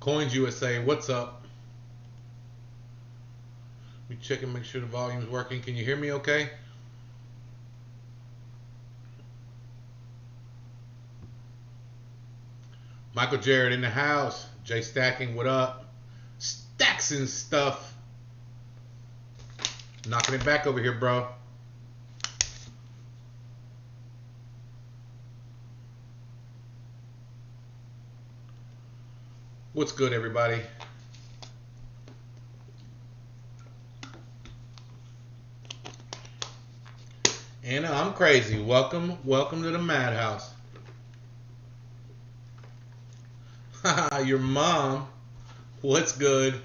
Coins USA, what's up? Let me check and make sure the volume's working. Can you hear me okay? Michael Jarrett in the house. Jay Stacking, what up? Stacks and stuff. Knocking it back over here, bro. What's good, everybody? Anna, I'm crazy. Welcome to the madhouse. Haha, your mom. What's good?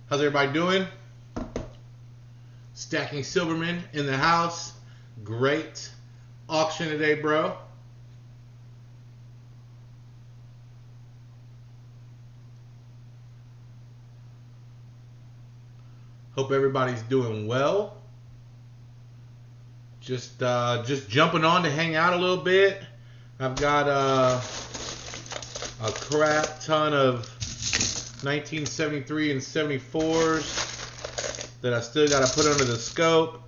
How's everybody doing? Stacking Silverman in the house. Great auction today, bro. Hope everybody's doing well. Just jumping on to hang out a little bit. I've got a crap ton of 1973 and 74s that I still got to put under the scope.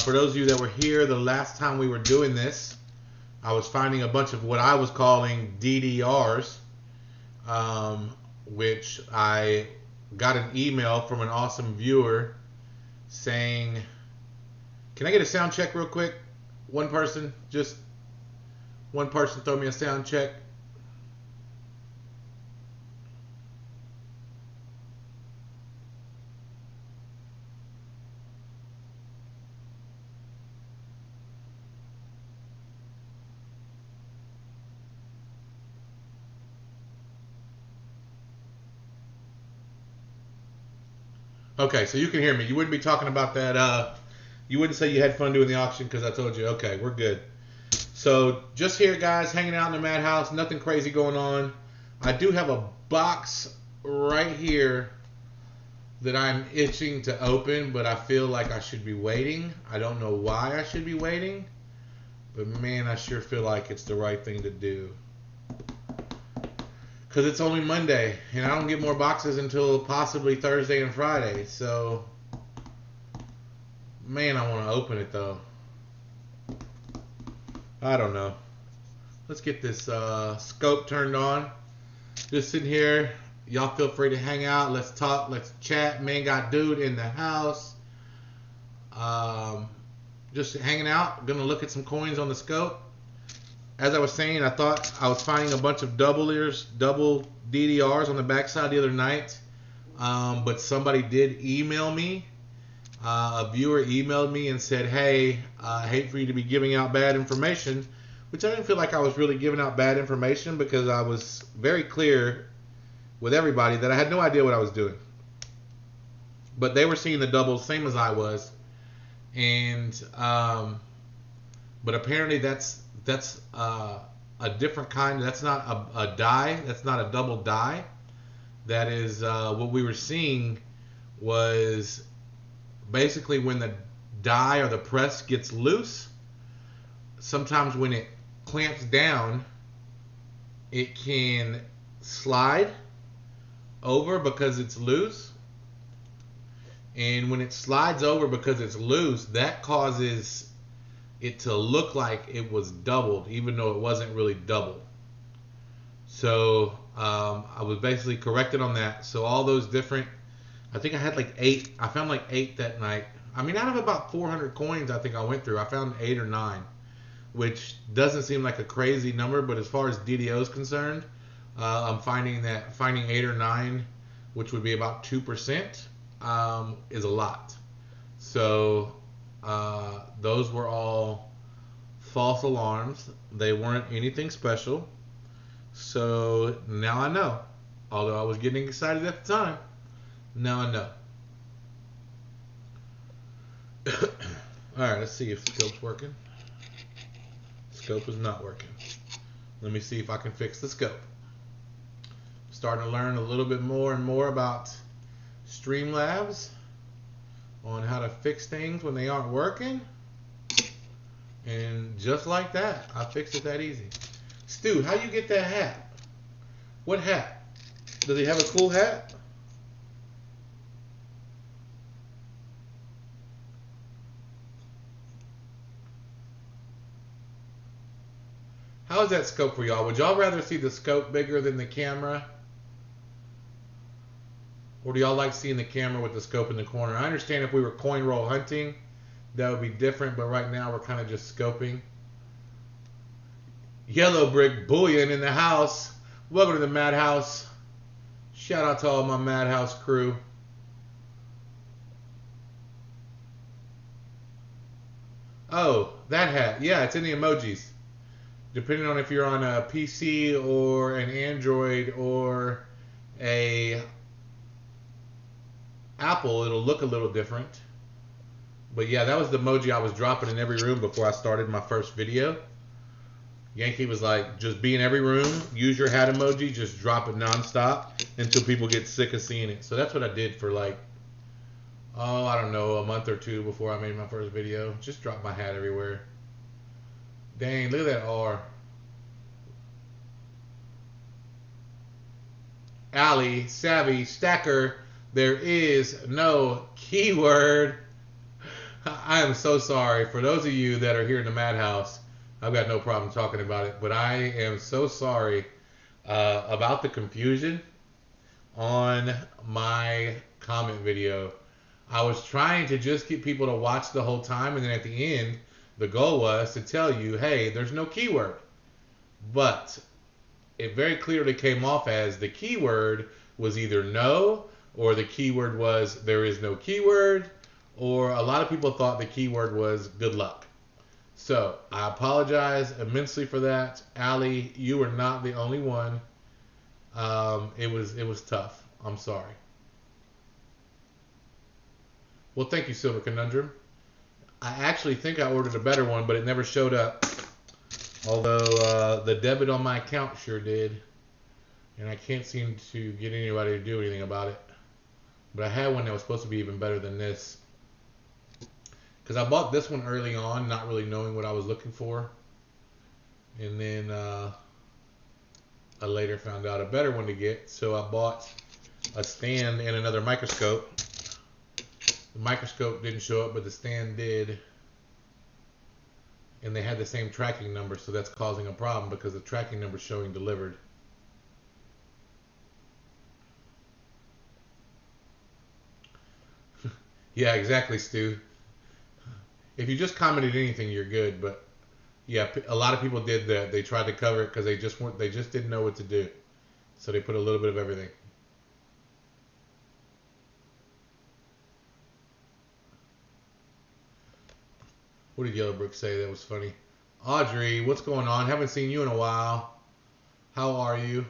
For those of you that were here the last time we were doing this, I was finding a bunch of what I was calling DDRs, which I got an email from an awesome viewer saying, can I get a sound check real quick? One person, just one person throw me a sound check. Okay, so you can hear me. You wouldn't be talking about that. You wouldn't say you had fun doing the auction because I told you. Okay, we're good. So just here, guys, hanging out in the madhouse. Nothing crazy going on. I do have a box right here that I'm itching to open, but I feel like I should be waiting. I don't know why I should be waiting, but man, I sure feel like it's the right thing to do. Because it's only Monday, and I don't get more boxes until possibly Thursday and Friday. So, man, I want to open it, though. I don't know. Let's get this scope turned on. Just sitting here. Y'all feel free to hang out. Let's talk. Let's chat. Man got dude in the house. Just hanging out. Going to look at some coins on the scope. As I was saying, I thought I was finding a bunch of double DDRs on the backside the other night. But somebody did email me. A viewer emailed me and said, hey, I hate for you to be giving out bad information, which I didn't feel like I was really giving out bad information because I was very clear with everybody that I had no idea what I was doing. But they were seeing the doubles same as I was. And but apparently that's a different kind. That's not a die. That's not a double die. That is what we were seeing was basically when the die or the press gets loose. Sometimes when it clamps down, it can slide over because it's loose. And when it slides over because it's loose, that causes it to look like it was doubled, even though it wasn't really doubled. So I was basically corrected on that. So all those different, I think I had like 8. I found like 8 that night. I mean, out of about 400 coins I think I went through, I found 8 or 9, which doesn't seem like a crazy number. But as far as DDO is concerned, I'm finding 8 or 9, which would be about 2%, is a lot. So those were all false alarms. They weren't anything special. So now I know. Although I was getting excited at the time, now I know. Alright, let's see if the scope's working. Scope is not working. Let me see if I can fix the scope. Starting to learn a little bit more and more about Streamlabs on how to fix things when they aren't working. And just like that, I fixed it that easy. Stu, how you get that hat? What hat? Does he have a cool hat? How is that scope for y'all? Would y'all rather see the scope bigger than the camera? Or do y'all like seeing the camera with the scope in the corner? I understand if we were coin roll hunting, that would be different, but right now we're kind of just scoping. Yellow brick bullion in the house. Welcome to the Madhouse. Shout out to all my Madhouse crew. Oh, that hat. Yeah, it's in the emojis. Depending on if you're on a PC or an Android or a Apple, it'll look a little different. But yeah, that was the emoji I was dropping in every room before I started my first video. Yankee was like, just be in every room, use your hat emoji, just drop it nonstop until people get sick of seeing it. So that's what I did for like, I don't know, a month or two before I made my first video. Just drop my hat everywhere. Dang, look at that R. Allie, Savvy, Stacker, there is no keyword. I am so sorry. For those of you that are here in the Madhouse, I've got no problem talking about it, but I am so sorry about the confusion on my comment video. I was trying to just get people to watch the whole time, and then at the end, the goal was to tell you, hey, there's no keyword. But it very clearly came off as the keyword was either no, or the keyword was there is no keyword, or a lot of people thought the keyword was good luck. So I apologize immensely for that. Allie, you were not the only one. It was tough. I'm sorry. Well, thank you, Silver Conundrum. I actually think I ordered a better one, but it never showed up. Although the debit on my account sure did. And I can't seem to get anybody to do anything about it. But I had one that was supposed to be even better than this. Because I bought this one early on, not really knowing what I was looking for. And then I later found out a better one to get. So I bought a stand and another microscope. The microscope didn't show up, but the stand did. And they had the same tracking number, so that's causing a problem because the tracking number is showing delivered. Yeah, exactly, Stu. If you just commented anything, you're good. But yeah, a lot of people did that. They tried to cover it because they just didn't know what to do, so they put a little bit of everything. What did Yellowbrook say that was funny? Audrey, what's going on? Haven't seen you in a while. How are you?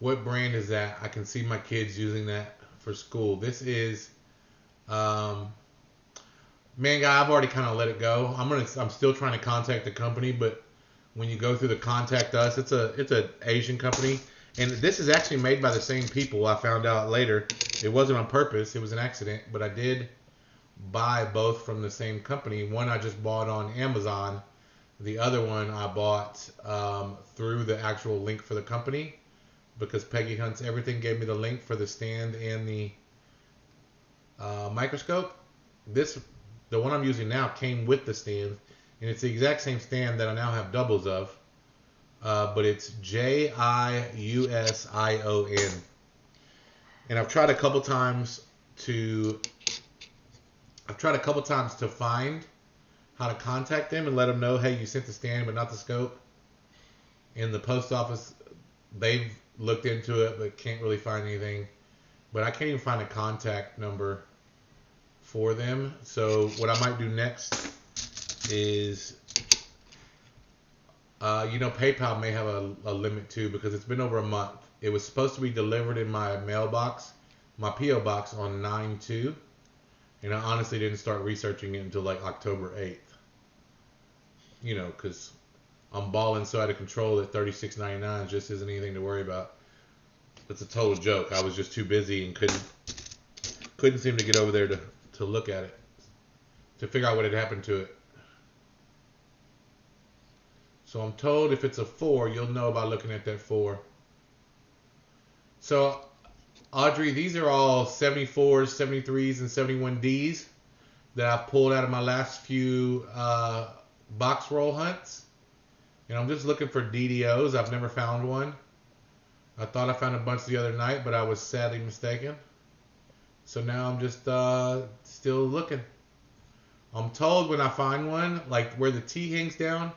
What brand is that? I can see my kids using that for school. This is, man, guy, I've already kind of let it go. I'm still trying to contact the company, but when you go through the contact us, it's an Asian company, and this is actually made by the same people. I found out later. It wasn't on purpose. It was an accident, but I did buy both from the same company. One I just bought on Amazon. The other one I bought through the actual link for the company. Because Peggy Hunts Everything gave me the link for the stand and the microscope. The one I'm using now came with the stand, and it's the exact same stand that I now have doubles of, but it's JIUSION. And I've tried a couple times to find how to contact them and let them know, hey, you sent the stand but not the scope. In the post office, they've looked into it but can't really find anything. But I can't even find a contact number for them. So what I might do next is, PayPal may have a limit too, because it's been over a month. It was supposed to be delivered in my mailbox, my P.O. box on 9/2. And I honestly didn't start researching it until like October 8th. You know, because I'm balling so out of control that $36.99 just isn't anything to worry about. It's a total joke. I was just too busy and couldn't seem to get over there to look at it, to figure out what had happened to it. So I'm told if it's a 4, you'll know by looking at that 4. So, Audrey, these are all 74s, 73s, and 71Ds that I've pulled out of my last few box roll hunts. And I'm just looking for DDOs. I've never found one. I thought I found a bunch the other night, but I was sadly mistaken. So now I'm just still looking. I'm told when I find one, like where the T hangs down,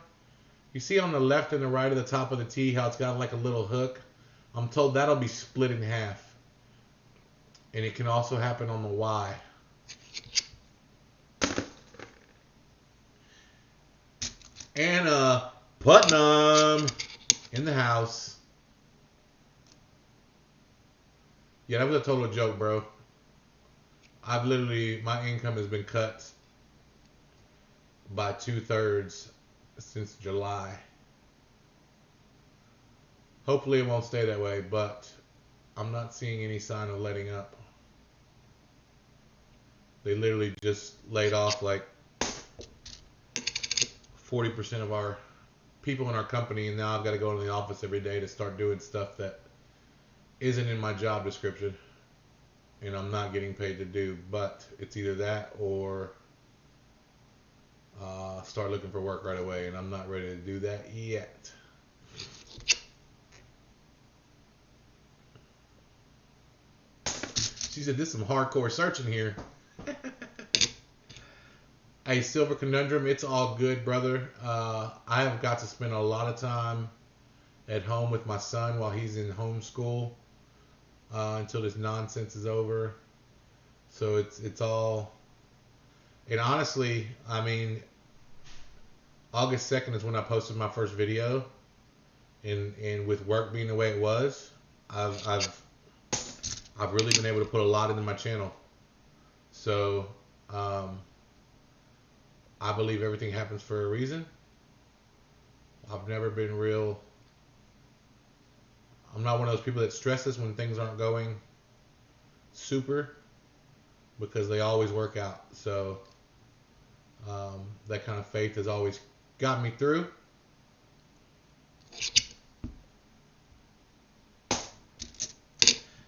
you see on the left and the right of the top of the T how it's got like a little hook? I'm told that'll be split in half. And it can also happen on the Y. Anna Putnam in the house. Yeah, that was a total joke, bro. My income has been cut by 2/3 since July. Hopefully it won't stay that way, but I'm not seeing any sign of letting up. They literally just laid off like 40% of our people in our company, and now I've got to go into the office every day to start doing stuff that isn't in my job description and I'm not getting paid to do. But it's either that or start looking for work right away, and I'm not ready to do that yet. She said, "This is some hardcore searching here." Hey, Silver Conundrum, it's all good, brother. I have got to spend a lot of time at home with my son while he's in homeschool until this nonsense is over. So it's all, and honestly, I mean, August 2nd is when I posted my first video, and with work being the way it was, I've really been able to put a lot into my channel. So I believe everything happens for a reason. I'm not one of those people that stresses when things aren't going super, because they always work out. So that kind of faith has always got me through.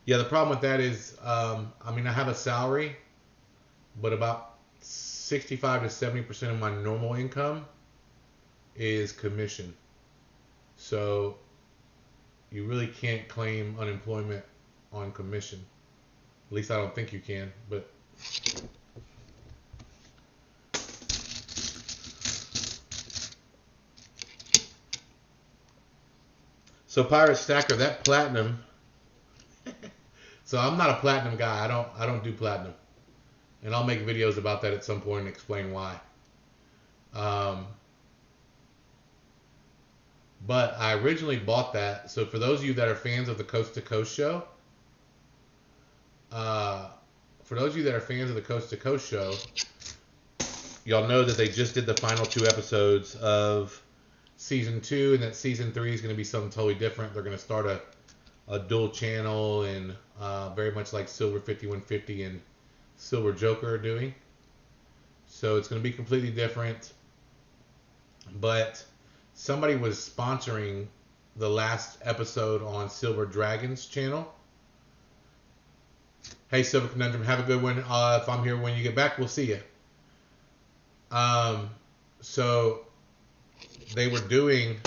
Yeah, the problem with that is, I have a salary, but about 65 to 70% of my normal income is commission. So you really can't claim unemployment on commission. At least I don't think you can, but so Pirate Stacker, that platinum. So I'm not a platinum guy. I don't do platinum. And I'll make videos about that at some point and explain why. But I originally bought that. So for those of you that are fans of the Coast to Coast show, y'all know that they just did the final 2 episodes of season 2, and that season 3 is going to be something totally different. They're going to start a dual channel, and very much like Silver 5150 and Silver Joker are doing. So it's going to be completely different. But somebody was sponsoring the last episode on Silver Dragon's channel. Hey, Silver Conundrum, have a good one. If I'm here when you get back, we'll see you. So they were doing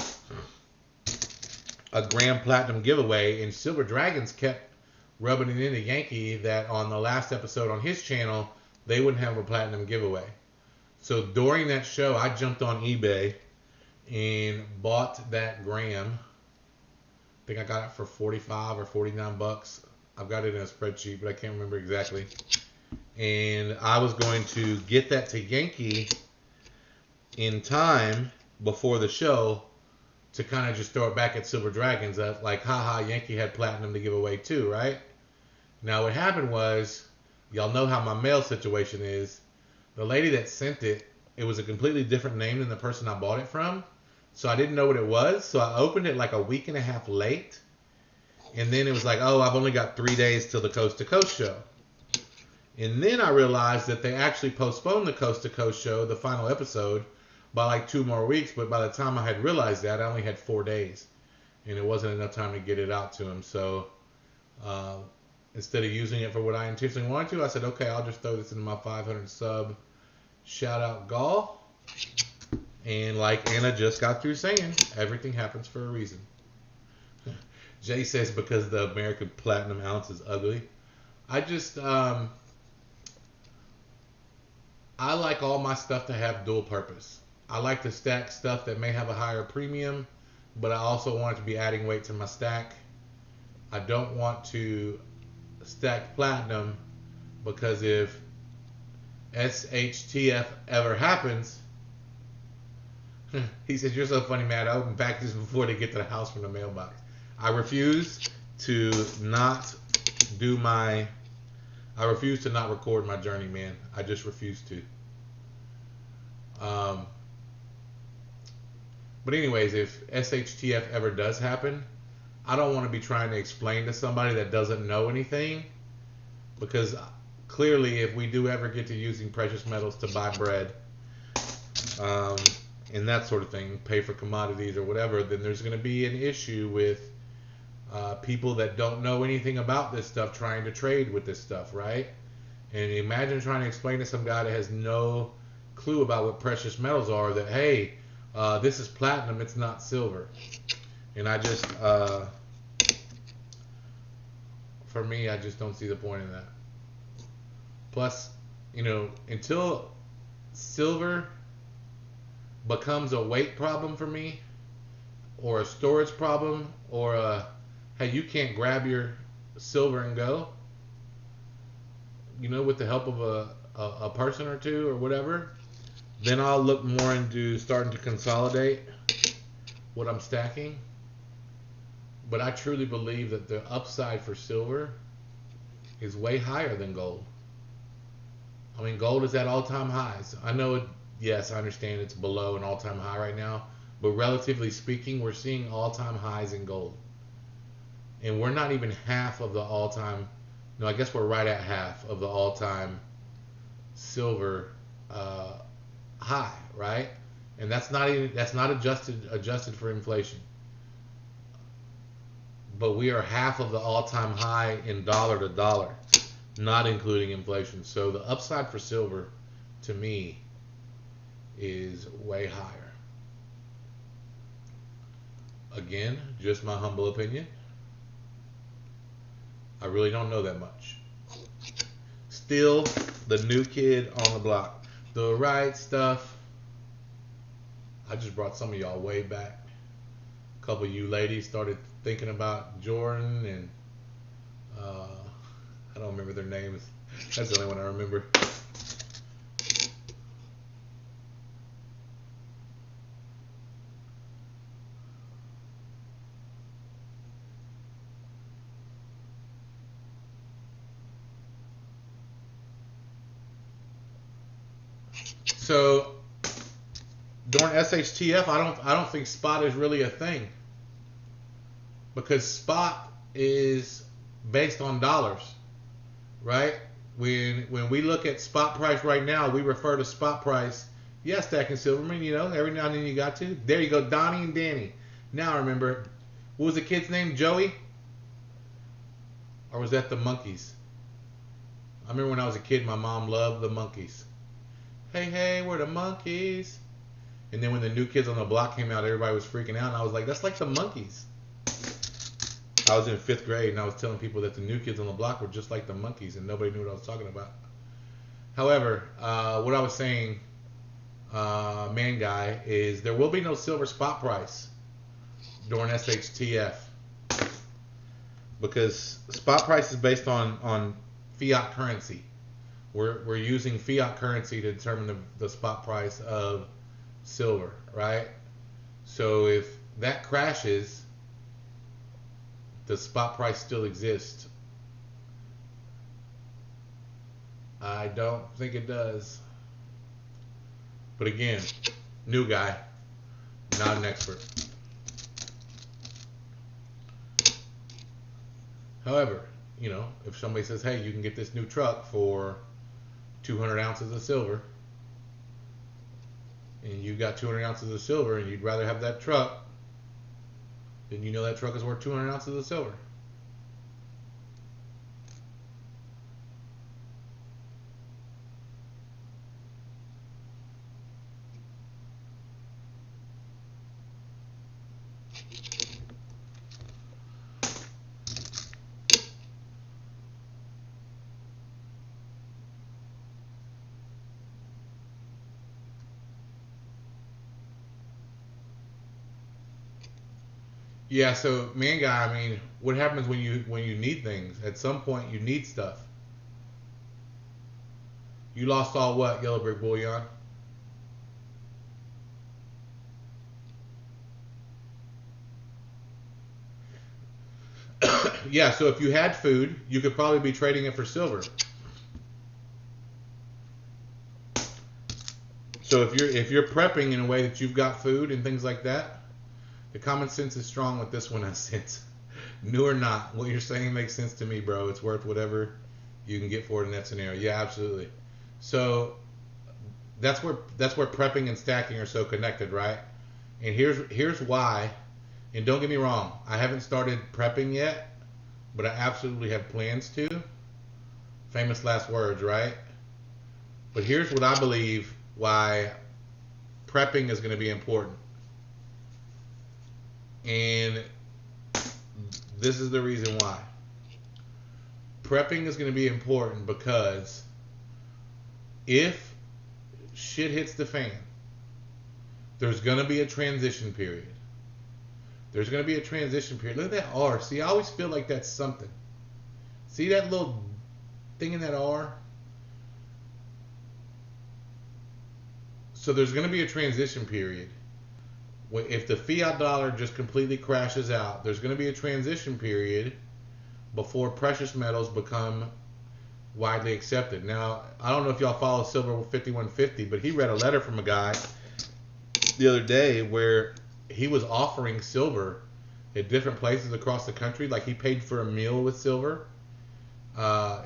a Grand Platinum giveaway, and Silver Dragons kept rubbing it into Yankee that on the last episode on his channel, they wouldn't have a Platinum giveaway. So during that show, I jumped on eBay and bought that gram. I think I got it for 45 or 49 bucks. I've got it in a spreadsheet, but I can't remember exactly. And I was going to get that to Yankee in time before the show to kind of just throw it back at Silver Dragons. Like, haha, Yankee had Platinum to give away too, right? Now what happened was y'all know how my mail situation is. The lady that sent it, it was a completely different name than the person I bought it from. So I didn't know what it was. So I opened it like a week and a half late. And then it was like, oh, I've only got 3 days till the Coast to Coast show. And then I realized that they actually postponed the Coast to Coast show, the final episode, by like 2 more weeks. But by the time I had realized that, I only had 4 days. And it wasn't enough time to get it out to him. So instead of using it for what I intentionally wanted to, I said, okay, I'll just throw this into my 500 sub shout out Gall. And like Anna just got through saying, everything happens for a reason. Jay says because the American Platinum ounce is ugly. I just, I like all my stuff to have dual purpose. I like to stack stuff that may have a higher premium, but I also want it to be adding weight to my stack. I don't want to stack platinum because if SHTF ever happens, he says, you're so funny, Matt. I open packages before they get to the house from the mailbox. I refuse to not record my journey, man. I just refuse to. But anyways, if SHTF ever does happen, I don't want to be trying to explain to somebody that doesn't know anything, because clearly if we do ever get to using precious metals to buy bread, and that sort of thing, pay for commodities or whatever, then there's going to be an issue with people that don't know anything about this stuff trying to trade with this stuff, right? And imagine trying to explain to some guy that has no clue about what precious metals are that, hey, this is platinum, it's not silver. And I just, for me, I just don't see the point in that. Plus, until silver becomes a weight problem for me, or a storage problem, or hey, you can't grab your silver and go, with the help of a person or two or whatever, then I'll look more into starting to consolidate what I'm stacking. But I truly believe that the upside for silver is way higher than gold. I mean, gold is at all-time highs. I know, yes, I understand it's below an all-time high right now, but relatively speaking, we're seeing all-time highs in gold. And we're not even half of the all-time, no, I guess we're right at half of the all-time silver high, right? And that's not adjusted for inflation. But we are half of the all-time high in dollar to dollar, not including inflation. So the upside for silver, to me, is way higher. Again, just my humble opinion. I really don't know that much. Still the new kid on the block. The right stuff. I just brought some of y'all way back. A couple of you ladies started thinking about Jordan and I don't remember their names. That's the only one I remember. So during SHTF, I don't think spot is really a thing, because spot is based on dollars, right? When we look at spot price right now, we refer to spot price. Yes, Stacking Silverman, every now and then you got to. There you go, Donnie and Danny. Now I remember, what was the kid's name? Joey? Or was that the Monkeys? I remember when I was a kid, my mom loved the Monkeys. Hey, hey, we're the Monkeys. And then when the New Kids on the Block came out, everybody was freaking out. And I was like, that's like the Monkeys. I was in 5th grade and I was telling people that the New Kids on the Block were just like the Monkeys, and nobody knew what I was talking about. However, what I was saying, man guy, is there will be no silver spot price during SHTF, because spot price is based on fiat currency. We're using fiat currency to determine the spot price of silver, right? So if that crashes, the spot price still exists. I don't think it does. But again, new guy, not an expert. However, you know, if somebody says, hey, you can get this new truck for 200 ounces of silver, and you've got 200 ounces of silver, and you'd rather have that truck, then you know that truck is worth 200 ounces of silver. Yeah, so man guy, I mean, what happens when you need things? At some point you need stuff. You lost all what, Yellow Brick Bullion? Yeah, so if you had food, you could probably be trading it for silver. So if you're prepping in a way that you've got food and things like that, the common sense is strong with this one. I sense, new or not, what you're saying makes sense to me, bro. It's worth whatever you can get for it in that scenario. Yeah, absolutely. So that's where prepping and stacking are so connected, right? And here's why. And don't get me wrong, I haven't started prepping yet, but I absolutely have plans to. Famous last words, right? But here's what I believe why prepping is going to be important. And this is the reason why. Prepping is going to be important because if shit hits the fan, there's going to be a transition period. There's going to be a transition period. Look at that R. See, I always feel like that's something. See that little thing in that R? So there's going to be a transition period. If the fiat dollar just completely crashes out, there's going to be a transition period before precious metals become widely accepted. Now, I don't know if y'all follow Silver 5150, but he read a letter from a guy the other day where he was offering silver at different places across the country. Like he paid for a meal with silver.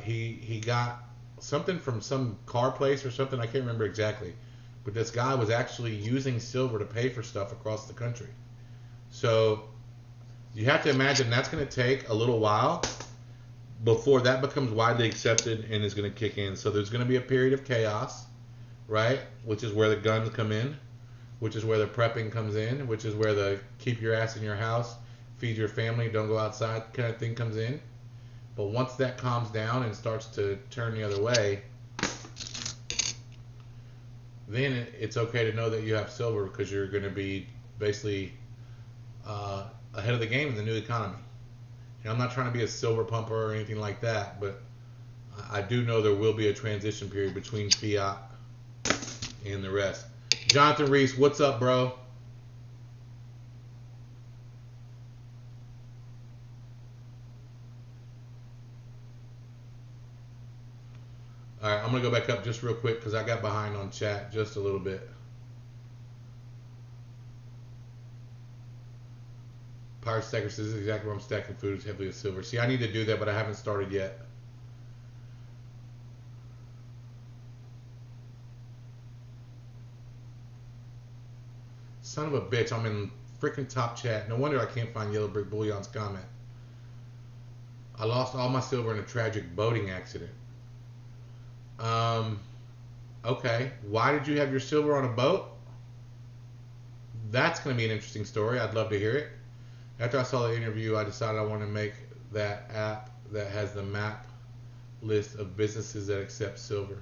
He got something from some car place or something. I can't remember exactly. But this guy was actually using silver to pay for stuff across the country. So you have to imagine that's going to take a little while before that becomes widely accepted and is going to kick in. So there's going to be a period of chaos, right? Which is where the guns come in, which is where the prepping comes in, which is where the keep your ass in your house, feed your family, don't go outside kind of thing comes in. But once that calms down and starts to turn the other way, then it's okay to know that you have silver because you're going to be basically ahead of the game in the new economy. And I'm not trying to be a silver pumper or anything like that, but I do know there will be a transition period between fiat and the rest. Jonathan Reese, what's up, bro? All right, I'm going to go back up just real quick because I got behind on chat just a little bit. Pirate Stacker says, this is exactly where I'm stacking food is heavily with silver. See, I need to do that, but I haven't started yet. Son of a bitch, I'm in freaking top chat. No wonder I can't find Yellow Brick Bullion's comment. I lost all my silver in a tragic boating accident. Okay. Why did you have your silver on a boat? That's going to be an interesting story. I'd love to hear it. After I saw the interview, I decided I want to make that app that has the map list of businesses that accept silver.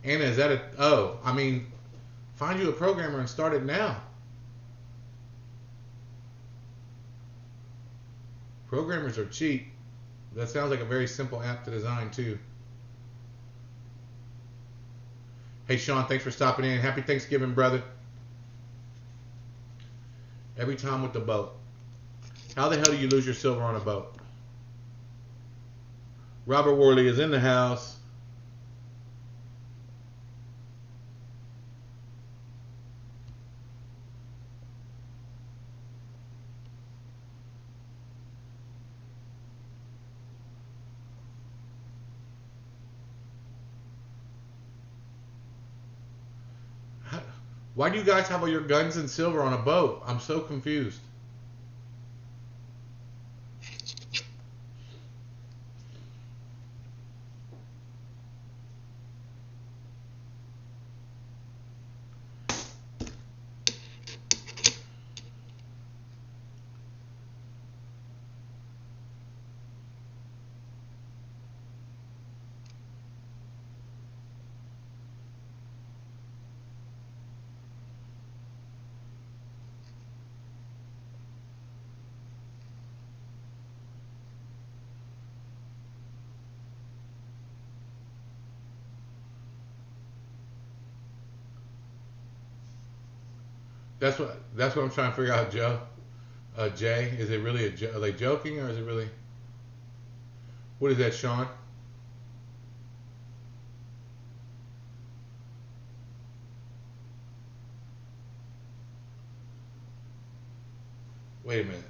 Anna, is that a... Oh, I mean, find you a programmer and start it now. Programmers are cheap. That sounds like a very simple app to design, too. Hey, Sean, thanks for stopping in. Happy Thanksgiving, brother. Every time with the boat. How the hell do you lose your silver on a boat? Robert Worley is in the house. Why do you guys have all your guns and silver on a boat? I'm so confused. That's what I'm trying to figure out, Joe. Jay, is it really are they joking or is it really? What is that, Sean? Wait a minute.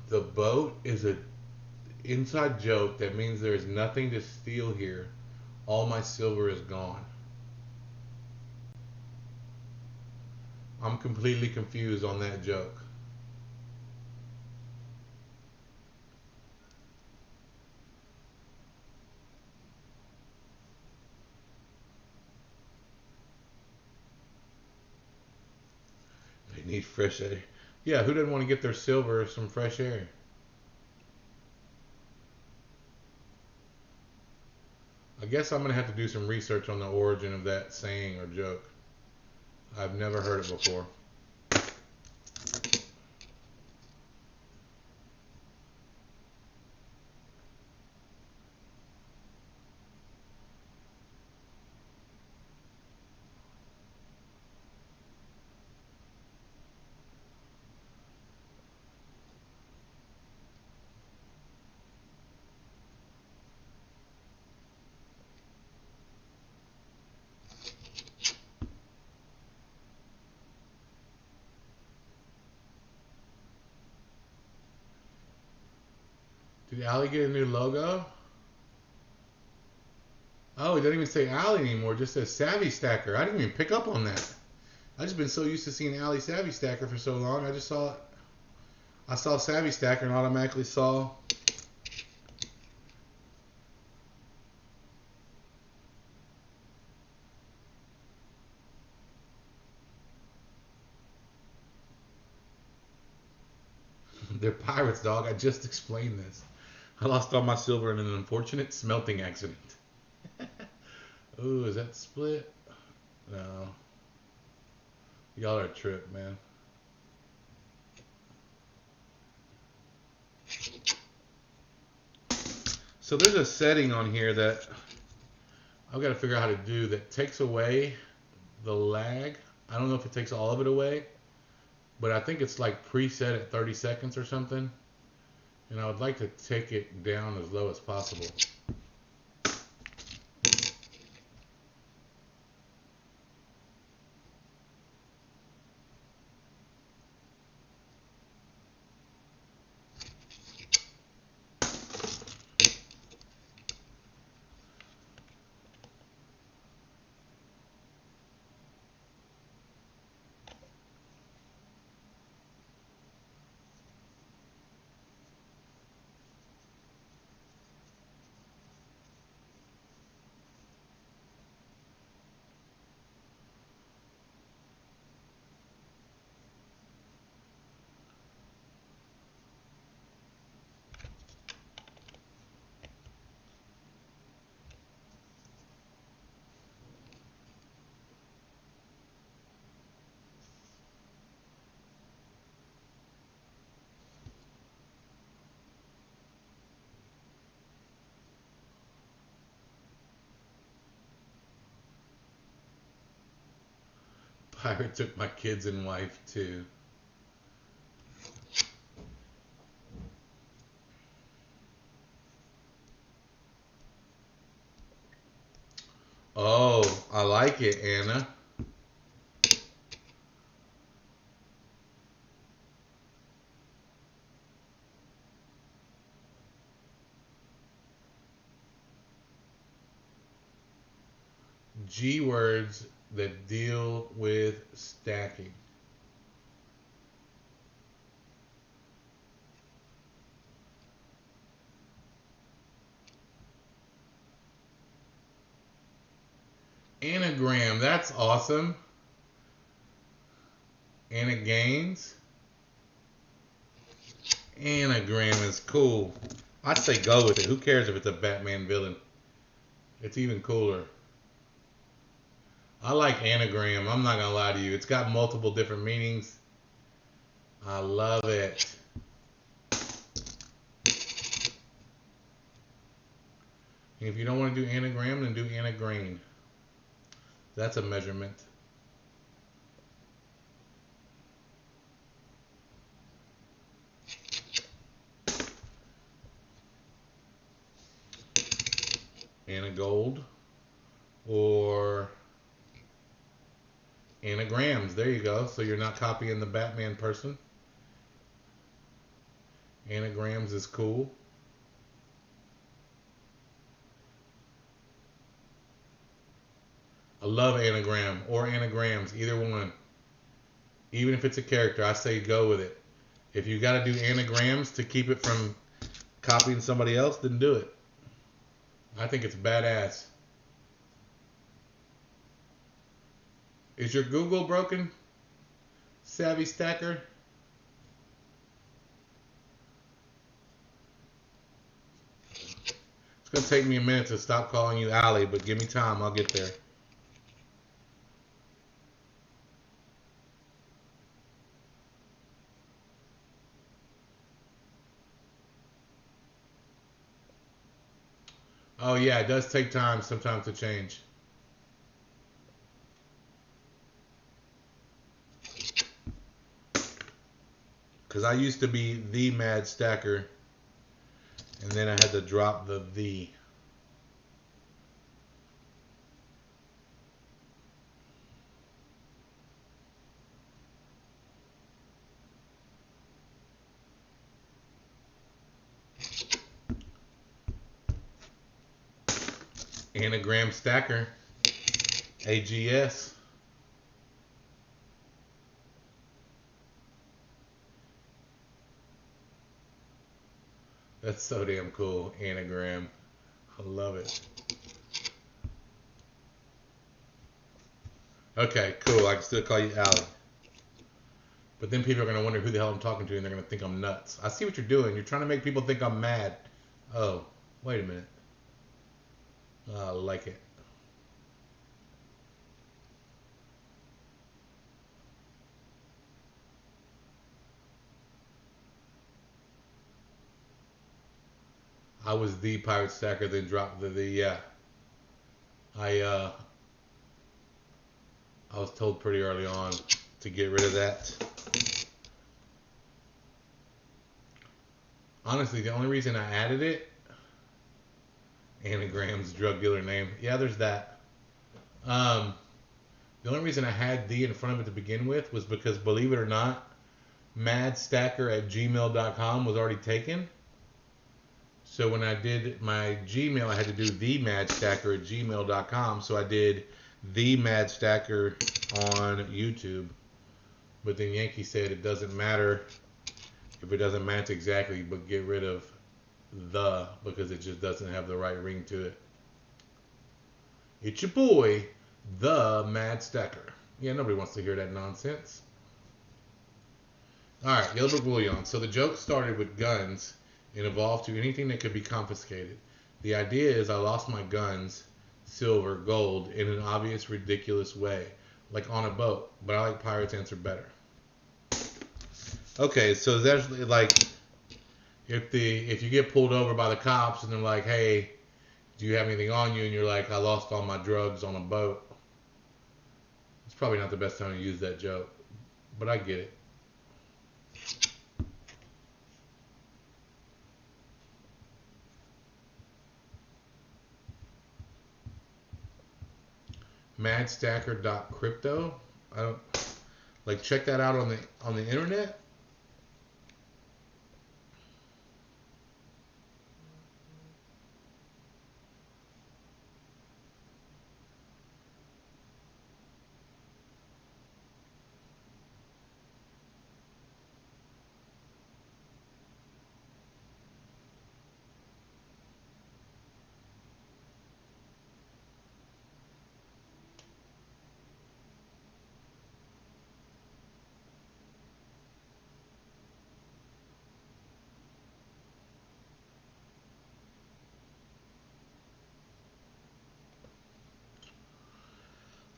The boat is a inside joke. That means there is nothing to steal here. All my silver is gone. I'm completely confused on that joke. They need fresh air. Yeah, who doesn't want to get their silver some fresh air? I guess I'm gonna have to do some research on the origin of that saying or joke. I've never heard it before. Did Allie get a new logo? Oh, it doesn't even say Allie anymore. It just says Savvy Stacker. I didn't even pick up on that. I just been so used to seeing Allie Savvy Stacker for so long. I just saw it. I saw Savvy Stacker and automatically saw. They're pirates, dog. I just explained this. I lost all my silver in an unfortunate smelting accident. Ooh, is that split? No. Y'all are a trip, man. So there's a setting on here that I've got to figure out how to do that takes away the lag. I don't know if it takes all of it away, but I think it's like preset at 30 seconds or something. And I would like to take it down as low as possible. Pirate took my kids and wife too. Oh, I like it, Anna. G words that deal with stacking. Anagram, that's awesome. Anagains. Anagram is cool. I'd say go with it. Who cares if it's a Batman villain? It's even cooler. I like anagram. I'm not gonna lie to you. It's got multiple different meanings. I love it. And if you don't want to do anagram, then do anagrain. That's a measurement. Anagold or anagrams. There you go. So you're not copying the Batman person. Anagrams is cool. I love anagram or anagrams, either one. Even if it's a character, I say go with it. If you got to do anagrams to keep it from copying somebody else, then do it. I think it's badass. Is your Google broken, Savvy Stacker? It's going to take me a minute to stop calling you Allie, but give me time. I'll get there. Oh, yeah, it does take time sometimes to change. Because I used to be the Mad Stacker, and then I had to drop the. Anagram Stacker. AGS. That's so damn cool. Anagram. I love it. Okay, cool. I can still call you Allie. But then people are going to wonder who the hell I'm talking to, and they're going to think I'm nuts. I see what you're doing. You're trying to make people think I'm mad. Oh, wait a minute. I like it. I was the pirate stacker, then dropped the yeah. I uh I was told pretty early on to get rid of that. Honestly, the only reason I added it, anagrams, drug dealer name. Yeah, there's that. Um, the only reason I had the in front of it to begin with was because, believe it or not, madstacker@gmail.com was already taken. So when I did my Gmail, I had to do the madstacker@gmail.com. So I did the madstacker on YouTube. But then Yankee said it doesn't matter if it doesn't match exactly, but get rid of the because it just doesn't have the right ring to it. It's your boy, the Mad Stacker. Yeah, nobody wants to hear that nonsense. Alright, Yellowbrook Bullion. So the joke started with guns and evolved to anything that could be confiscated. The idea is I lost my guns, silver, gold, in an obvious, ridiculous way. Like on a boat, but I like Pirate's answer better. Okay, so that's like if you get pulled over by the cops and they're like, hey, do you have anything on you? And you're like, I lost all my drugs on a boat. It's probably not the best time to use that joke, but I get it. madstacker.crypto. I don't like check that out on the internet.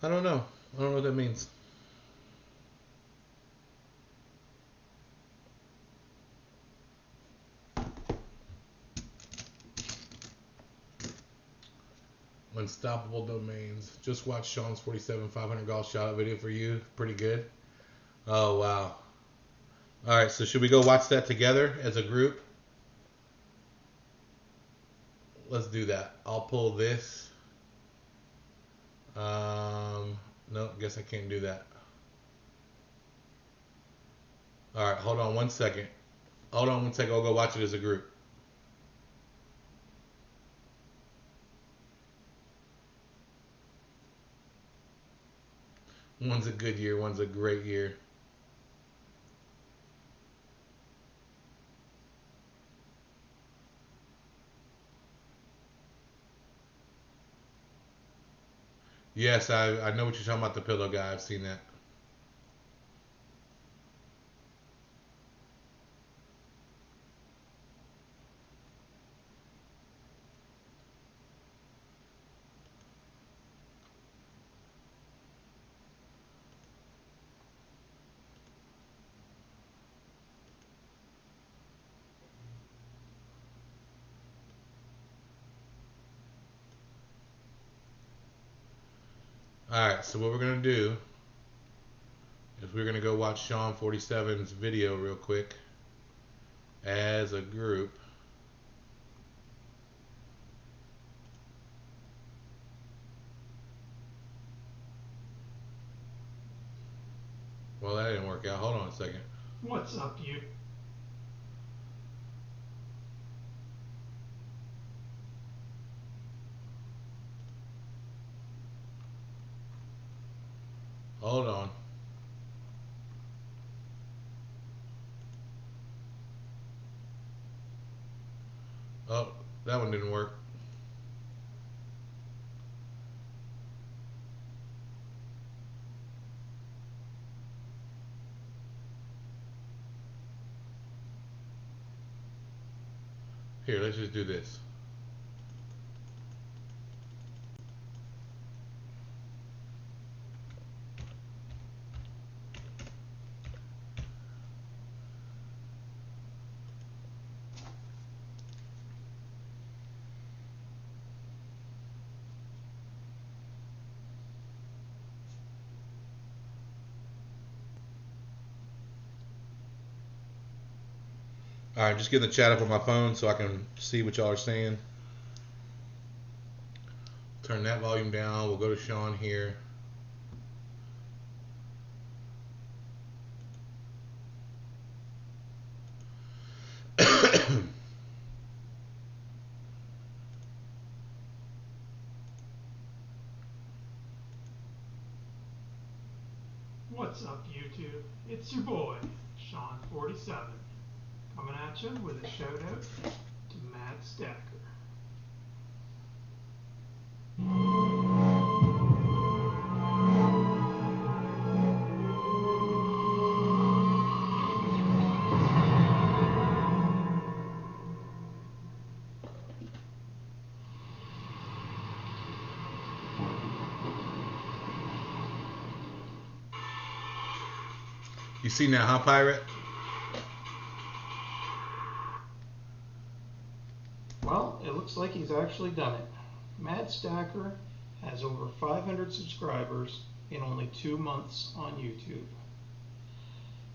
I don't know. I don't know what that means. Unstoppable domains. Just watched Sean's 47 500 golf shot video for you. Pretty good. Oh, wow. All right, so should we go watch that together as a group? Let's do that. I'll pull this. No, guess I can't do that. All right, hold on one second. Hold on one second. I'll go watch it as a group. One's a good year, one's a great year. Yes, I know what you're talking about, the pillow guy. I've seen that. All right, so what we're going to do is we're going to go watch Sean 47's video real quick as a group. Well, that didn't work out. Hold on a second. What's up, you? Hold on. Oh, that one didn't work. Here, let's just do this. All right, just getting the chat up on my phone so I can see what y'all are saying. Turn that volume down. We'll go to Sean here. What's up, YouTube? It's your boy, Sean47, coming at you with a shout out to Mad Stacker. You see now, huh, Pirate? Well, it looks like he's actually done it. Mad Stacker has over 500 subscribers in only 2 months on YouTube.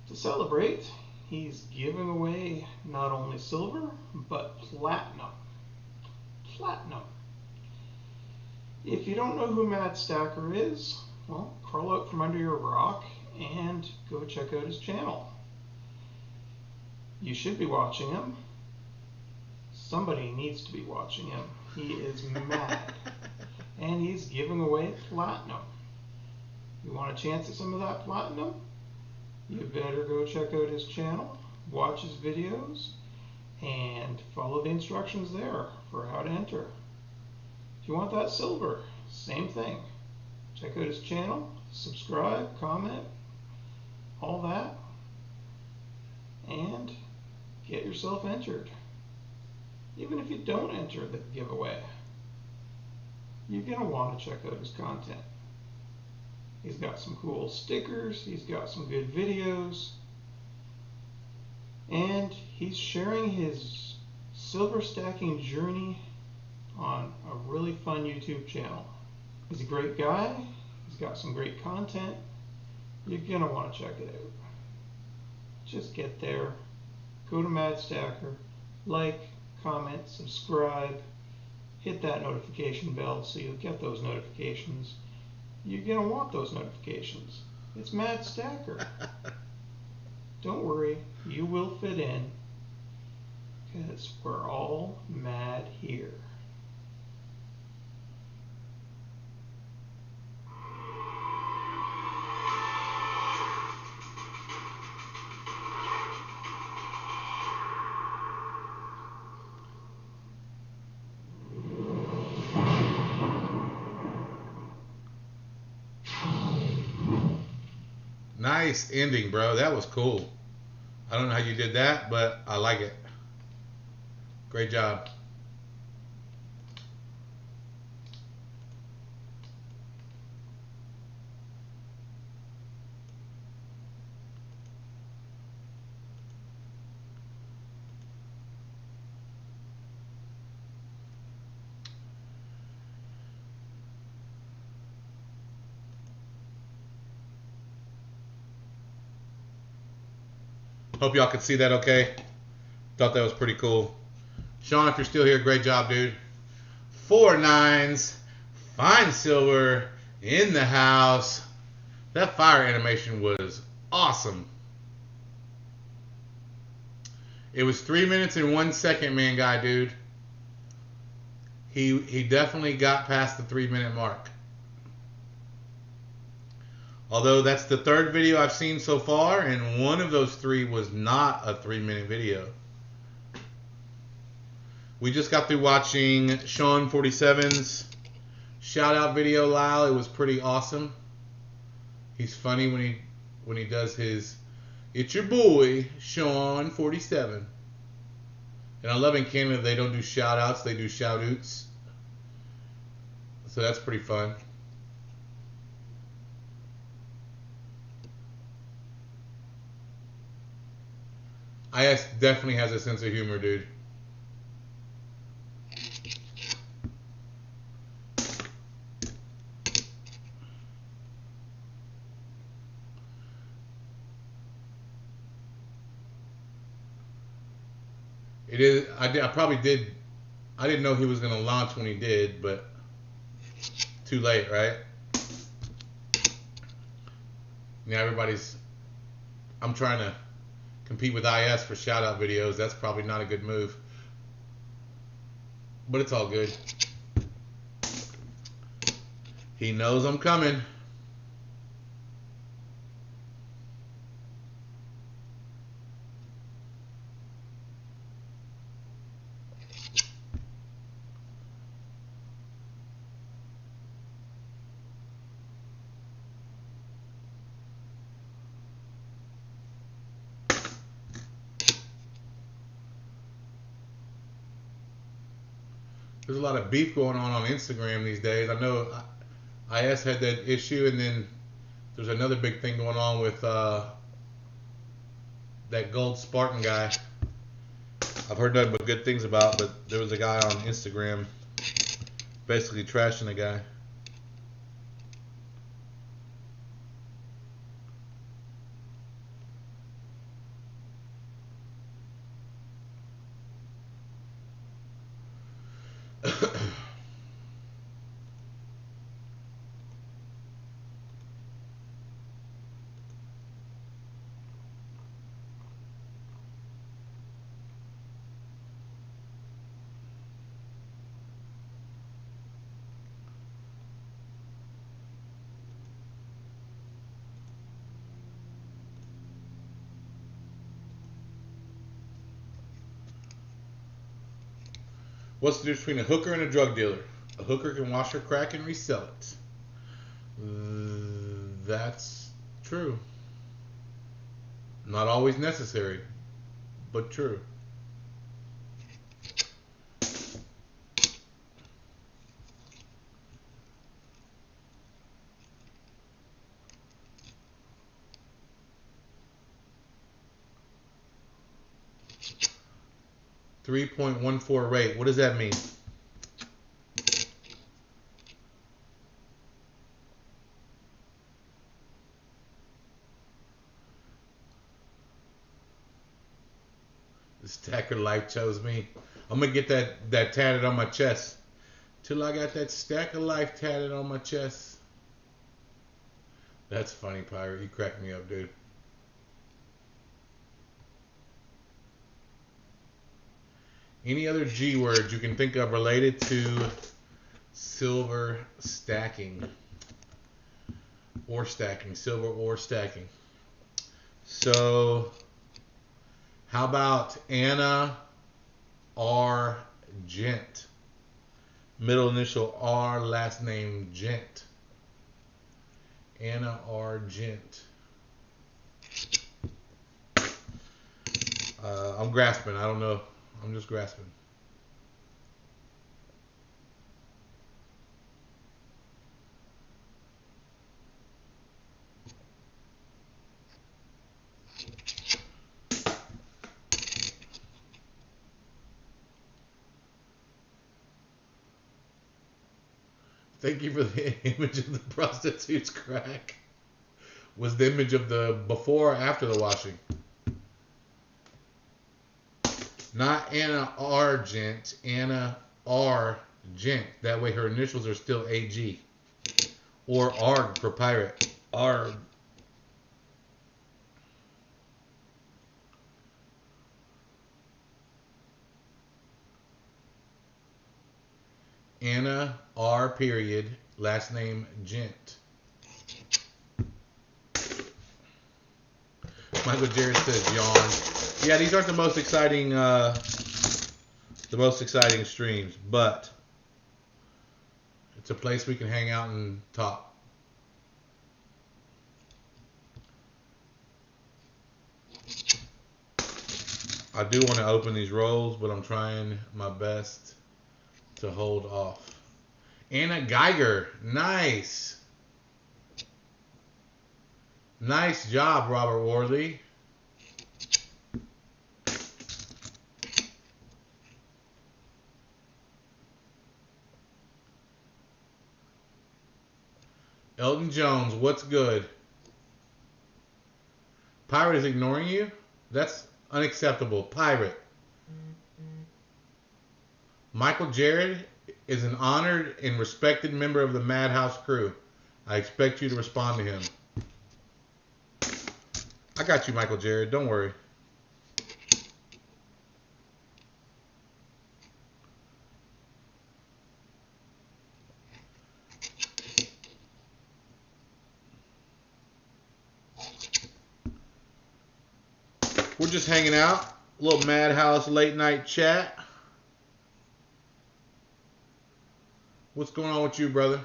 To celebrate, he's giving away not only silver, but platinum. Platinum. If you don't know who Mad Stacker is, well, crawl out from under your rock and go check out his channel. You should be watching him. Somebody needs to be watching him. He is mad. And he's giving away platinum. You want a chance at some of that platinum? You better go check out his channel, watch his videos, and follow the instructions there for how to enter. If you want that silver, same thing. Check out his channel, subscribe, comment, all that, and get yourself entered. Even if you don't enter the giveaway, you're going to want to check out his content. He's got some cool stickers, he's got some good videos, and he's sharing his silver stacking journey on a really fun YouTube channel. He's a great guy, he's got some great content, you're going to want to check it out. Just get there, go to Mad Stacker, like, comment, subscribe, hit that notification bell so you'll get those notifications. You're going to want those notifications. It's Mad Stacker. Don't worry, you will fit in, because we're all mad here. Nice ending, bro. That was cool. I don't know how you did that, but I like it. Great job. Hope y'all could see that okay. Thought that was pretty cool. Sean, if you're still here, great job, dude. 4 9s. Fine silver in the house. That fire animation was awesome. It was 3 minutes and 1 second, man, guy, dude. He definitely got past the 3-minute mark. Although that's the third video I've seen so far, and one of those 3 was not a 3-minute video. We just got through watching Sean 47's shout out video, Lyle. It was pretty awesome. He's funny when he does his "It's your boy Sean 47." And I love in Canada they don't do shout outs, they do shout outs. So that's pretty fun. IS definitely has a sense of humor, dude. It is. I probably did. I didn't know he was going to launch when he did, but too late, right? Now everybody's. I'm trying to compete with IS for shout out videos. That's probably not a good move, but it's all good. He knows I'm coming. There's a lot of beef going on Instagram these days. I know IS had that issue, and then there's another big thing going on with that Gold Spartan guy. I've heard nothing but good things about, but there was a guy on Instagram basically trashing the guy. What's the difference between a hooker and a drug dealer? A hooker can wash her crack and resell it. That's true. Not always necessary, but true. .14 rate. What does that mean? The stacker life chose me. I'm gonna get that tatted on my chest. Till I got that stack of life tatted on my chest. That's funny, Pirate. You cracked me up, dude. Any other G words you can think of related to silver stacking or stacking, silver or stacking? So, how about Anna R. Gent? Middle initial R, last name Gent. Anna R. Gent. I'm grasping. I don't know. I'm just grasping. Thank you for the image of the prostitute's crack. Was the image of the before or after the washing? Not Anna Argent, Anna R. Gent. That way her initials are still AG. Or ARG for pirate. ARG. Anna R. period. Last name Gent. Michael Jarrett says yawn. Yeah, these aren't the most exciting streams, but it's a place we can hang out and talk. I do want to open these rolls, but I'm trying my best to hold off. Anna Geiger, nice. Nice job, Robert Worley. Elton Jones, what's good? Pirate is ignoring you? That's unacceptable. Pirate. Michael Jared is an honored and respected member of the Madhouse crew. I expect you to respond to him. I got you, Michael Jared. Don't worry. We're just hanging out. A little Madhouse late night chat. What's going on with you, brother?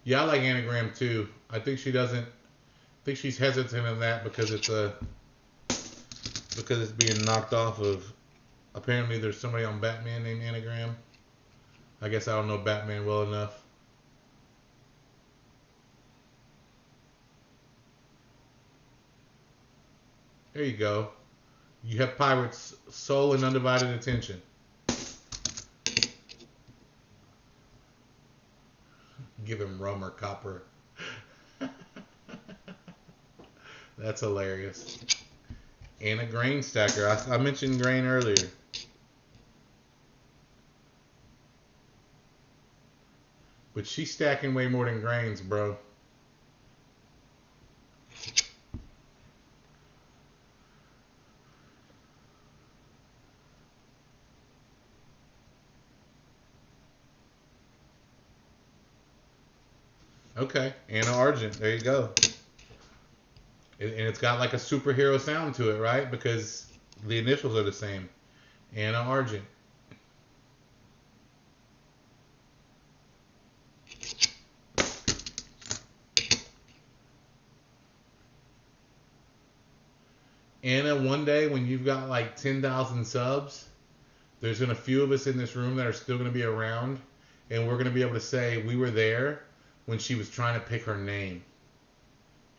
Yeah, I like anagram too. I think she doesn't. I think she's hesitant in that because it's being knocked off of. Apparently, there's somebody on Batman named Anagram. I guess I don't know Batman well enough. There you go. You have Pirate's sole and undivided attention. Give him rum or copper. That's hilarious. And a grain stacker. I mentioned grain earlier. But she's stacking way more than grains, bro. Okay, Anna Argent. There you go. And it's got like a superhero sound to it, right? Because the initials are the same. Anna Argent. Anna, one day when you've got like 10,000 subs, there's going to few of us in this room that are still going to be around, and we're going to be able to say we were there when she was trying to pick her name.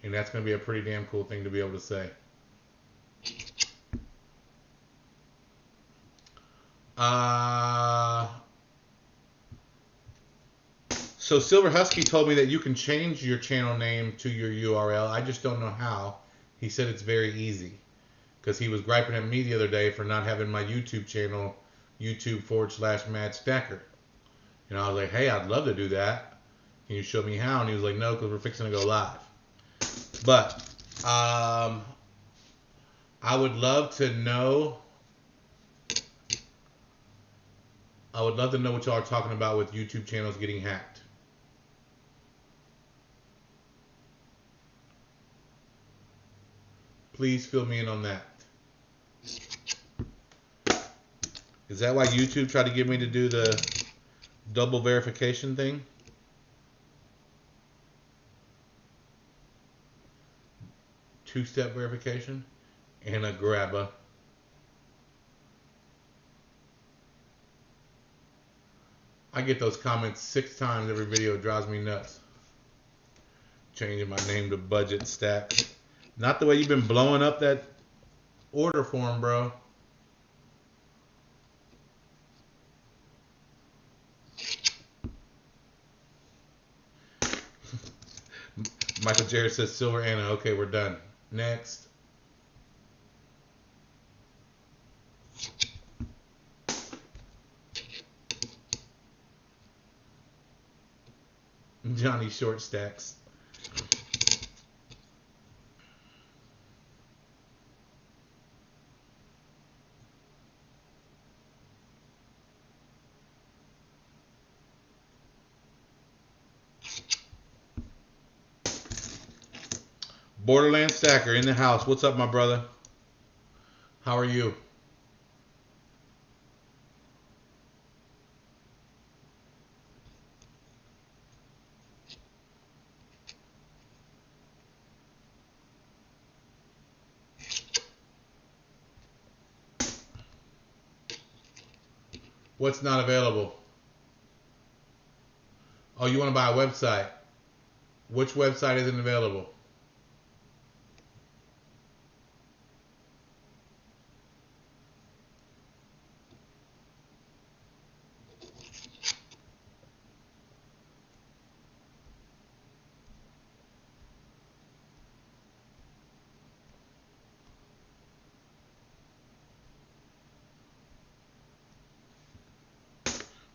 And that's going to be a pretty damn cool thing to be able to say. So Silver Husky told me that you can change your channel name to your URL. I just don't know how. He said it's very easy. Because he was griping at me the other day for not having my YouTube channel, YouTube/Mad Stacker. And I was like, hey, I'd love to do that. Can you show me how? And he was like, no, because we're fixing to go live. But I would love to know. I would love to know what y'all are talking about with YouTube channels getting hacked. Please fill me in on that. Is that why YouTube tried to get me to do the double verification thing? Two-step verification and a grabber. I get those comments 6 times every video. It drives me nuts. Changing my name to Budget Stack. Not the way you've been blowing up that order form, bro. Michael Jared says Silver Anna. Okay, we're done. Next. Johnny Short Stacks. Borderland Stacker in the house. What's up, my brother? How are you? What's not available? Oh, you want to buy a website? Which website isn't available?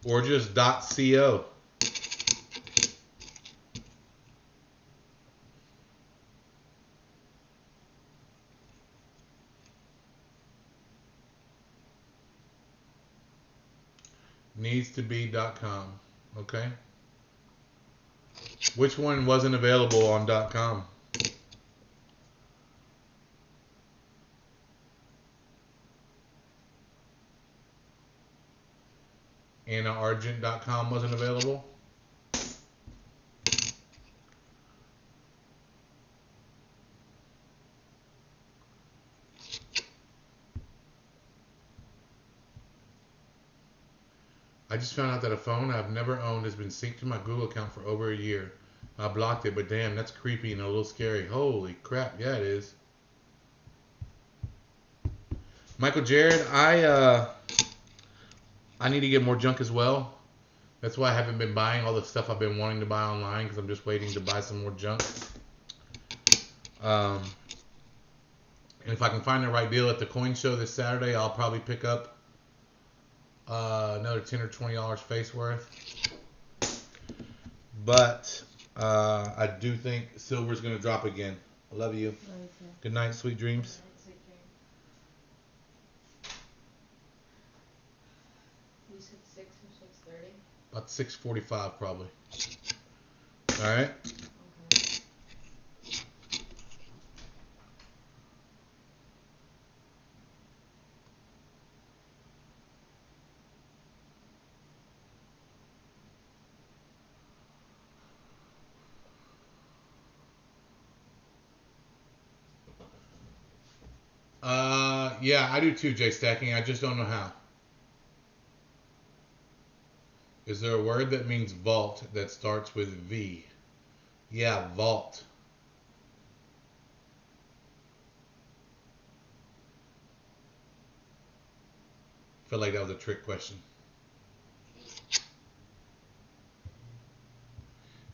Or just .co? Needs to be .com. Okay. Which one wasn't available on .com? AnnaArgent.com wasn't available? I just found out that a phone I've never owned has been synced to my Google account for over a year. I blocked it, but damn, that's creepy and a little scary. Holy crap, yeah it is. Michael Jared, I need to get more junk as well. That's why I haven't been buying all the stuff I've been wanting to buy online, because I'm just waiting to buy some more junk. And if I can find the right deal at the coin show this Saturday, I'll probably pick up another $10 or $20 face worth. But I do think silver's going to drop again. I love you. Good night, sweet dreams. You said 6 or 6:30? About 6:45 probably. All right. Okay. Yeah, I do too, J Stacking. I just don't know how. Is there a word that means vault that starts with V? Yeah, vault. Feel like that was a trick question.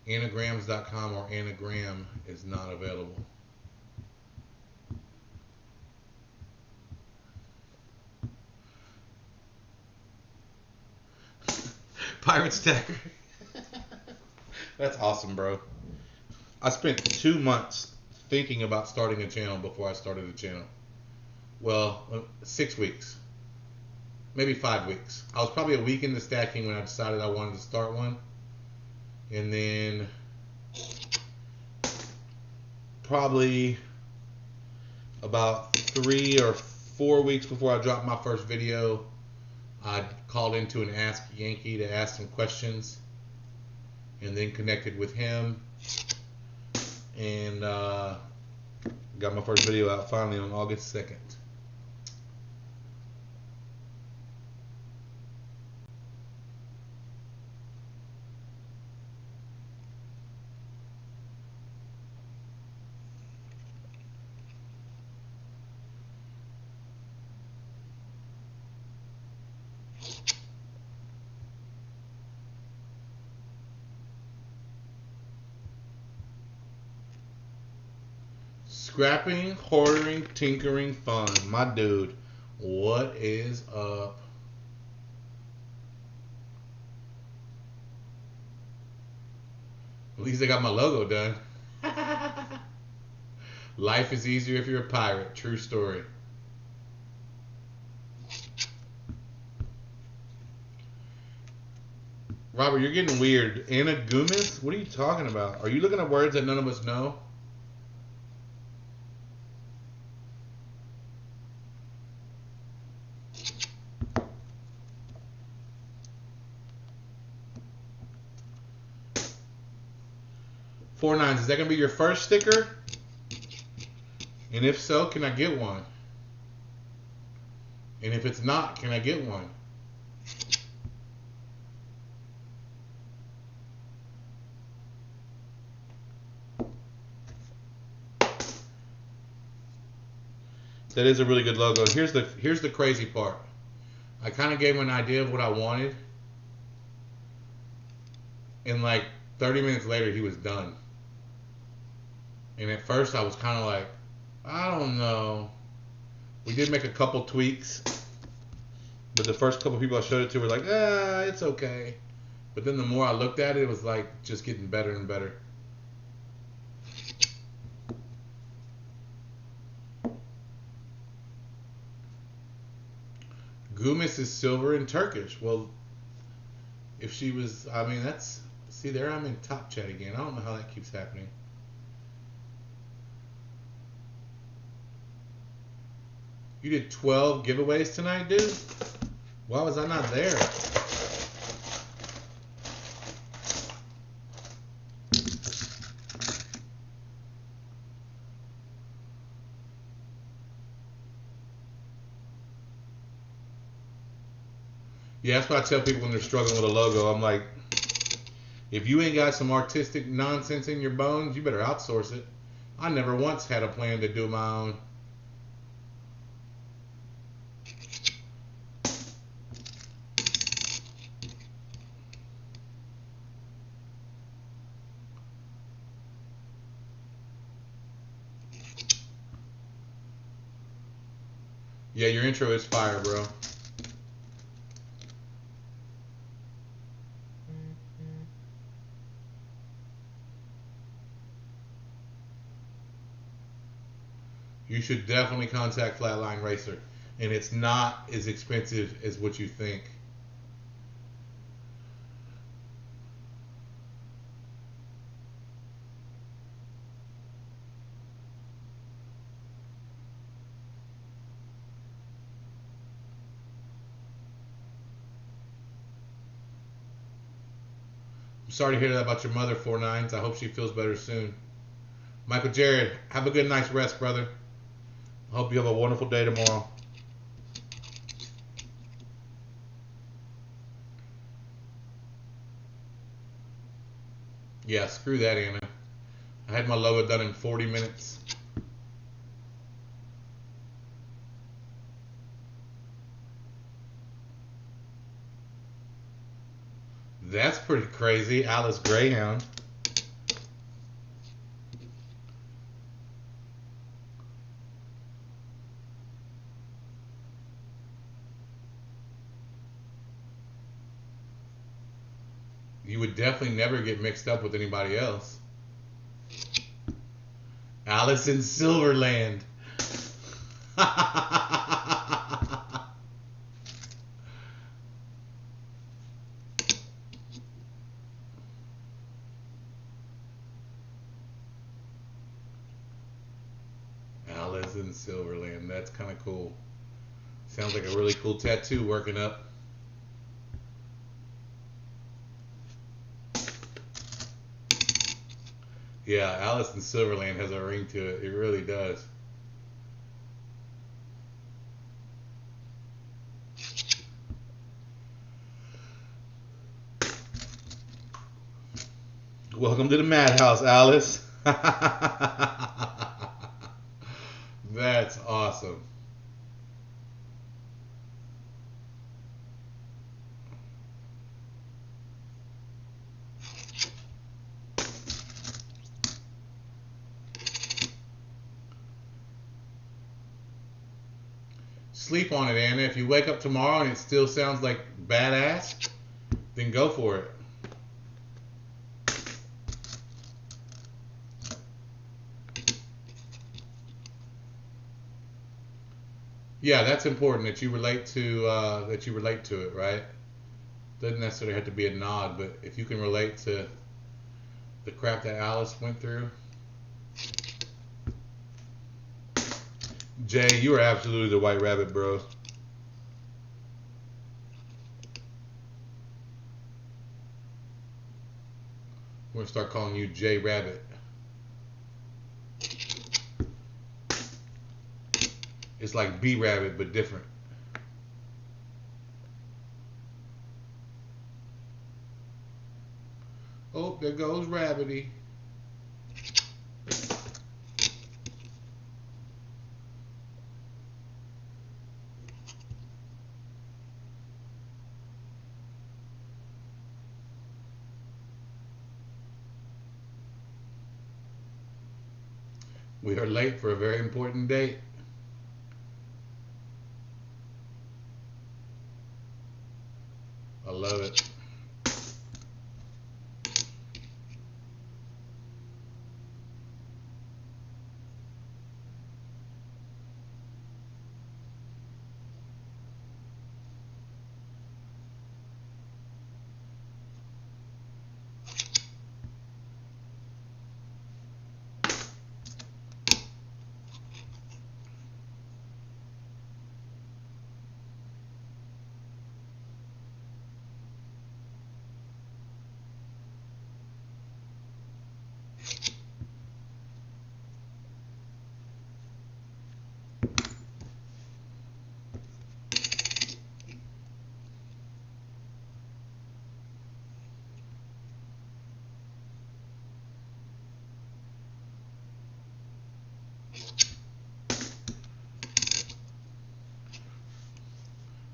Anagrams.com or anagram is not available. Pirate Stacker. That's awesome, bro. I spent 2 months thinking about starting a channel before I started a channel. Well, 6 weeks. Maybe 5 weeks. I was probably a week into stacking when I decided I wanted to start one. And then probably about 3 or 4 weeks before I dropped my first video, I called into an Ask Yankee to ask some questions, and then connected with him, and got my first video out finally on August 2nd. Scrapping, hoarding, tinkering, fun. My dude, what is up? At least I got my logo done. Life is easier if you're a pirate. True story. Robert, you're getting weird. Anagumis? What are you talking about? Are you looking at words that none of us know? Four nines. Is that gonna be your first sticker? And if so, can I get one? And if it's not, can I get one? That is a really good logo. Here's the crazy part. I kind of gave him an idea of what I wanted, and like 30 minutes later, he was done. And at first, I was kind of like, I don't know. We did make a couple tweaks, but the first couple people I showed it to were like, it's okay. But then the more I looked at it, it was like just getting better and better. Gumis is silver in Turkish. Well, if she was, I mean, that's, see there, I'm in top chat again. I don't know how that keeps happening. You did 12 giveaways tonight, dude? Why was I not there? Yeah, that's what I tell people when they're struggling with a logo. I'm like, if you ain't got some artistic nonsense in your bones, you better outsource it. I never once had a plan to do my own. Yeah, your intro is fire, bro. You should definitely contact Flatline Racer. And it's not as expensive as what you think. I'm sorry to hear that about your mother, 4-9s. I hope she feels better soon. Michael Jared, have a good night's rest, brother. I hope you have a wonderful day tomorrow. Yeah, screw that, Anna. I had my logo done in 40 minutes. That's pretty crazy. Alice Greyhound. You would definitely never get mixed up with anybody else. Alice in Silverland. Alice in Silverland. That's kind of cool. Sounds like a really cool tattoo working up. Yeah, Alice in Silverland has a ring to it. It really does. Welcome to the madhouse, Alice. That's awesome. Sleep on it, Anna. If you wake up tomorrow and it still sounds like badass, then go for it. Yeah, that's important that you relate to it, right? Doesn't necessarily have to be a nod, but if you can relate to the crap that Alice went through. Jay, you are absolutely the white rabbit, bro. We're gonna start calling you Jay Rabbit. It's like B Rabbit, but different. Oh, there goes Rabbity. We are late for a very important date. I love it.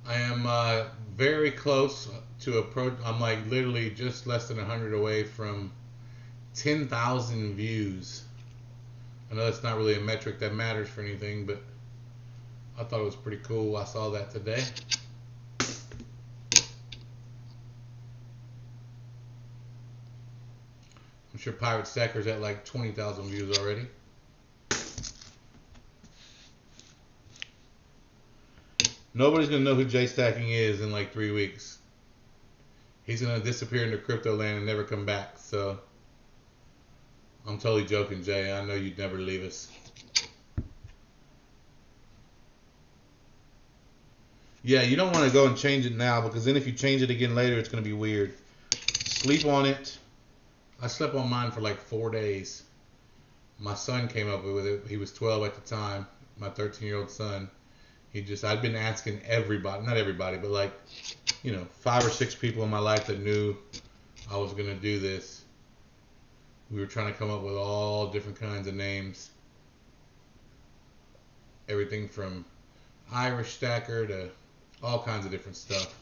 I am very close to approach. I'm like literally just less than 100 away from 10,000 views. I know that's not really a metric that matters for anything, but I thought it was pretty cool. I saw that today. I'm sure Pirate Stacker's at like 20,000 views already. Nobody's gonna know who Jay Stacking is in like 3 weeks. He's gonna disappear into crypto land and never come back. So I'm totally joking, Jay. I know you'd never leave us. Yeah, you don't want to go and change it now because then if you change it again later, it's gonna be weird. Sleep on it. I slept on mine for like 4 days. My son came up with it. He was 12 at the time. My 13-year-old son. I'd been asking everybody, not everybody, but like, 5 or 6 people in my life that knew I was going to do this. We were trying to come up with all different kinds of names. Everything from Irish stacker to all kinds of different stuff.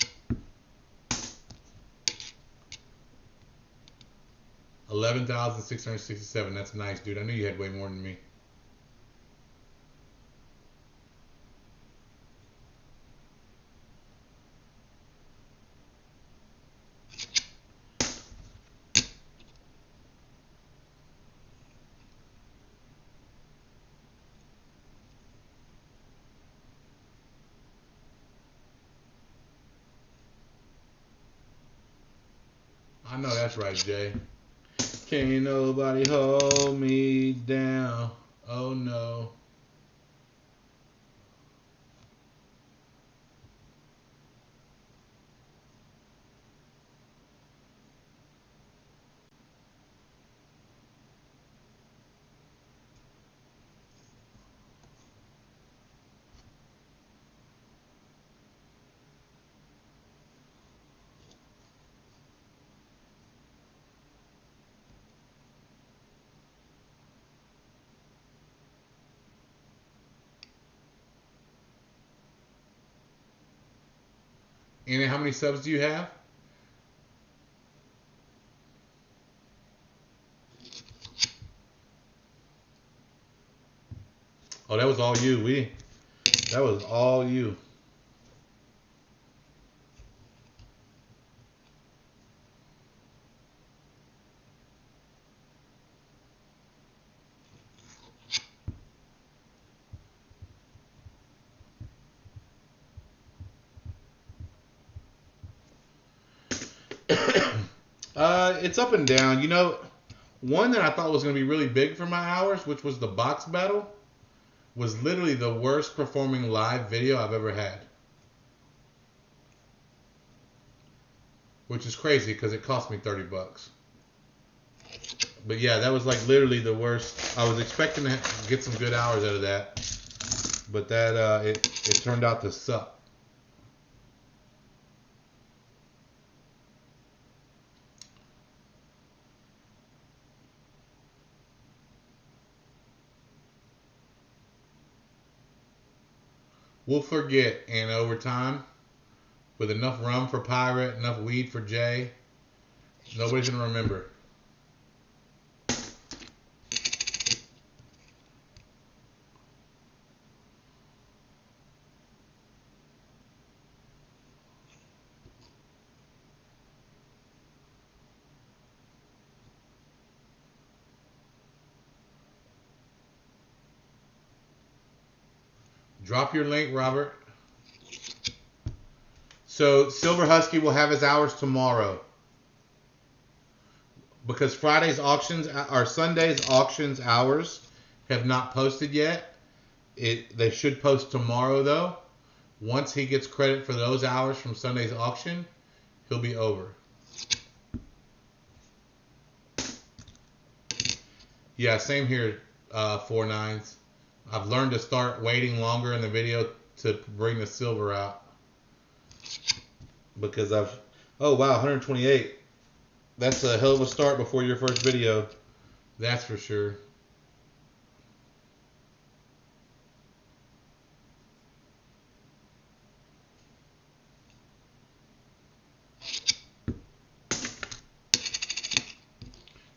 11,667. That's nice, dude. I knew you had way more than me. I know that's right, Jay. Can't nobody hold me down. Oh no. And how many subs do you have? Oh, that was all you. That was all you. It's up and down. You know, one that I thought was going to be really big for my hours, which was the box battle, was literally the worst performing live video I've ever had. Which is crazy because it cost me $30. But yeah, that was like literally the worst. I was expecting to get some good hours out of that, but that it turned out to suck. We'll forget, and over time, with enough rum for Pirate, enough weed for Jay, nobody's gonna remember. Drop your link, Robert. So Silver Husky will have his hours tomorrow. Because Friday's auctions, or Sunday's auctions hours have not posted yet. They should post tomorrow though. Once he gets credit for those hours from Sunday's auction, he'll be over. Yeah, same here, 4-9s. I've learned to start waiting longer in the video to bring the silver out. Because oh wow, 128. That's a hell of a start before your first video. That's for sure.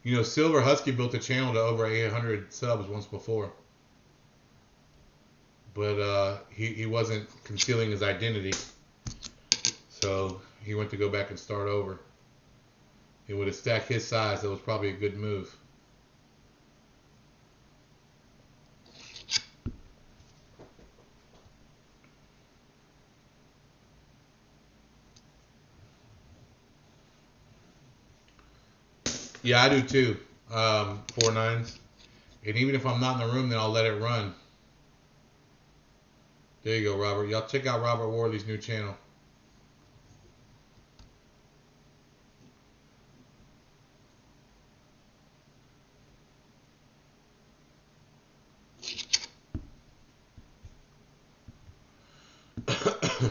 You know, Silver Husky built a channel to over 800 subs once before. But he wasn't concealing his identity. So he went to go back and start over. It would have stacked his size. That was probably a good move. Yeah, I do too. 4-9s. And even if I'm not in the room, then I'll let it run. There you go, Robert. Y'all check out Robert Worley's new channel.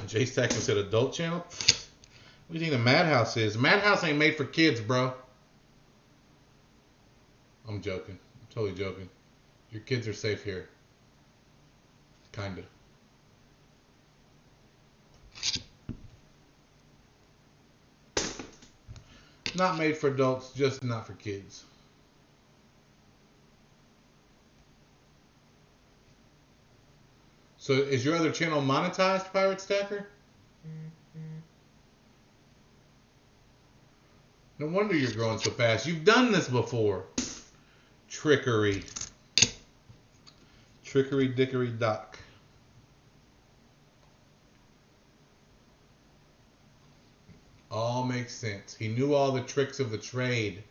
Jay Stackman said adult channel? What do you think the Madhouse is? Madhouse ain't made for kids, bro. I'm joking. I'm totally joking. Your kids are safe here. Kinda. Not made for adults, just not for kids. So is your other channel monetized, Pirate Stacker? No wonder you're growing so fast. You've done this before. Trickery. Trickery Dickory Doc. All makes sense. He knew all the tricks of the trade.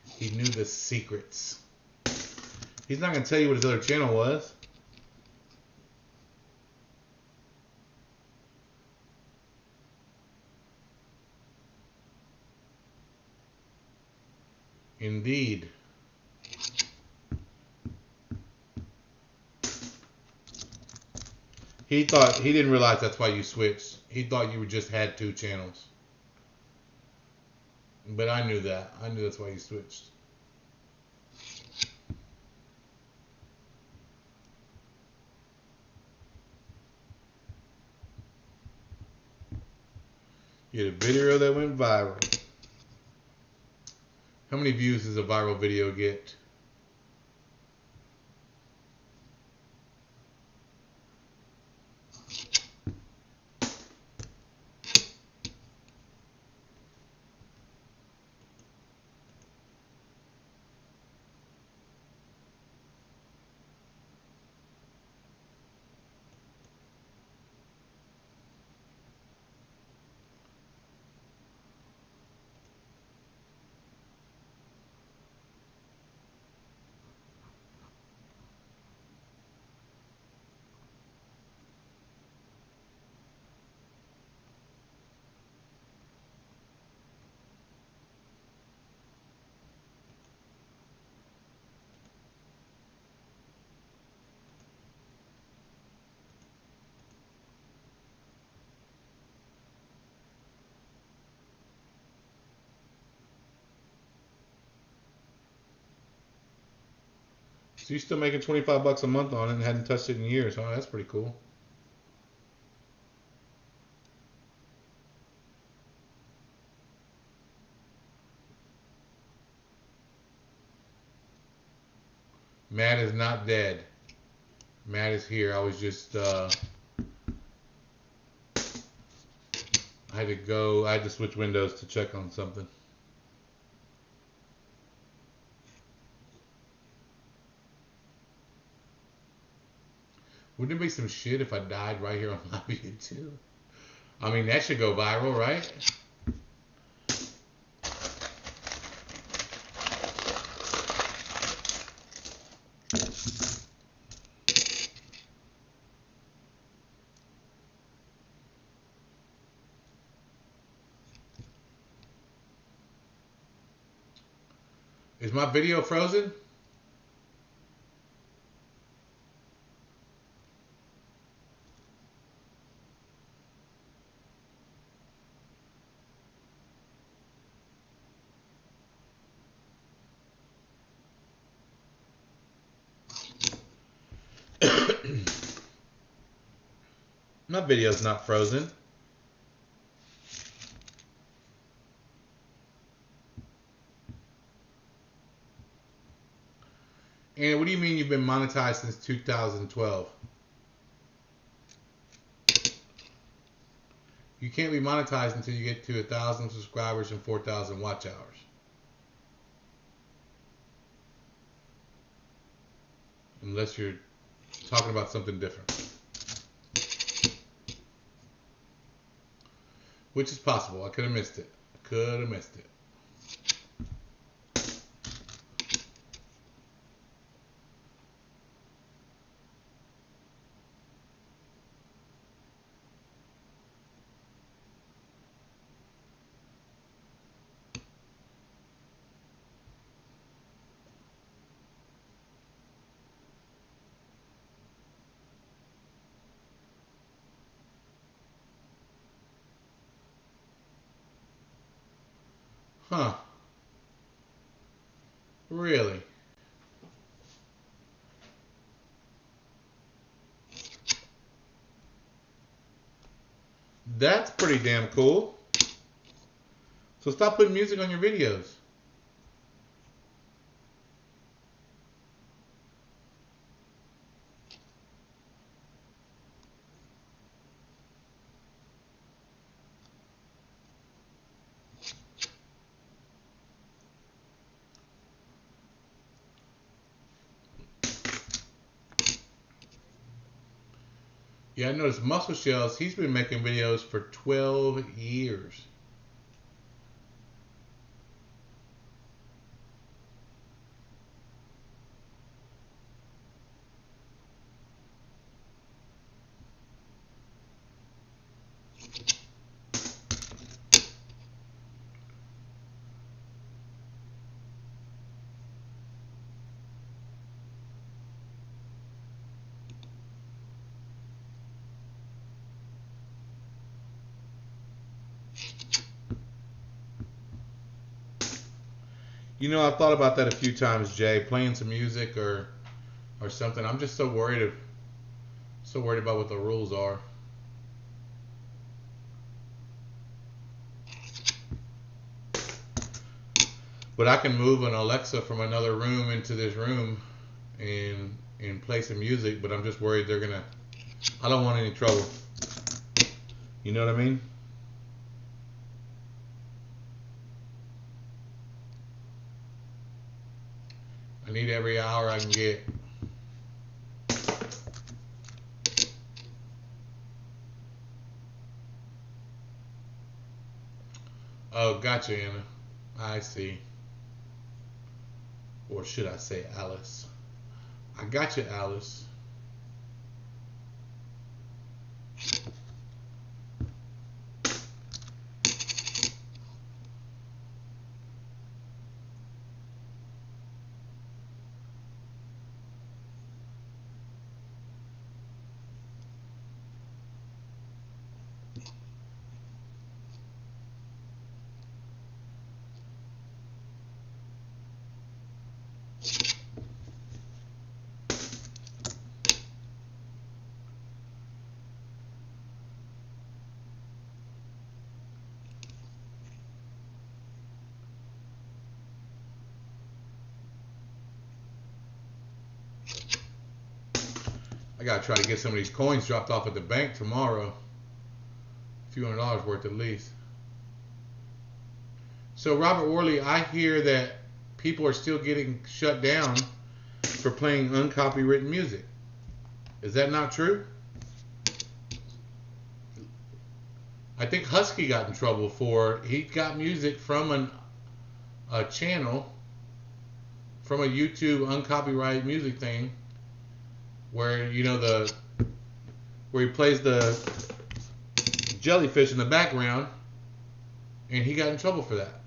He knew the secrets. He's not going to tell you what his other channel was. Indeed. He didn't realize that's why you switched. He thought you just had 2 channels. But I knew that. I knew that's why you switched. You had a video that went viral. How many views does a viral video get? So you're still making $25 a month on it and hadn't touched it in years, huh? That's pretty cool. Matt is not dead. Matt is here. I was just I had to switch windows to check on something. Wouldn't it be some shit if I died right here on live YouTube? I mean, that should go viral, right? Is my video frozen? My video's not frozen. And what do you mean you've been monetized since 2012? You can't be monetized until you get to 1,000 subscribers and 4,000 watch hours. Unless you're talking about something different. Which is possible. I could have missed it. Huh. Really? That's pretty damn cool. So stop putting music on your videos. Yeah, I noticed Muscle Shells, he's been making videos for 12 years. You know, I've thought about that a few times, Jay, playing some music or something. I'm just so worried about what the rules are. But I can move an Alexa from another room into this room and play some music, but I'm just worried I don't want any trouble. You know what I mean? I need every hour I can get. Oh, gotcha, Anna. I see. Or should I say Alice? I got you, Alice. I gotta try to get some of these coins dropped off at the bank tomorrow. A few $100s worth at least. So Robert Worley, I hear that people are still getting shut down for playing uncopywritten music. Is that not true? I think Husky got in trouble he got music from a channel, from a YouTube uncopyrighted music thing, where where he plays the jellyfish in the background, and he got in trouble for that.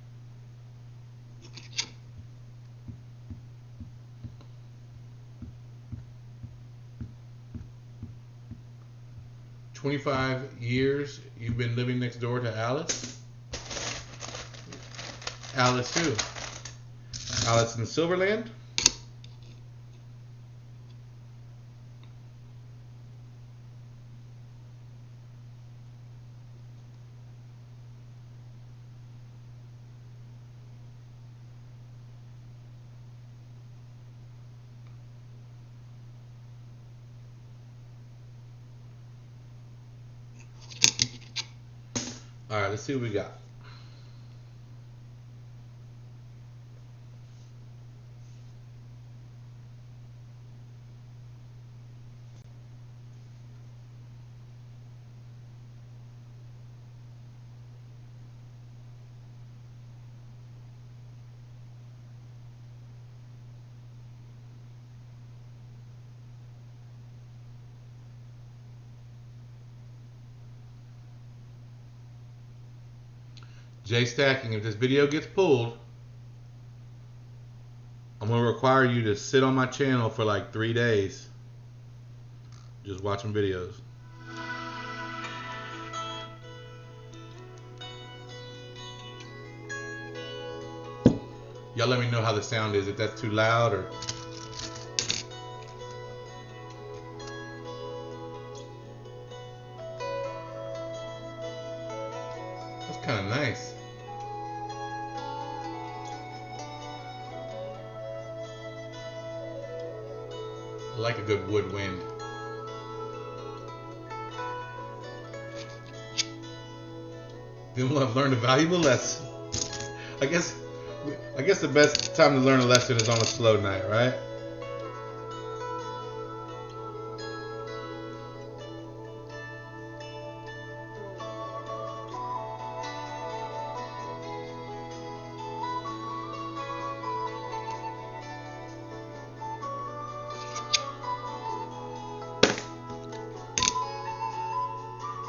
"25 years you've been living next door to Alice." Alice who? Alice in Silverland? All right, let's see what we got. Jay Stacking, if this video gets pulled, I'm going to require you to sit on my channel for like 3 days just watching videos. Y'all let me know how the sound is, if that's too loud or... That's kind of nice. I like a good woodwind. Then we'll have learned a valuable lesson. I guess the best time to learn a lesson is on a slow night, right?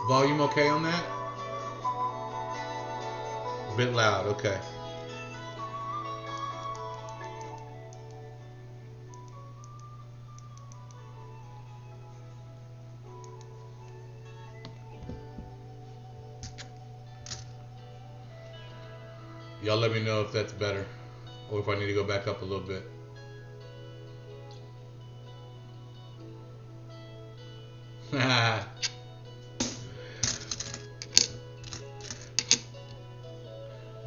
Volume okay on that? A bit loud, okay. Y'all let me know if that's better or if I need to go back up a little bit.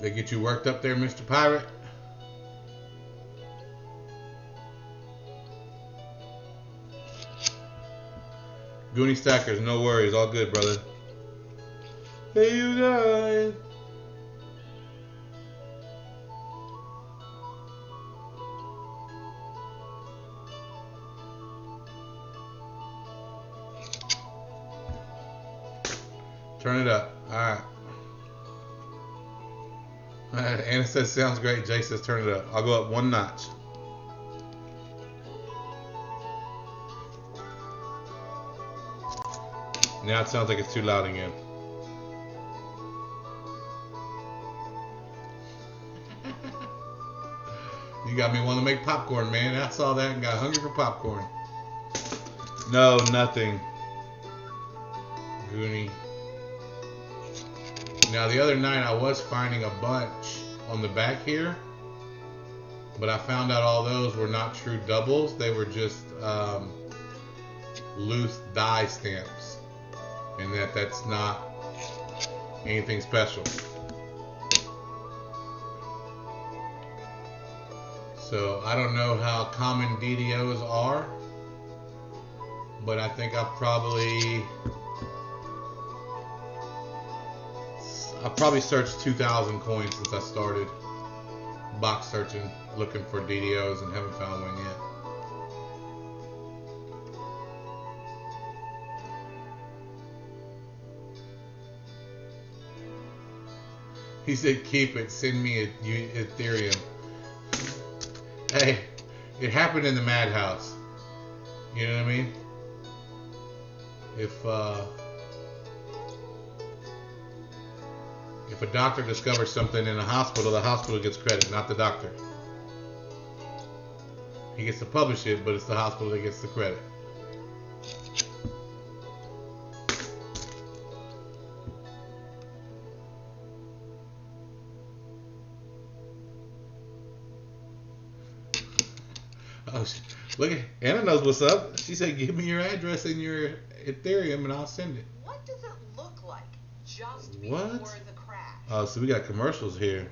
They get you worked up there, Mr. Pirate? Goonie Stackers, no worries, all good, brother. Hey, you guys. Turn it up. Alright. Anna says sounds great. Jay says turn it up. I'll go up one notch. Now it sounds like it's too loud again. You got me wanting to make popcorn, man. I saw that and got hungry for popcorn. No, nothing. Goonie. Now the other night I was finding a bunch on the back here, but I found out all those were not true doubles. They were just loose die stamps, and that's not anything special. So I don't know how common DDOs are, but I think I've probably searched 2,000 coins since I started box searching, looking for DDOs, and haven't found one yet. He said, keep it, send me a Ethereum. Hey, it happened in the madhouse. You know what I mean? If a doctor discovers something in a hospital, the hospital gets credit, not the doctor. He gets to publish it, but it's the hospital that gets the credit. Oh, look at Anna knows what's up. She said, "Give me your address and your Ethereum, and I'll send it." What does it look like just before the crash? Oh, so we got commercials here.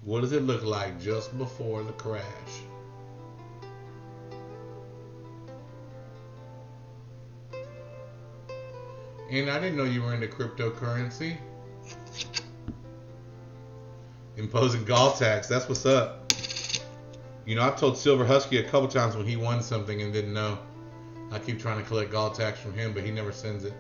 What does it look like just before the crash? And I didn't know you were into cryptocurrency. Imposing gall tax. That's what's up. You know, I've told Silver Husky a couple times when he won something and didn't know. I keep trying to collect gall tax from him, but he never sends it.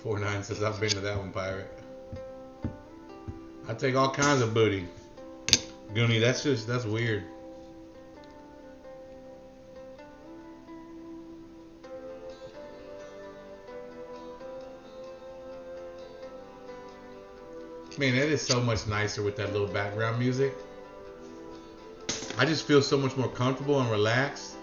.49 says I've been to that one, Pirate. I take all kinds of booty. Goonie, that's weird. Man, that is so much nicer with that little background music. I just feel so much more comfortable and relaxed.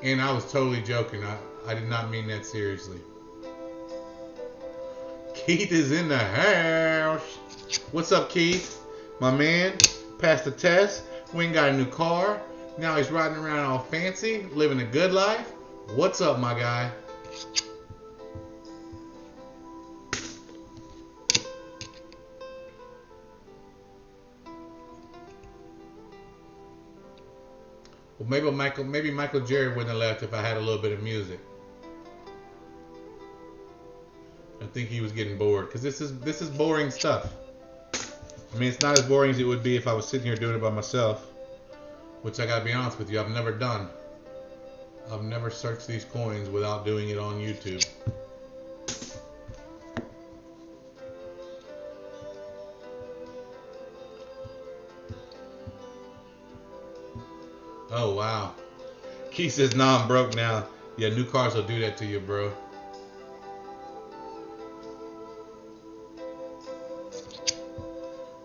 And I was totally joking. I did not mean that seriously. Keith is in the house. What's up, Keith? My man passed the test. Went and got a new car. Now he's riding around all fancy, living a good life. What's up, my guy? Well, maybe Michael Jerry wouldn't have left if I had a little bit of music. I think he was getting bored because this is boring stuff. I mean, it's not as boring as it would be if I was sitting here doing it by myself, which I gotta be honest with you, I've never done. I've never searched these coins without doing it on YouTube. Oh wow. Keith says, "Nah, I'm broke now." Yeah, new cars will do that to you, bro.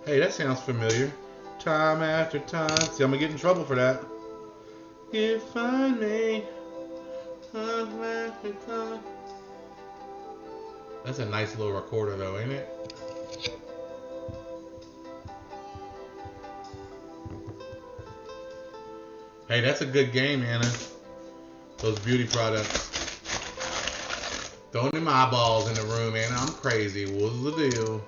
Hey, that sounds familiar. Time after time. See, I'm gonna get in trouble for that. If I may, time after time. That's a nice little recorder, though, ain't it? Hey, that's a good game, Anna. Those beauty products. Throwing them eyeballs in the room, Anna. I'm crazy. What's the deal?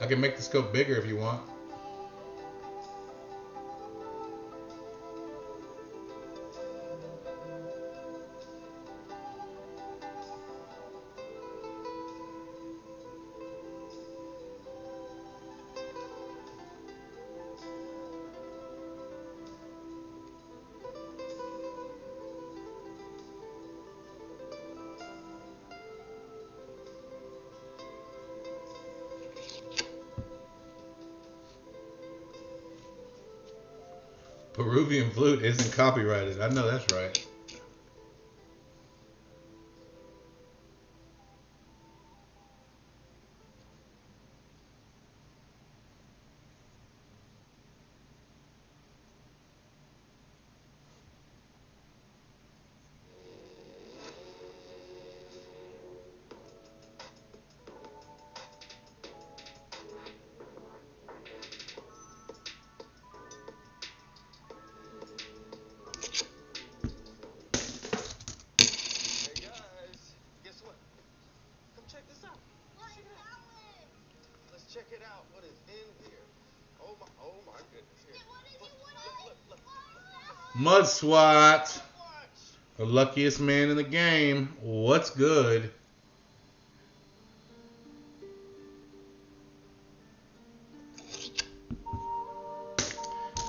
I can make the scope bigger if you want. Peruvian flute isn't copyrighted. I know that's right. Check it out. What is in here? Oh my goodness. Here. Look. Mud Swat. The luckiest man in the game. What's good?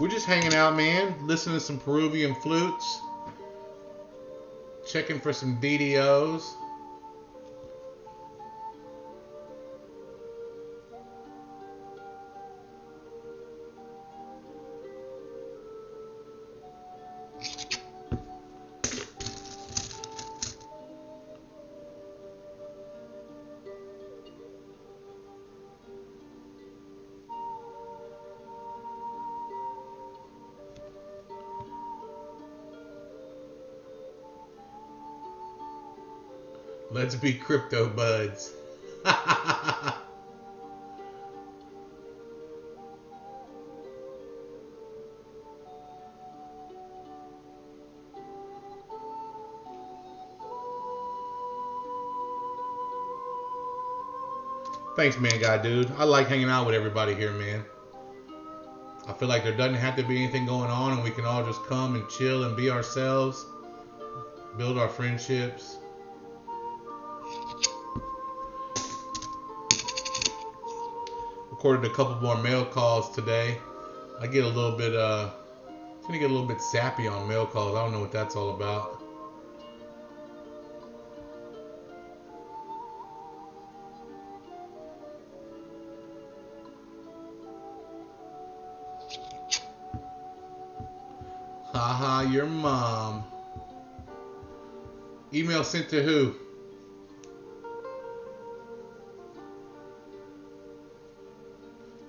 We're just hanging out, man. Listening to some Peruvian flutes. Checking for some DDOs. Let's be crypto buds. Thanks, man, guy, dude. I like hanging out with everybody here, man. I feel like there doesn't have to be anything going on, and we can all just come and chill and be ourselves, build our friendships. Recorded a couple more mail calls today. I get a little bit, I'm gonna get a little bit sappy on mail calls. I don't know what that's all about. Haha, your mom. Email sent to who?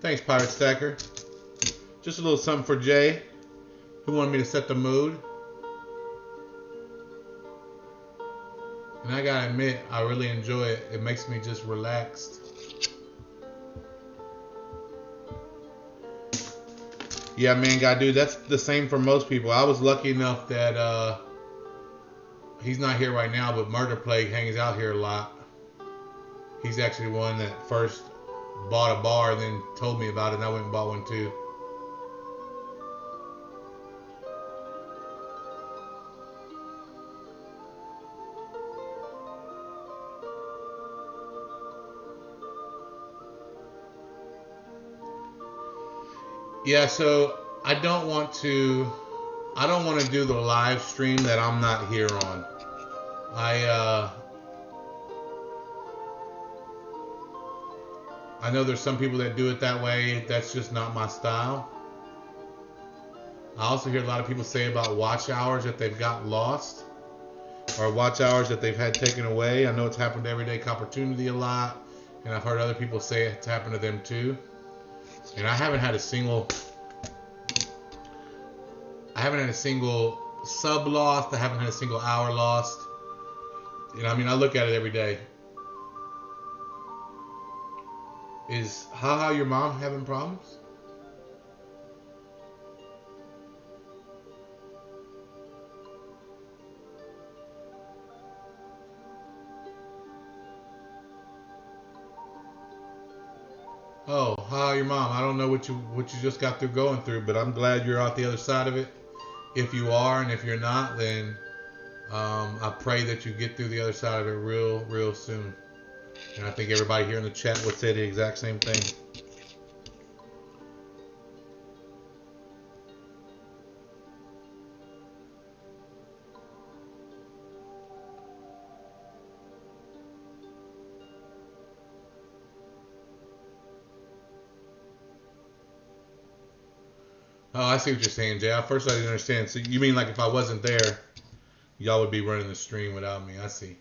Thanks, Pirate Stacker. Just a little something for Jay, who wanted me to set the mood. And I gotta admit, I really enjoy it. It makes me just relaxed. Yeah, man, God, dude, that's the same for most people. I was lucky enough that he's not here right now, but Murder Plague hangs out here a lot. He's actually one that first bought a bar and then told me about it, and I went and bought one too. Yeah, so I don't want to do the live stream that I'm not here on. I know there's some people that do it that way. That's just not my style. I also hear a lot of people say about watch hours that they've got lost, or watch hours that they've had taken away. I know it's happened to Everyday Opportunity a lot, and I've heard other people say it's happened to them too. And I haven't had a single sub lost. I haven't had a single hour lost. You know, I mean, I look at it every day. Is Haha your mom having problems? Oh, Haha your mom. I don't know what you just got through going through, but I'm glad you're out the other side of it. If you are, and if you're not, then I pray that you get through the other side of it real soon. And I think everybody here in the chat would say the exact same thing. Oh, I see what you're saying, Jay. At first I didn't understand. So you mean like if I wasn't there, y'all would be running the stream without me? I see.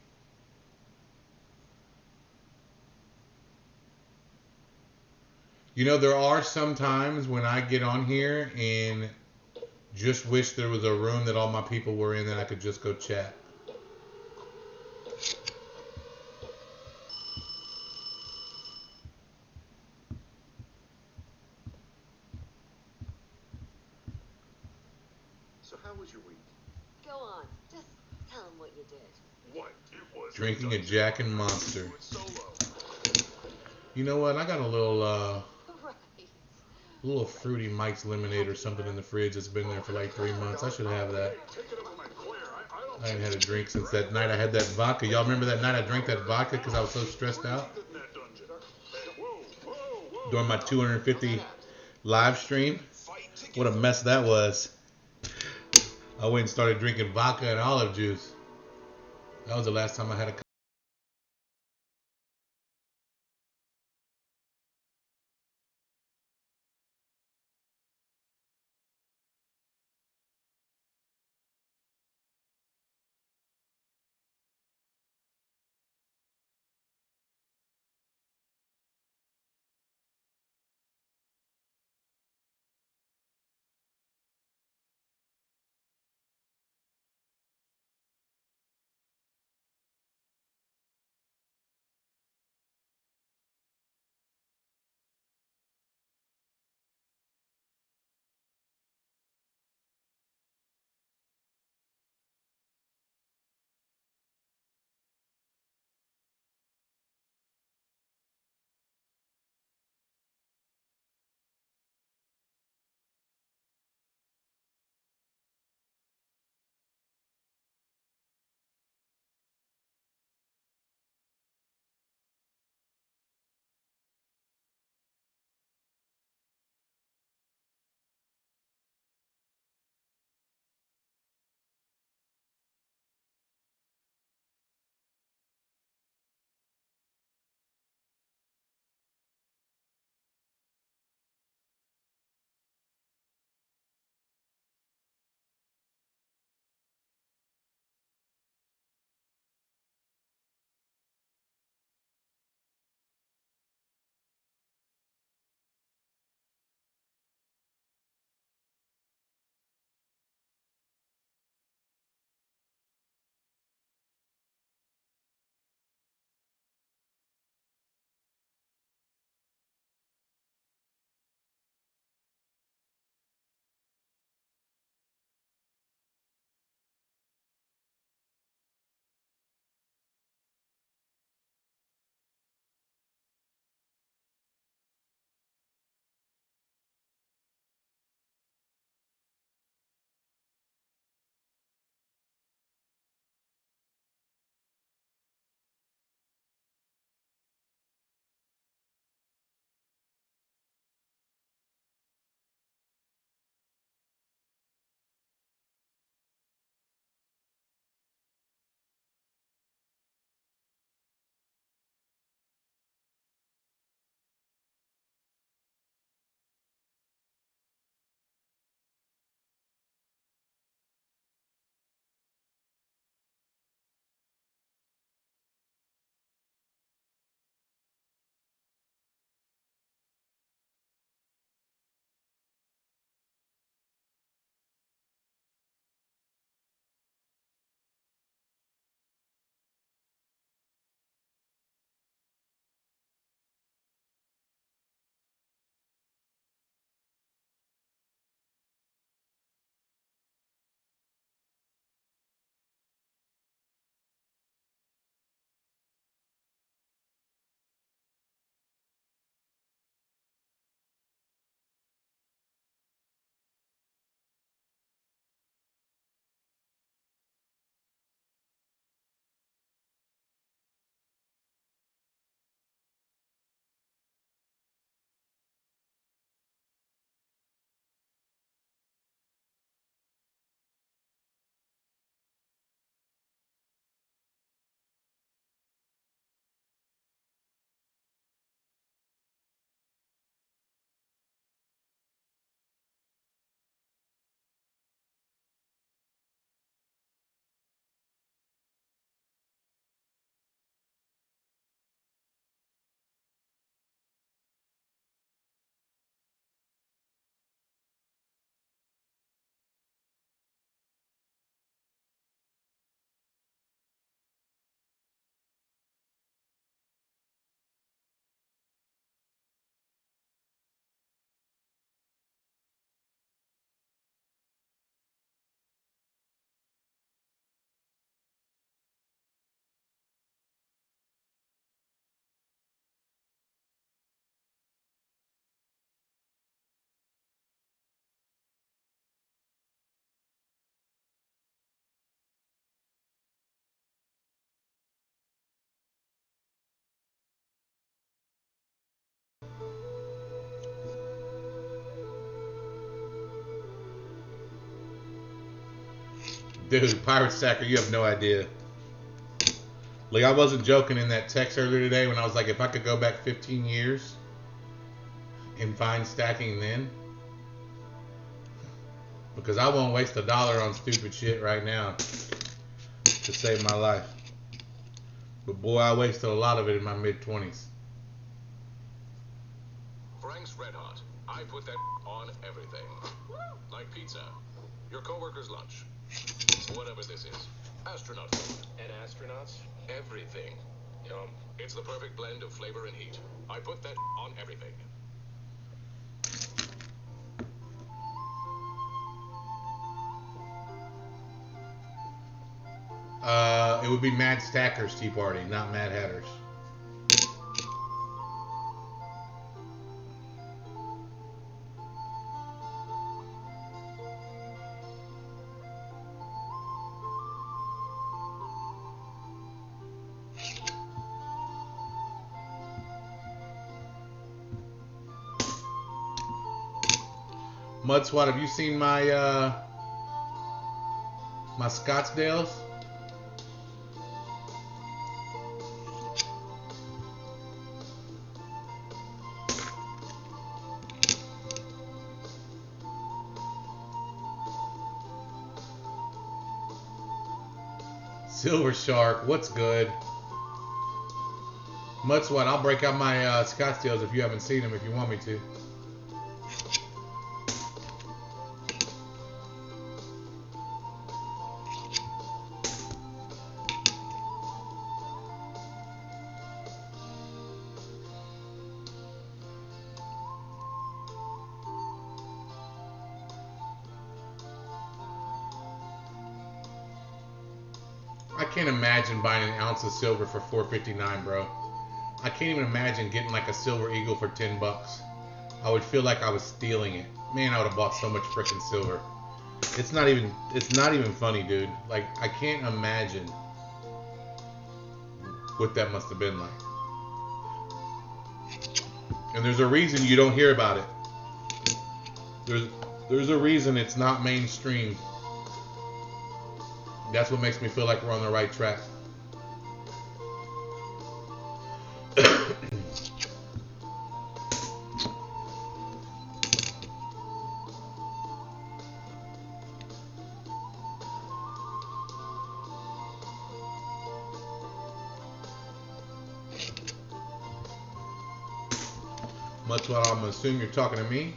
You know, there are some times when I get on here and just wish there was a room that all my people were in that I could just go chat. So how was your week? Go on, just tell him what you did. What? It was Drinking a Jack and Monster. solo. You know what? I got a little Right. fruity Mike's lemonade or something in the fridge that's been there for like 3 months. I should have that. I ain't had a drink since that night I had that vodka. Y'all remember that night I drank that vodka because I was so stressed out? During my 250 live stream. What a mess that was. I went and started drinking vodka and olive juice. That was the last time I had a Dude, Pirate Stacker, you have no idea. Like, I wasn't joking in that text earlier today when I was like, if I could go back 15 years and find stacking then, because I won't waste $1 on stupid shit right now to save my life. But boy, I wasted a lot of it in my mid-20s. Frank's Red Hot. I put that on everything. Like pizza. Your coworker's lunch. Whatever this is. Astronaut food. And astronauts? Everything. Yum. It's the perfect blend of flavor and heat. I put that on everything. It would be Mad Stackers Tea Party, not Mad Hatters. Mudswat, have you seen my my Scottsdales? Silver Shark, what's good? Mudswat, I'll break out my Scottsdales if you haven't seen them, if you want me to. I can't imagine buying an ounce of silver for $4.59, bro. I can't even imagine getting like a silver eagle for $10. I would feel like I was stealing it. Man, I would have bought so much freaking silver. It's not even funny, dude. Like, I can't imagine what that must have been like. And there's a reason you don't hear about it. There's a reason it's not mainstream. That's what makes me feel like we're on the right track. Much what I'm gonna assume you're talking to me.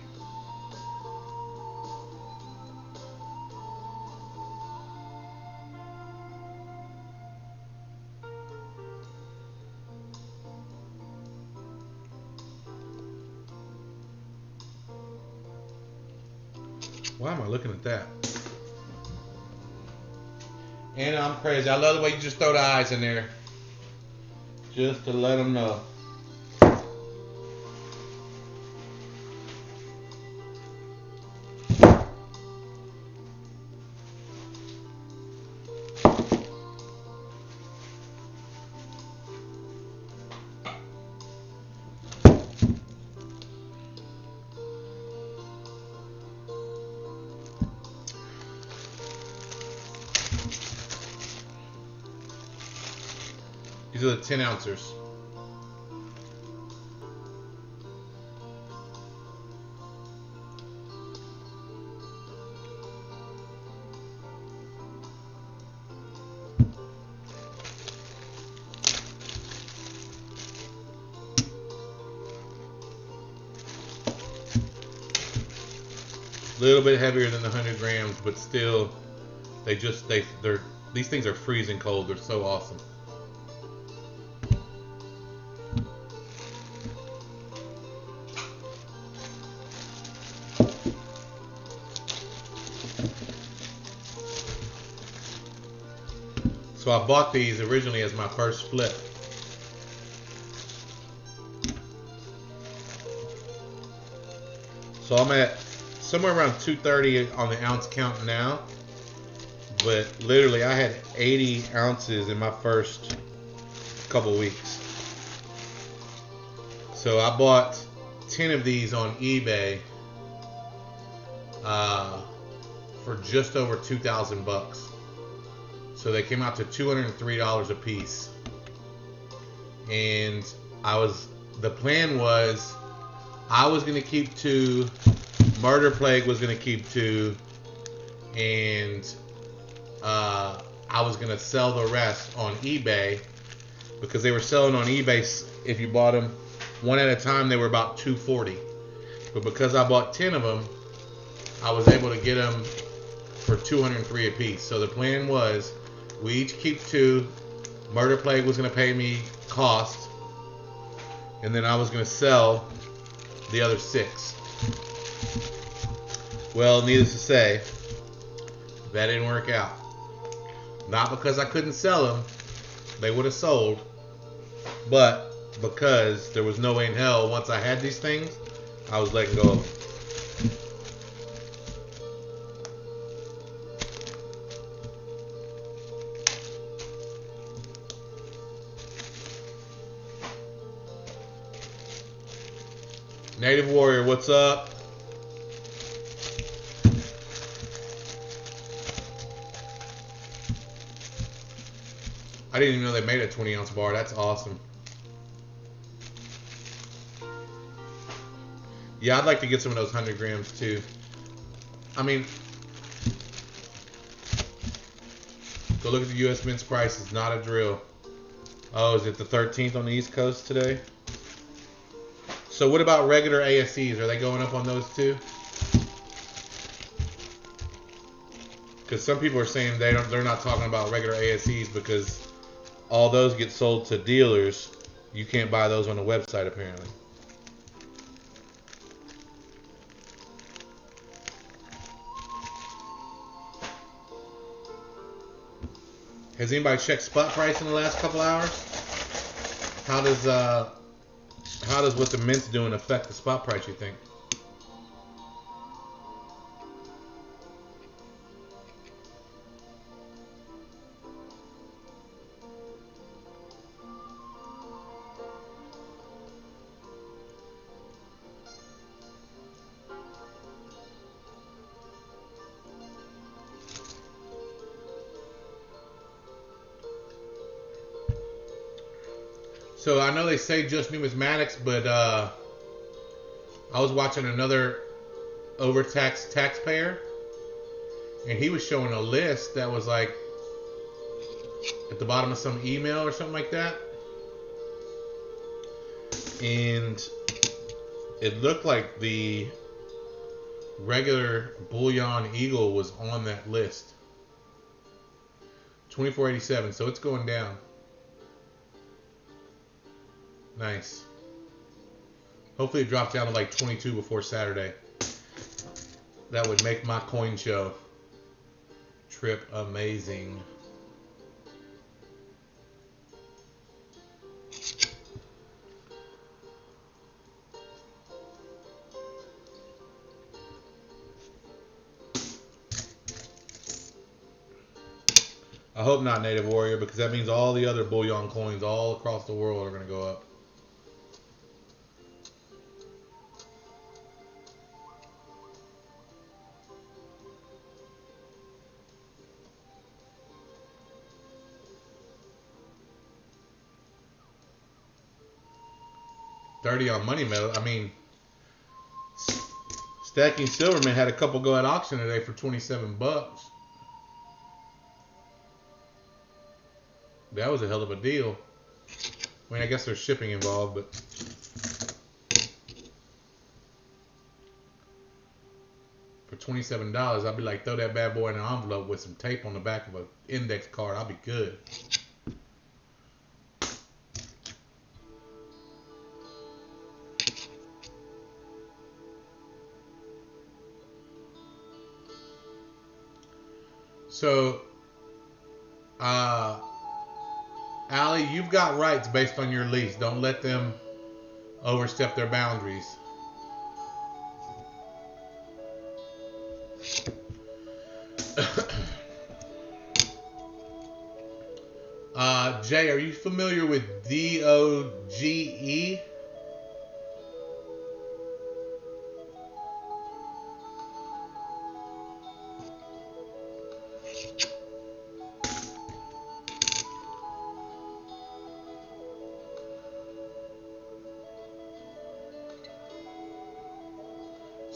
Why am I looking at that? And I'm crazy. I love the way you just throw the eyes in there. Just to let them know. These are the 10 ounces. A little bit heavier than the 100 grams, but still, they're these things are freezing cold. They're so awesome. So I bought these originally as my first flip. So I'm at somewhere around 230 on the ounce count now. But literally I had 80 ounces in my first couple weeks. So I bought 10 of these on eBay for just over $2,000. So they came out to $203 a piece. And the plan was I was going to keep 2, Murder Plague was going to keep 2, and I was going to sell the rest on eBay, because they were selling on eBay. If you bought them one at a time, they were about $240. But because I bought 10 of them, I was able to get them for $203 a piece. So the plan was we each keep 2. Murder Plague was going to pay me cost, and then I was going to sell the other 6. Well, needless to say, that didn't work out. Not because I couldn't sell them, they would have sold, but because there was no way in hell, once I had these things, I was letting go of them. Native Warrior, what's up? I didn't even know they made a 20-ounce bar. That's awesome. Yeah, I'd like to get some of those 100 grams too. I mean, go look at the U.S. Mint's price. It's not a drill. Oh, is it the 13th on the East Coast today? So what about regular ASEs? Are they going up on those too? Because some people are saying they're not talking about regular ASEs because all those get sold to dealers. You can't buy those on the website apparently. Has anybody checked spot price in the last couple hours? How does what the mint's doing affect the spot price, you think? So I know they say just numismatics, but I was watching another overtaxed taxpayer, and he was showing a list that was like at the bottom of some email or something like that, and it looked like the regular Bullion Eagle was on that list. 2487, so it's going down. Nice. Hopefully it drops down to like 22 before Saturday. That would make my coin show trip amazing. I hope not, Native Warrior, because that means all the other bullion coins all across the world are going to go up. $30 on money metal. I mean, Stacking Silverman had a couple go at auction today for $27. That was a hell of a deal. I mean, I guess there's shipping involved, but for $27, I'd be like, throw that bad boy in an envelope with some tape on the back of an index card. I'll be good. So, Allie, you've got rights based on your lease. Don't let them overstep their boundaries. Jay, are you familiar with DOGE?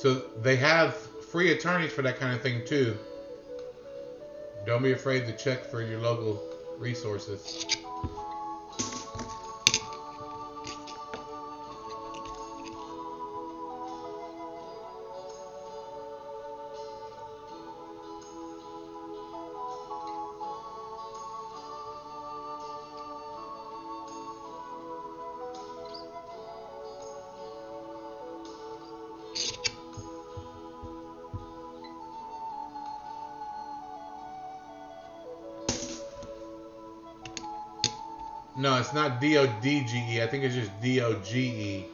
So they have free attorneys for that kind of thing too. Don't be afraid to check for your local resources. No, it's not DODGE. I think it's just DOGE.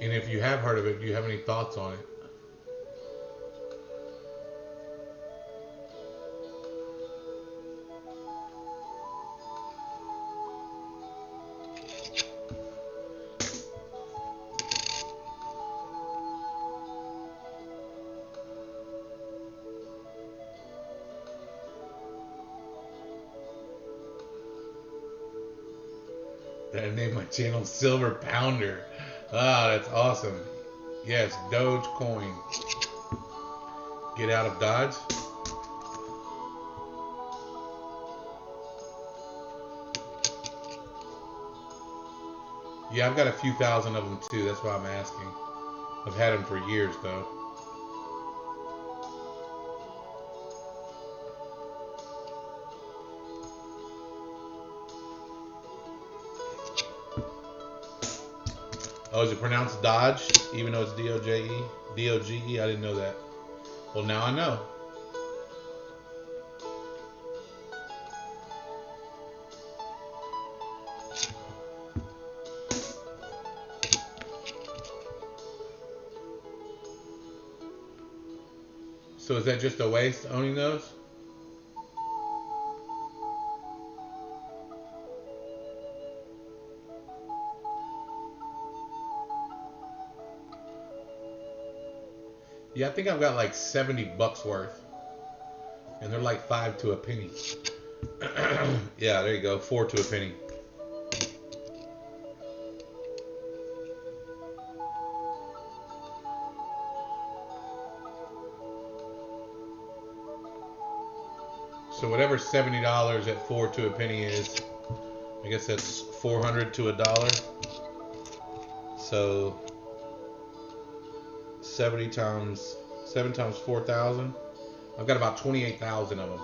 And if you have heard of it, do you have any thoughts on it? That I named my channel Silver Pounder. Ah, that's awesome. Yes, Dogecoin. Get out of Dodge. Yeah, I've got a few thousand of them too. That's why I'm asking. I've had them for years though. Oh, is it pronounced Dodge, even though it's D-O-J-E? D-O-G-E? I didn't know that. Well, now I know. So is that just a waste, owning those? Yeah, I think I've got like 70 bucks worth. And they're like 5 to a penny. Yeah, there you go. 4 to a penny. So whatever $70 at 4 to a penny is, I guess that's 400 to a dollar. So 70 times 7 times 4,000. I've got about 28,000 of them.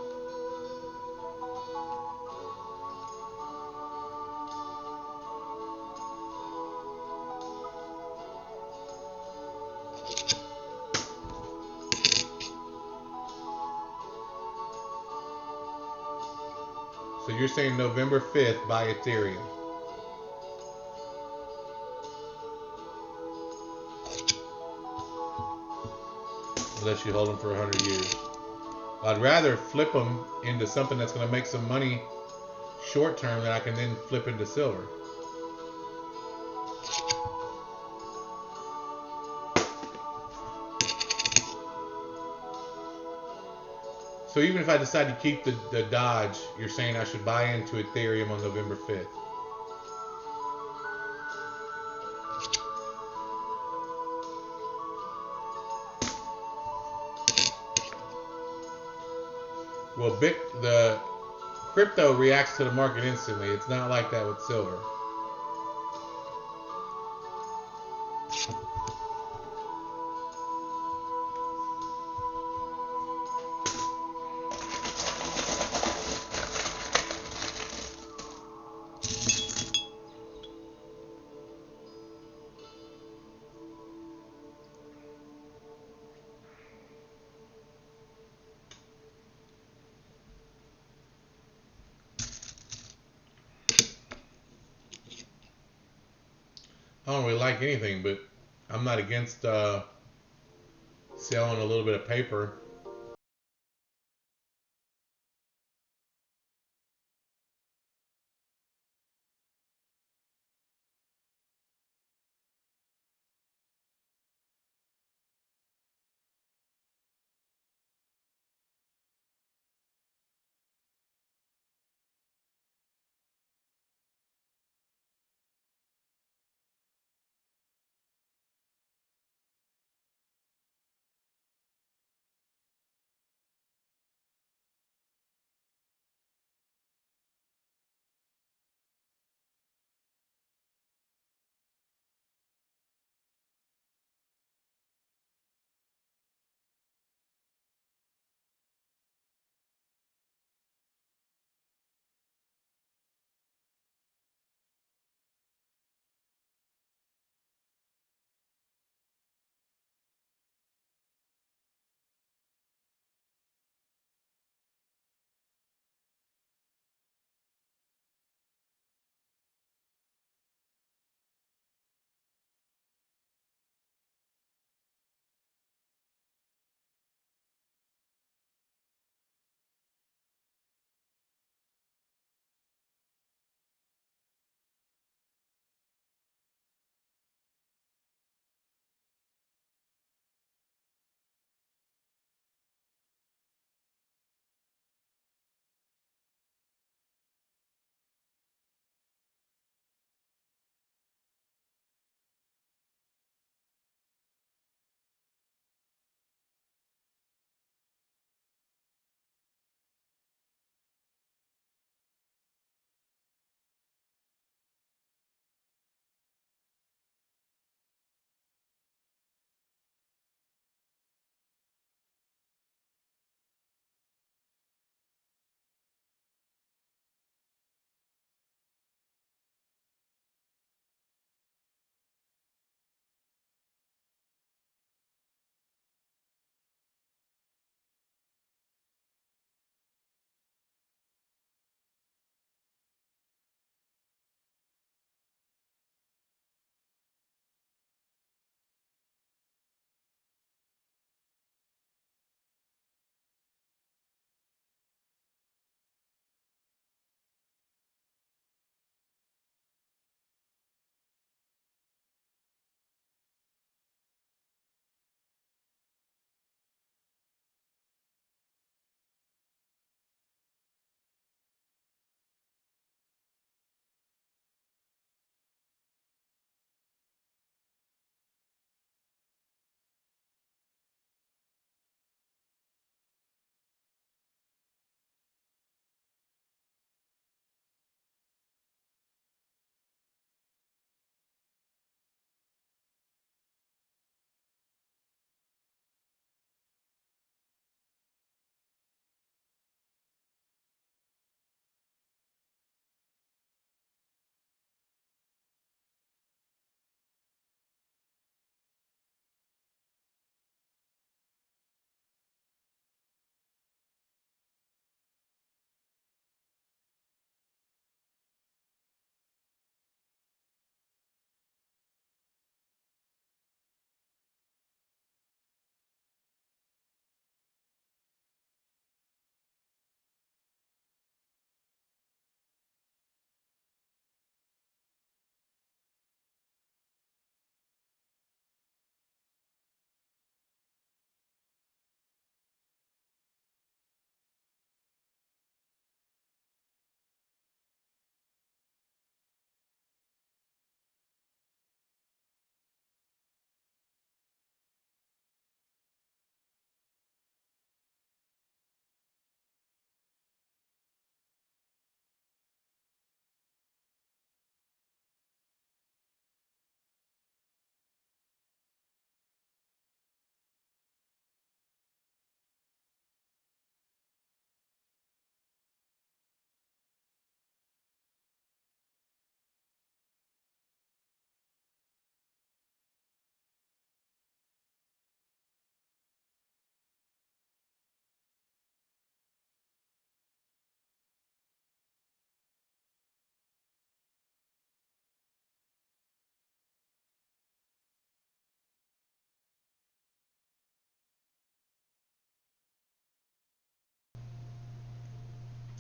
So you're saying November 5th buy Ethereum. Unless you hold them for 100 years. I'd rather flip them into something that's going to make some money short term that I can then flip into silver. So even if I decide to keep the Dodge, you're saying I should buy into Ethereum on November 5th. Well, the crypto reacts to the market instantly. It's not like that with silver. I don't really like anything, but I'm not against selling a little bit of paper.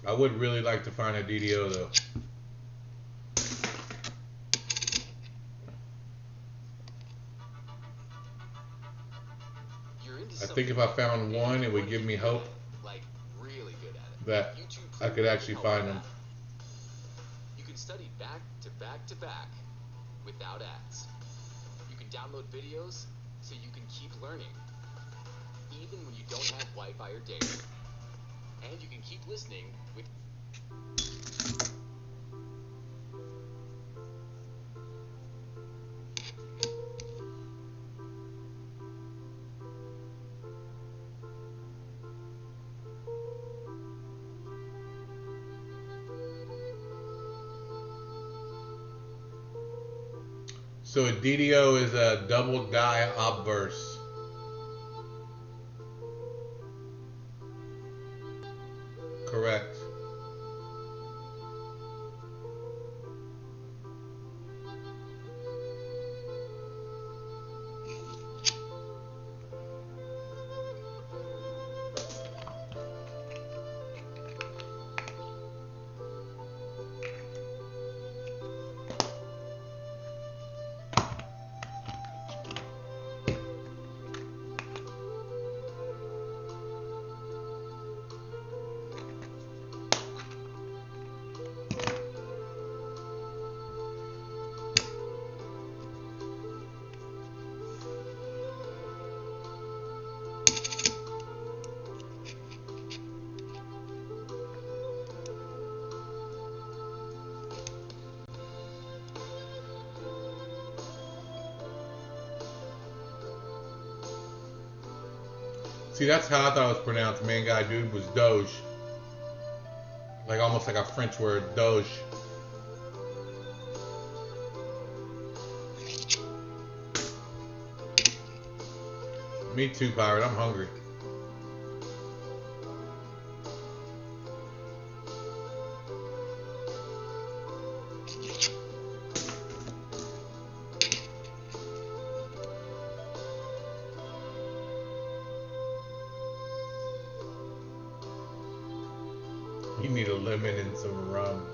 I would really like to find a DDO though. I think if I found one, it would give me hope like really good at it. that I could actually find them. You can study back to back to back without ads. You can download videos so you can keep learning, even when you don't have Wi-Fi or data. And you can keep listening with So a DDO is a double die obverse. Correct. See, that's how I thought it was pronounced. Man, guy, dude was Doge. Like almost like a French word, Doge. Me too, Pirate. I'm hungry. You need a lemon and some rum.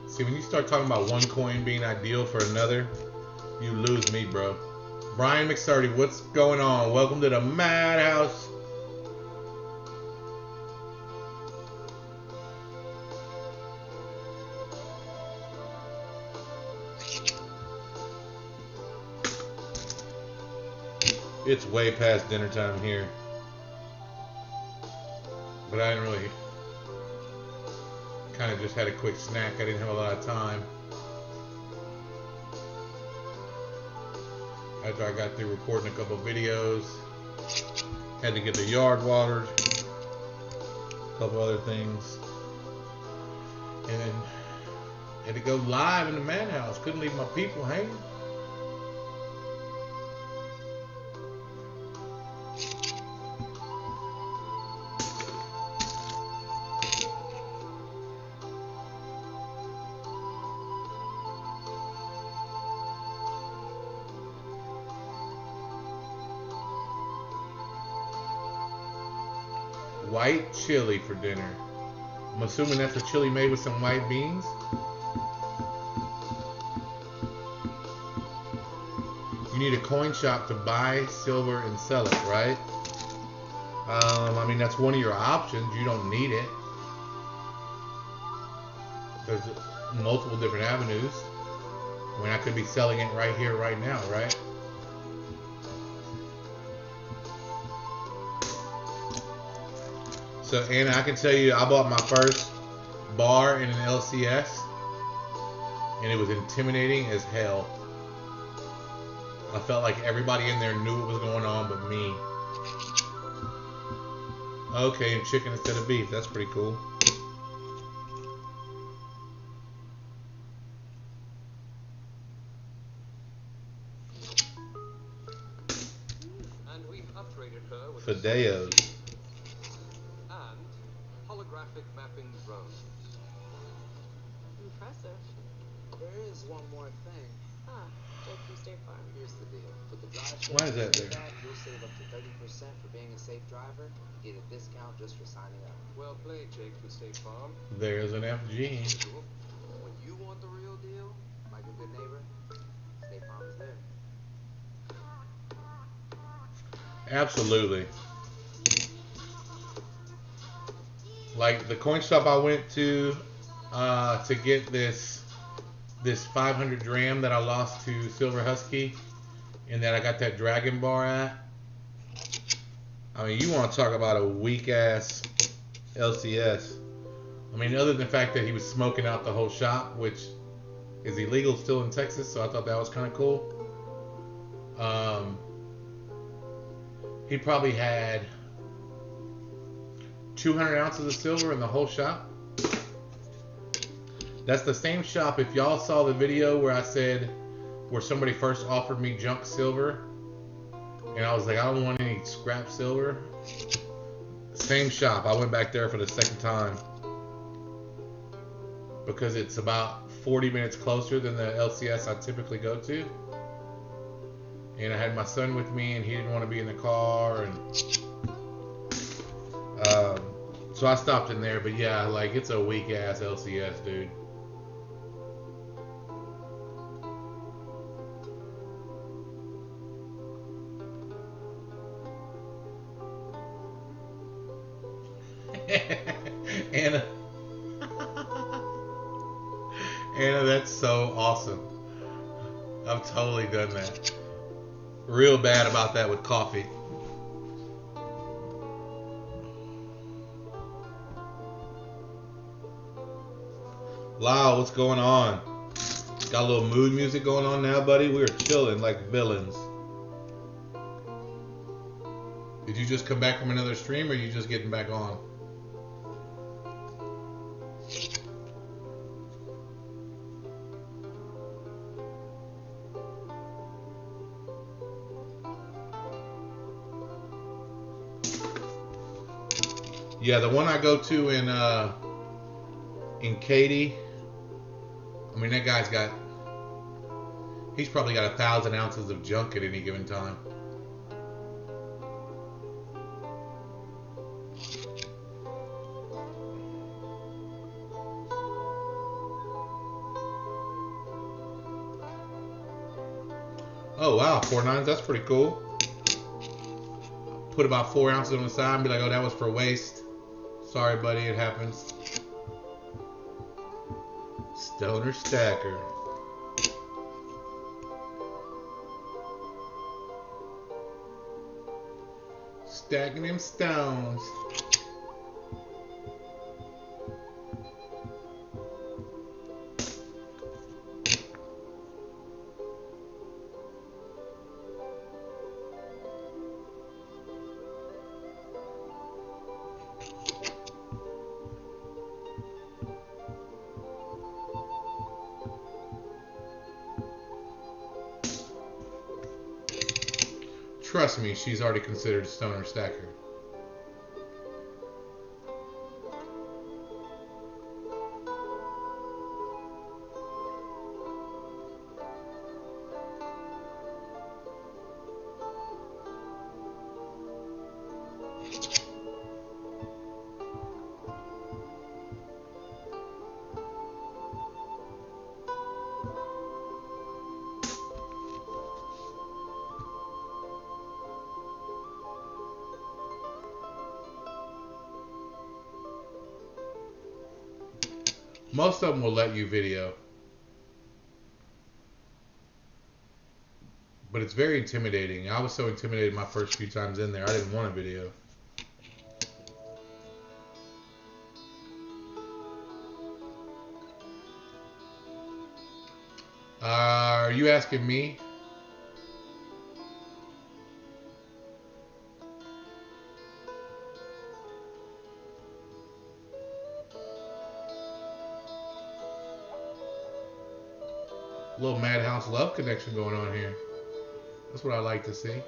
See, when you start talking about one coin being ideal for another, you lose me, bro. Brian McSturdy, what's going on? Welcome to the Madhouse. It's way past dinner time here. But I didn't really... Kind of just had a quick snack. I didn't have a lot of time. After I got through recording a couple videos. Had to get the yard watered. A couple other things. And then had to go live in the Madhouse. Couldn't leave my people hanging. White chili for dinner. I'm assuming that's a chili made with some white beans. You need a coin shop to buy silver and sell it, right? I mean, that's one of your options. You don't need it. There's multiple different avenues. I mean, I could be selling it right here, right now, right? So, Anna, I can tell you, I bought my first bar in an LCS, and it was intimidating as hell. I felt like everybody in there knew what was going on but me. Okay, and chicken instead of beef. That's pretty cool. And we've upgraded her with Fideos. and holographic mapping drones. Impressive. There is one more thing. Huh. Jake from State Farm. Here's the deal. With the drive sharing Why is that there? you'll save up to 30% for being a safe driver and get a discount just for signing up. Well played, Jake from State Farm. There's an FG. When you want the real deal, like a good neighbor, State Farm is there. Absolutely. Like the coin shop I went to get this 500 dram that I lost to Silver Husky, and that I got that Dragon Bar at. I mean, you want to talk about a weak ass LCS. I mean, other than the fact that he was smoking out the whole shop, which is illegal still in Texas, so I thought that was kind of cool. He probably had 200 ounces of silver in the whole shop. That's the same shop. If y'all saw the video where I said, where somebody first offered me junk silver, and I was like, I don't want any scrap silver. Same shop. I went back there for the second time because it's about 40 minutes closer than the LCS I typically go to. And I had my son with me, and he didn't want to be in the car, and so I stopped in there. But yeah, like, it's a weak ass LCS, dude. Anna, Anna, that's so awesome. I've totally done that. Real bad about that with coffee. Lyle, what's going on? Got a little mood music going on now, buddy? We're chilling like villains. Did you just come back from another stream, or are you just getting back on? Yeah, the one I go to in Katy, I mean, that guy's got, he's probably got 1,000 ounces of junk at any given time. Oh wow, 4 nines, that's pretty cool. Put about 4 ounces on the side and be like, oh, that was for waste. Sorry, buddy, it happens. Stoner stacker. Stacking them stones. Trust me, she's already considered a stoner stacker. Most of them will let you video. But it's very intimidating. I was so intimidated my first few times in there, I didn't want a video. Are you asking me? Little Madhouse love connection going on here. That's what I like to see.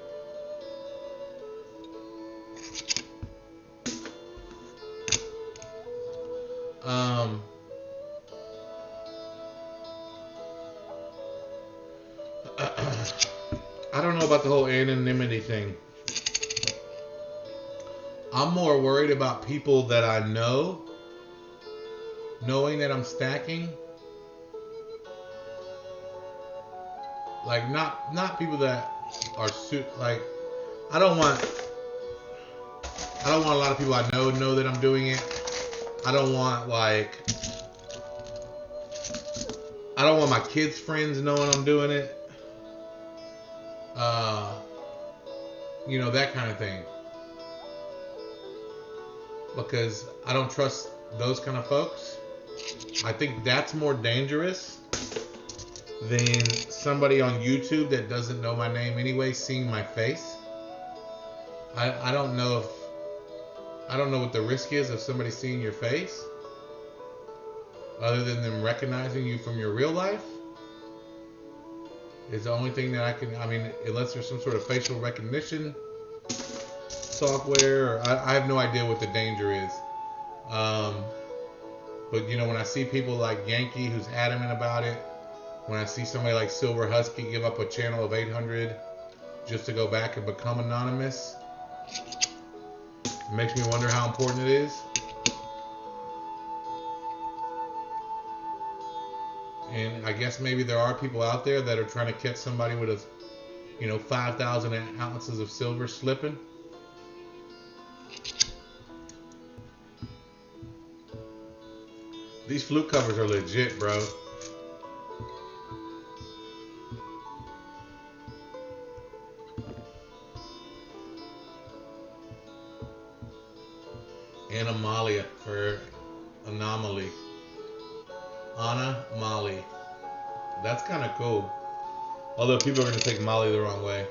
know about the whole anonymity thing. I'm more worried about people that I know knowing that I'm stacking. Like not people that are like I don't want a lot of people I know that I'm doing it. I don't want my kids' friends knowing I'm doing it. That kind of thing. Because I don't trust those kind of folks. I think that's more dangerous than somebody on YouTube that doesn't know my name anyway seeing my face. I don't know what the risk is of somebody seeing your face other than them recognizing you from your real life. Is the only thing that unless there's some sort of facial recognition software, or I have no idea what the danger is. But when I see people like Yankee who's adamant about it, when I see somebody like Silver Husky give up a channel of 800 just to go back and become anonymous, it makes me wonder how important it is. And I guess maybe there are people out there that are trying to catch somebody with 5,000 ounces of silver slipping. These flute covers are legit, bro. Anomalia for anomaly. Anna Molly. That's kind of cool. Although people are going to take Molly the wrong way.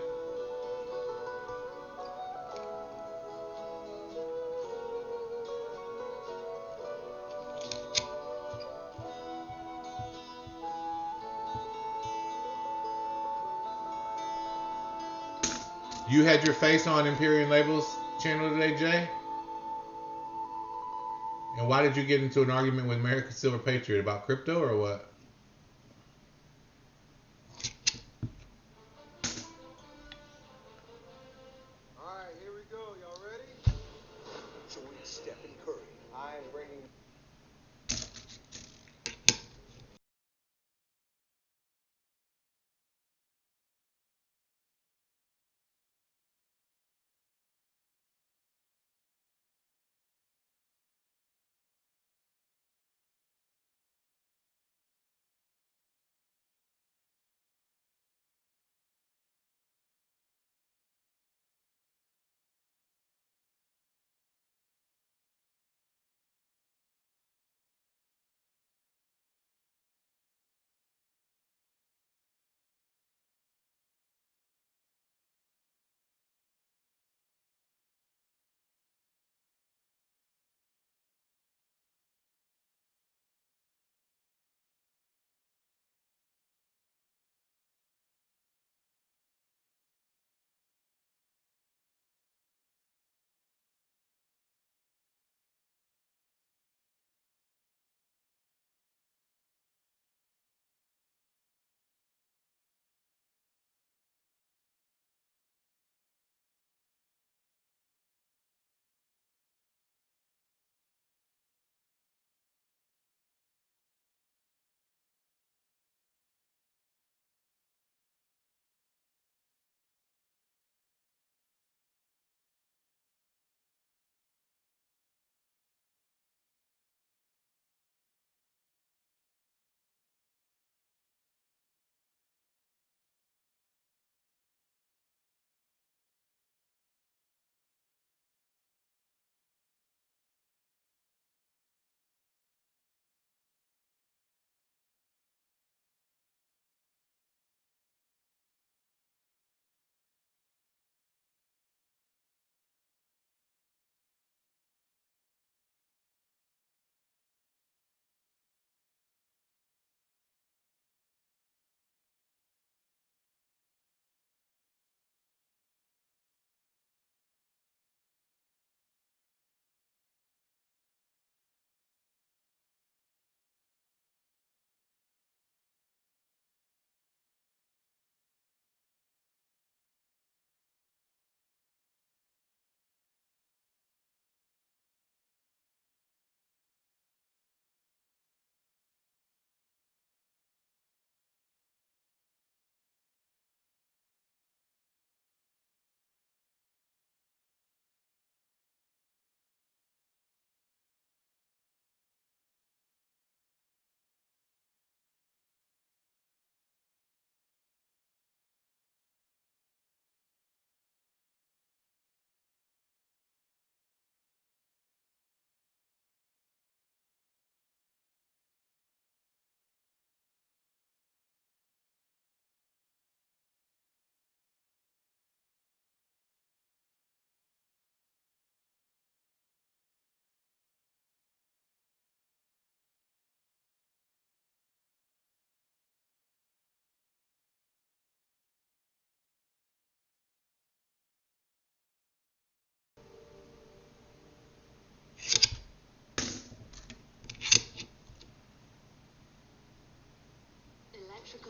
You had your face on Imperial Labels channel today, Jay? And why did you get into an argument with American Silver Patriot about crypto or what?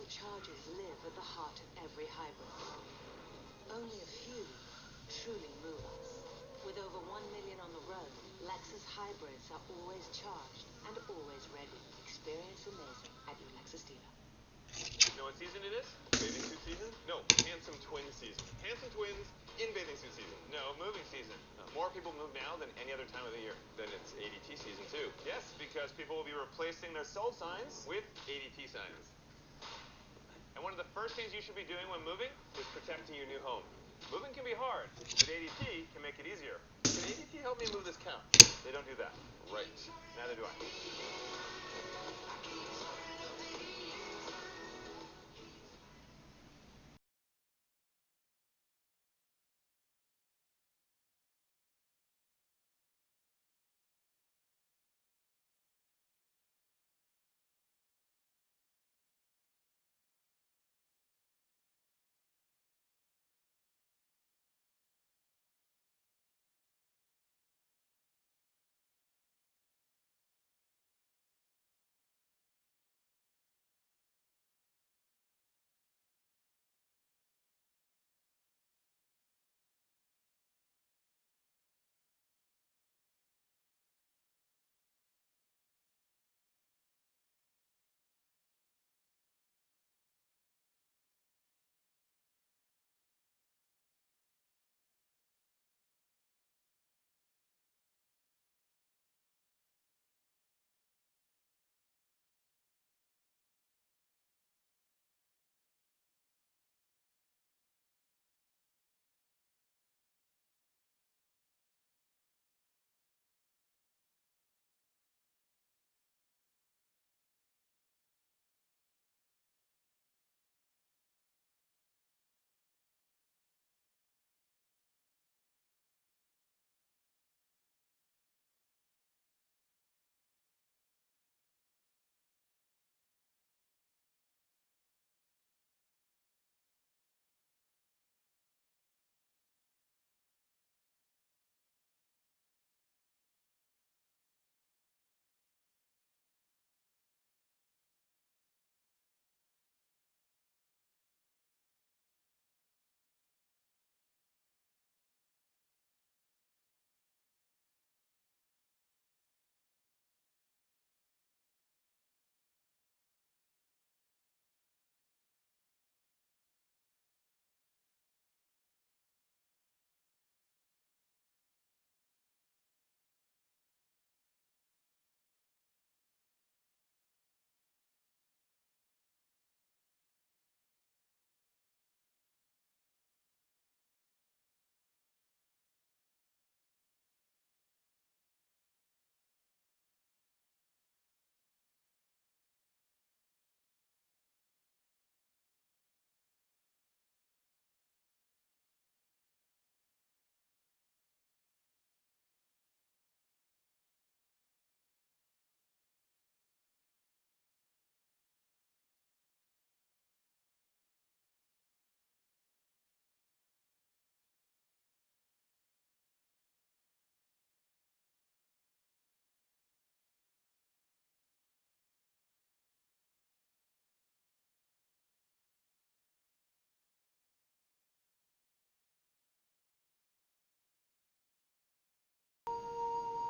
charges live at the heart of every hybrid. Only a few truly move us. With over 1 million on the road, Lexus hybrids are always charged and always ready. Experience amazing at your Lexus dealer. You know what season it is? Bathing suit season? No, handsome twin season. Handsome twins in bathing suit season. No, moving season. More people move now than any other time of the year. Then it's ADT season too. Yes, because people will be replacing their sold signs with ADT signs. And one of the first things you should be doing when moving is protecting your new home. Moving can be hard, but ADT can make it easier. Can ADT help me move this couch? They don't do that. Right. Neither do I.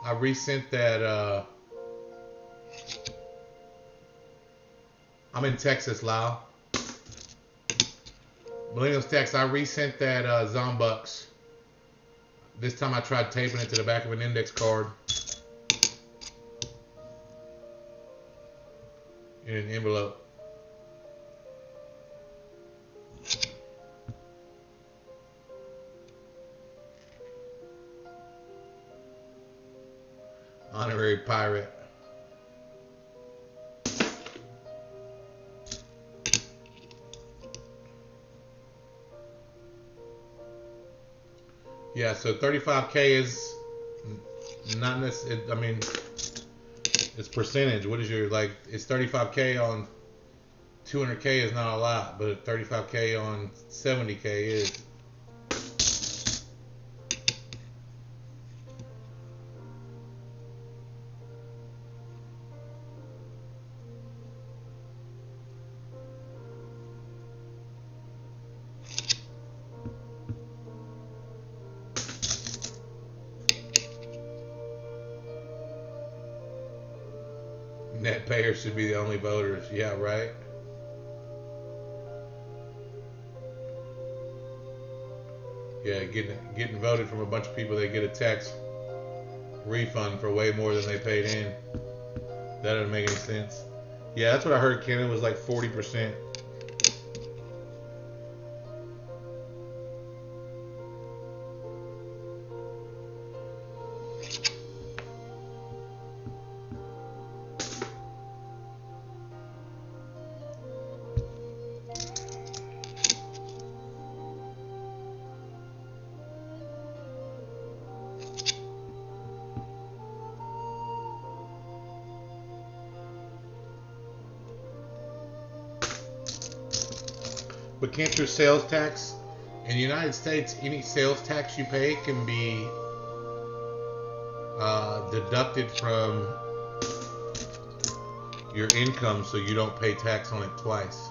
I resent that. I'm in Texas, Lyle. Millennials text. I resent that Zombucks. This time I tried taping it to the back of an index card in an envelope. Honorary pirate. Yeah, so 35K is not necessarily, I mean, it's percentage. What is your, like, it's 35K on 200K is not a lot, but 35K on 70K is. Net payers should be the only voters. Yeah, right. Yeah, getting voted from a bunch of people that get a tax refund for way more than they paid in. That doesn't make any sense. Yeah, that's what I heard. Canada was like 40%. But can't your sales tax in the United States, any sales tax you pay can be deducted from your income, so you don't pay tax on it twice.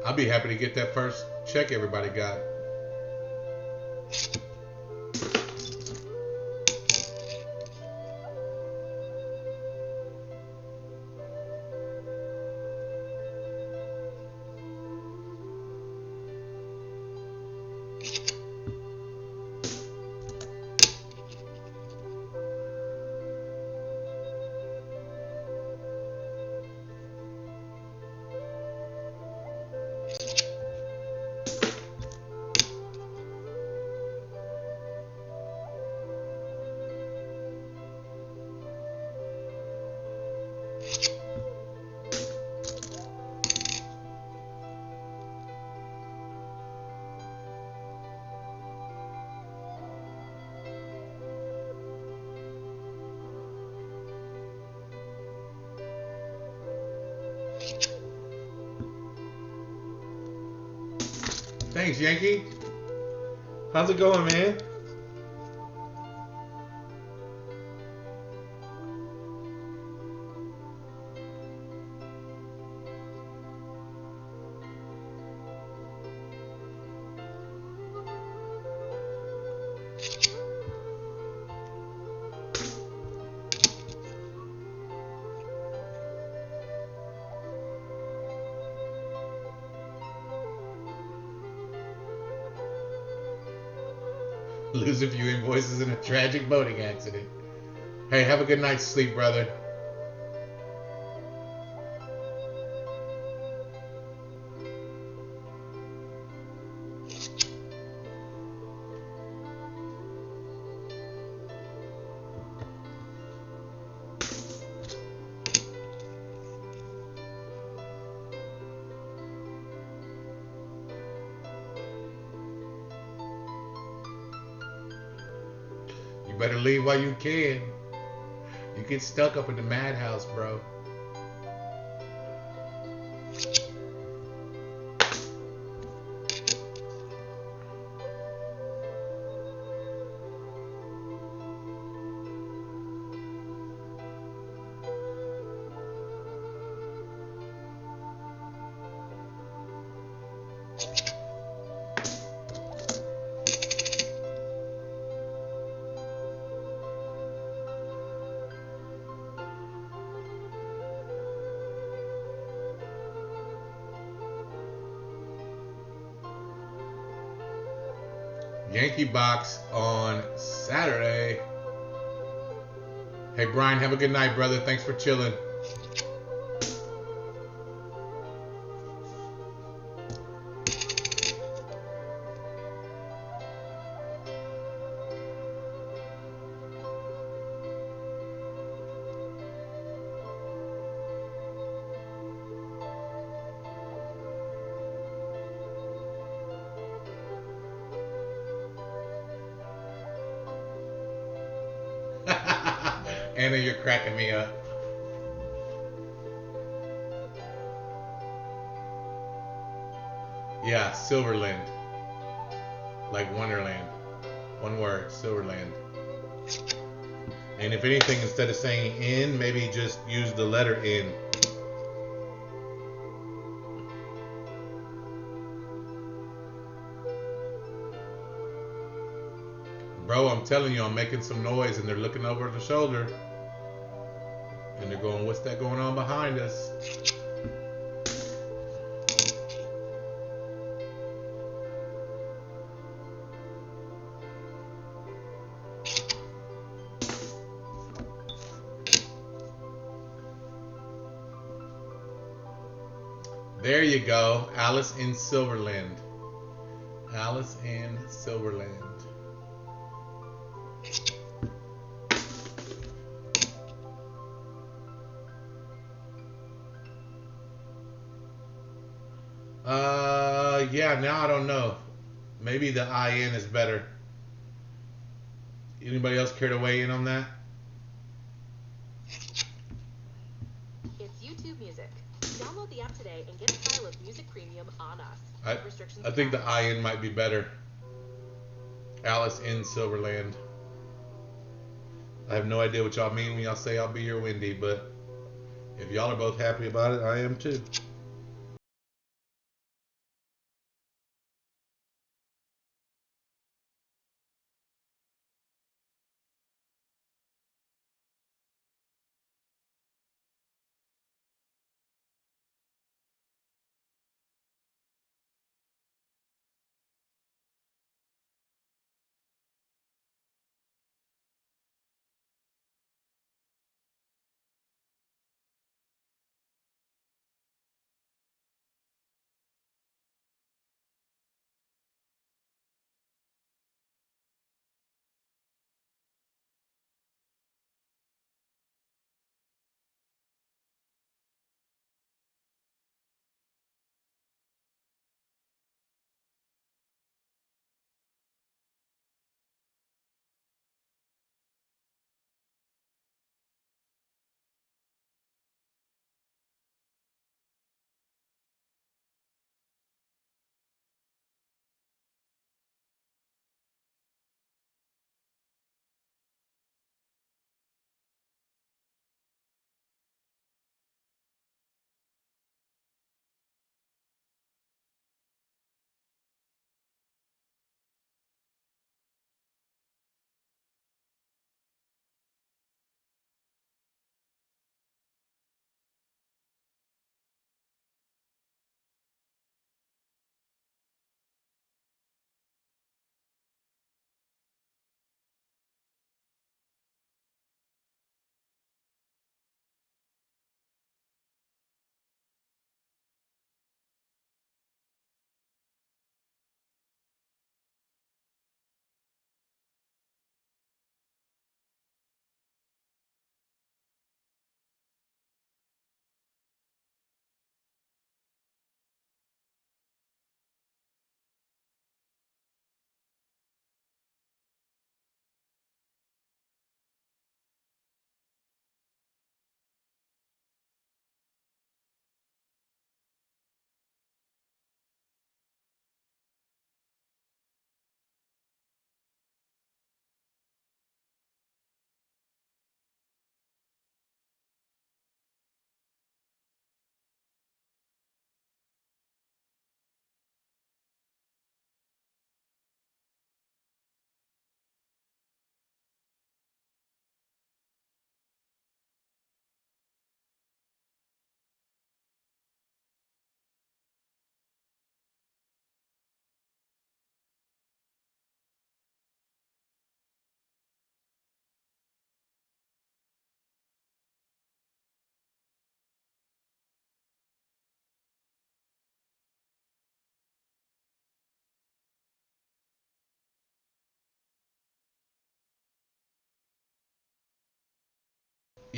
I'll be happy to get that first check everybody got. Thanks, Yankee. How's it going, man? Lose a few invoices in a tragic boating accident. Hey, have a good night's sleep, brother. You better leave while you can. You get stuck up in the madhouse, bro. Yankee box on Saturday. Hey Brian, have a good night, brother. Thanks for chilling. Anna, you're cracking me up. Yeah, Silverland. Like Wonderland. One word, Silverland. And if anything, instead of saying in, maybe just use the letter in. Bro, I'm telling you, I'm making some noise and they're looking over the shoulder. And they're going, what's that going on behind us? There you go. Alice in Silverland. Alice in Silverland. Yeah, now I don't know. Maybe the IN is better. Anybody else care to weigh in on that? It's YouTube Music. Download the app today and get a trial of Music Premium on us. Restrictions I think the apply. IN might be better. Alice in Silverland. I have no idea what y'all mean when y'all say I'll be your Wendy, but if y'all are both happy about it, I am too.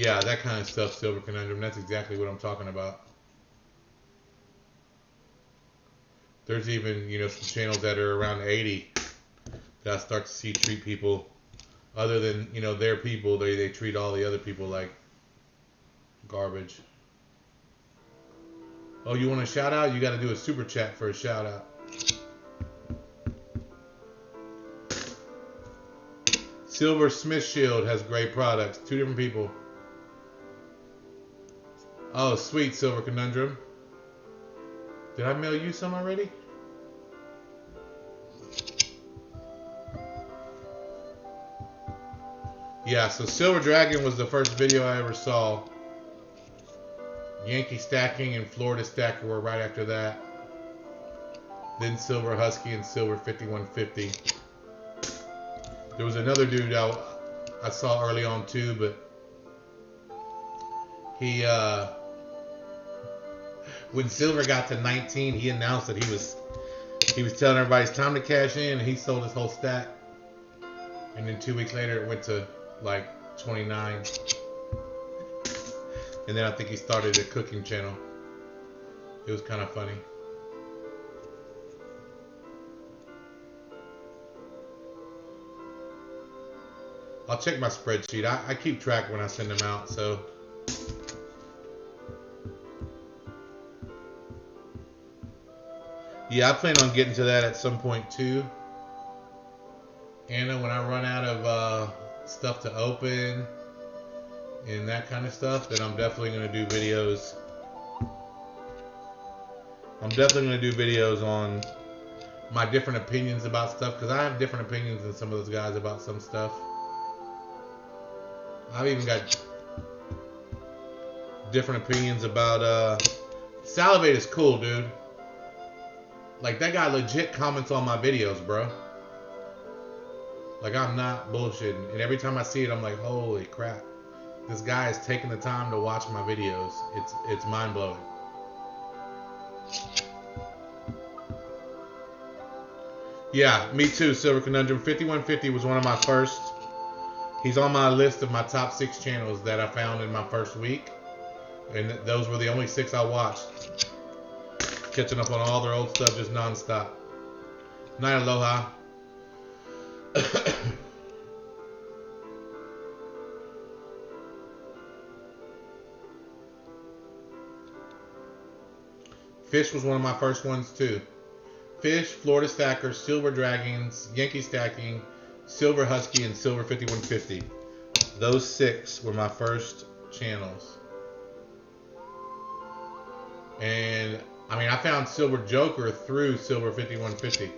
Yeah, that kind of stuff, Silver Conundrum. That's exactly what I'm talking about. There's even, you know, some channels that are around 80 that I start to see treat people other than, you know, their people. They treat all the other people like garbage. Oh, you want a shout out? You got to do a super chat for a shout out. Silver Smith Shield has great products. 2 different people. Oh, sweet, Silver Conundrum. Did I mail you some already? Yeah, so Silver Dragon was the first video I ever saw. Yankee Stacking and Florida Stacker were right after that. Then Silver Husky and Silver 5150. There was another dude I saw early on too, but he when Silver got to 19, he announced that he was telling everybody it's time to cash in, and he sold his whole stack. And then 2 weeks later, it went to like 29. And then I think he started a cooking channel. It was kind of funny. I'll check my spreadsheet. I keep track when I send them out, so. Yeah, I plan on getting to that at some point too. Anna, when I run out of stuff to open and that kind of stuff, then I'm definitely going to do videos. I'm definitely going to do videos on my different opinions about stuff, because I have different opinions than some of those guys about some stuff. I've even got different opinions about Salivate is cool, dude. Like, that guy legit comments on my videos, bro. Like, I'm not bullshitting. And every time I see it, I'm like, holy crap. This guy is taking the time to watch my videos. It's mind-blowing. Yeah, me too, Silver Conundrum. 5150 was one of my first. He's on my list of my top 6 channels that I found in my first week. And those were the only 6 I watched. Catching up on all their old stuff just non-stop. Night, aloha. Fish was one of my first ones too. Fish, Florida Stacker, Silver Dragons, Yankee Stacking, Silver Husky, and Silver 5150. Those 6 were my first channels. And I mean, I found Silver Joker through Silver 5150.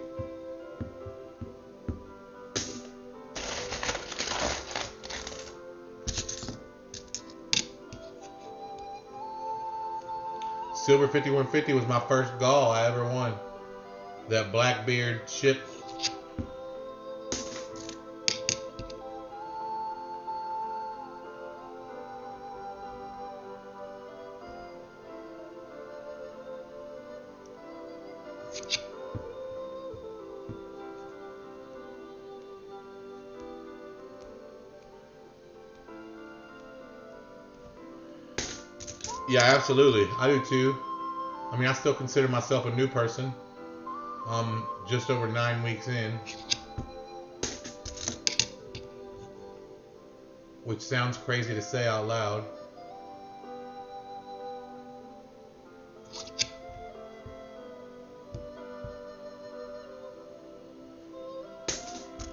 Silver 5150 was my first gall I ever won. That Blackbeard chip. Yeah, absolutely. I do too. I mean, I still consider myself a new person. Just over 9 weeks in. Which sounds crazy to say out loud.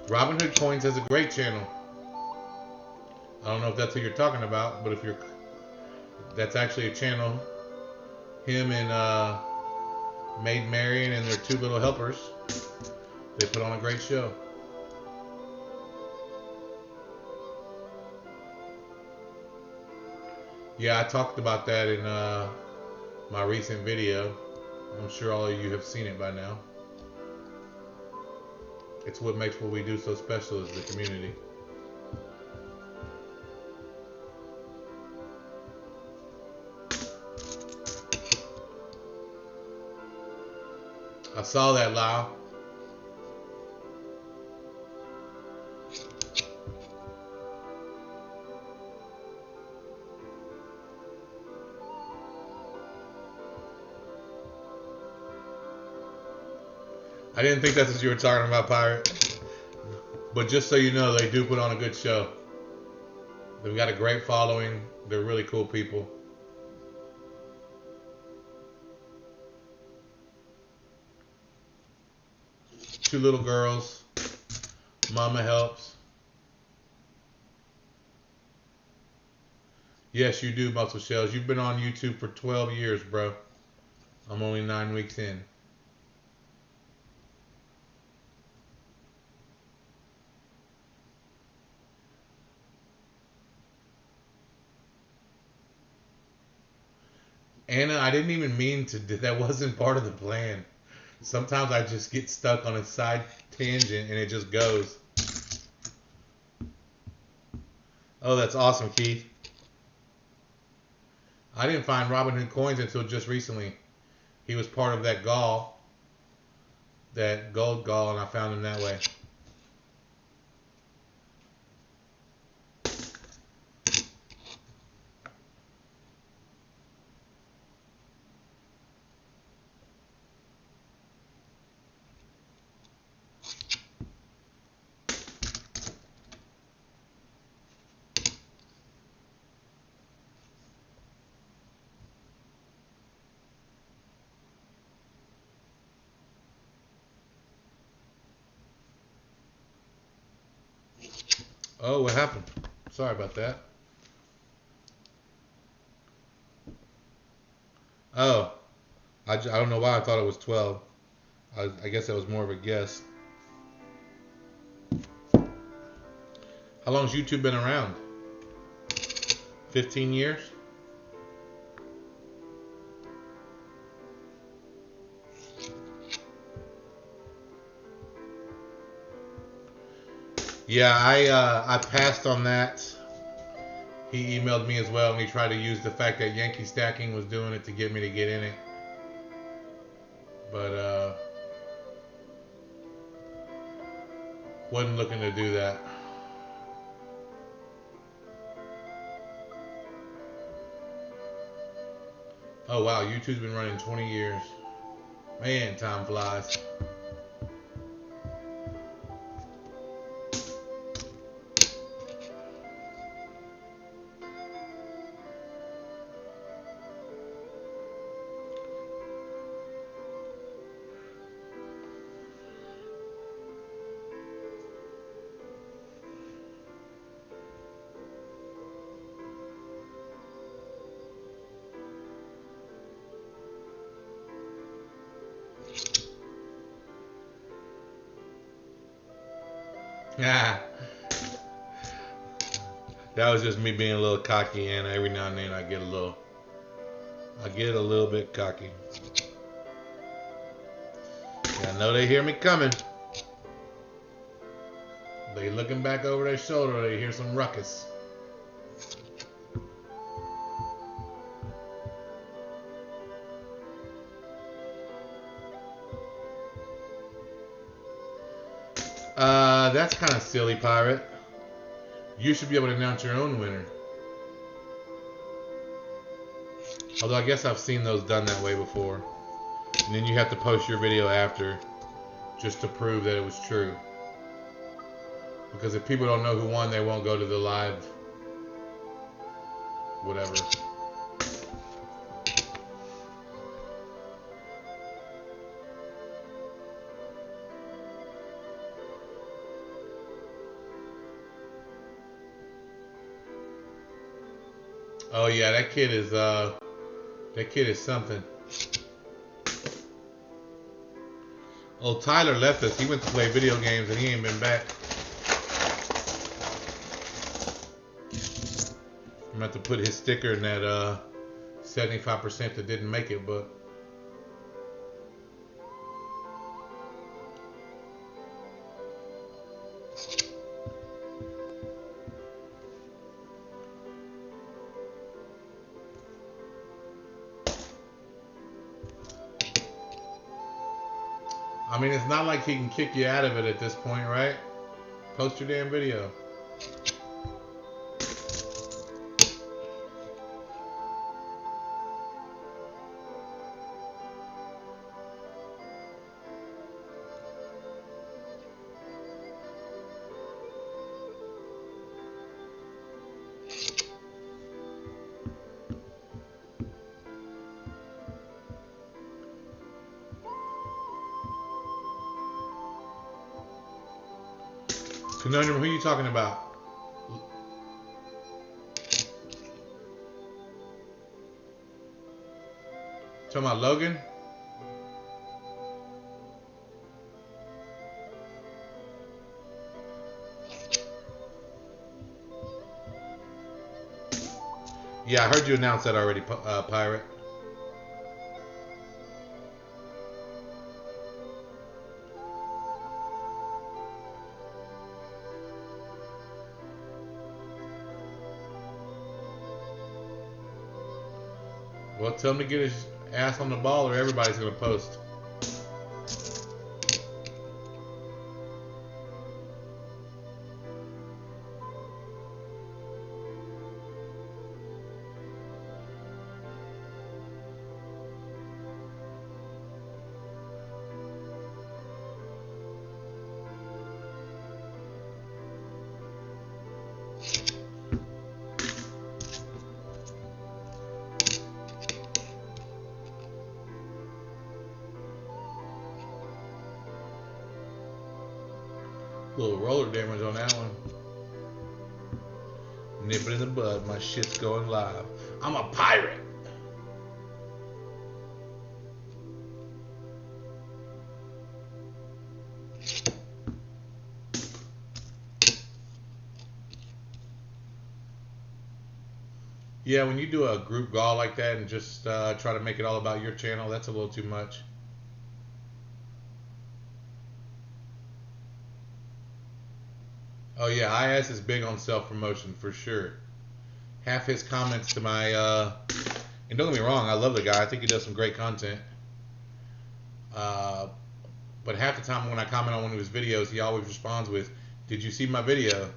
Robinhood Coins has a great channel. I don't know if that's who you're talking about, but if you're, that's actually a channel. Him and Maid Marian and their 2 little helpers. They put on a great show. Yeah, I talked about that in my recent video. I'm sure all of you have seen it by now. It's what makes what we do so special as the community. I saw that, Lau. I didn't think that's what you were talking about, Pirate. But just so you know, they do put on a good show. They've got a great following. They're really cool people. Two little girls. Mama helps. Yes, you do, Muscle Shells. You've been on YouTube for 12 years, bro. I'm only 9 weeks in. Anna, I didn't even mean to do that. Wasn't part of the plan. Sometimes I just get stuck on a side tangent and it just goes. Oh, that's awesome, Keith. I didn't find Robinhood coins until just recently. He was part of that gall, that gold gall, and I found him that way. Oh, what happened? Sorry about that. Oh, I don't know why I thought it was 12. I guess that was more of a guess. How long's YouTube been around? 15 years? Yeah, I passed on that. He emailed me as well, and he tried to use the fact that Yankee Stacking was doing it to get me to get in it. But wasn't looking to do that. Oh wow, YouTube's been running 20 years. Man, time flies. Ah, that was just me being a little cocky, and every now and then I get a little bit cocky. Yeah, I know they hear me coming. They looking back over their shoulder, they hear some ruckus. That's kind of silly, Pirate. You should be able to announce your own winner. Although I guess I've seen those done that way before. And then you have to post your video after just to prove that it was true. Because if people don't know who won, they won't go to the live whatever. Oh yeah, that kid is something. Oh, Tyler left us. He went to play video games and he ain't been back. I'm about to put his sticker in that 75% that didn't make it, but I mean, it's not like he can kick you out of it at this point, right? Post your damn video. Conundrum, who you talking about? Talking about Logan? Yeah, I heard you announce that already, Pirate. Well, tell him to get his ass on the ball or everybody's going to post. Little roller damage on that one. Nip it in the bud. My shit's going live. I'm a pirate. Yeah, when you do a group call like that and just try to make it all about your channel, that's a little too much. Oh yeah, IS is big on self-promotion for sure. Half his comments to my, and don't get me wrong, I love the guy. I think he does some great content. But half the time when I comment on one of his videos, he always responds with, "Did you see my video?"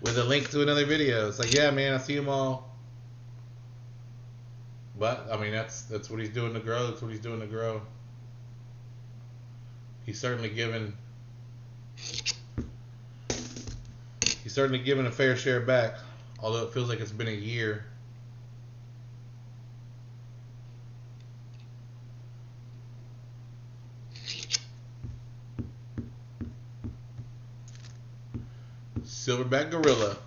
with a link to another video. It's like, yeah, man, I see them all. But I mean, that's what he's doing to grow. That's what he's doing to grow. He's certainly given a fair share back, although it feels like it's been a year. Silverback Gorilla,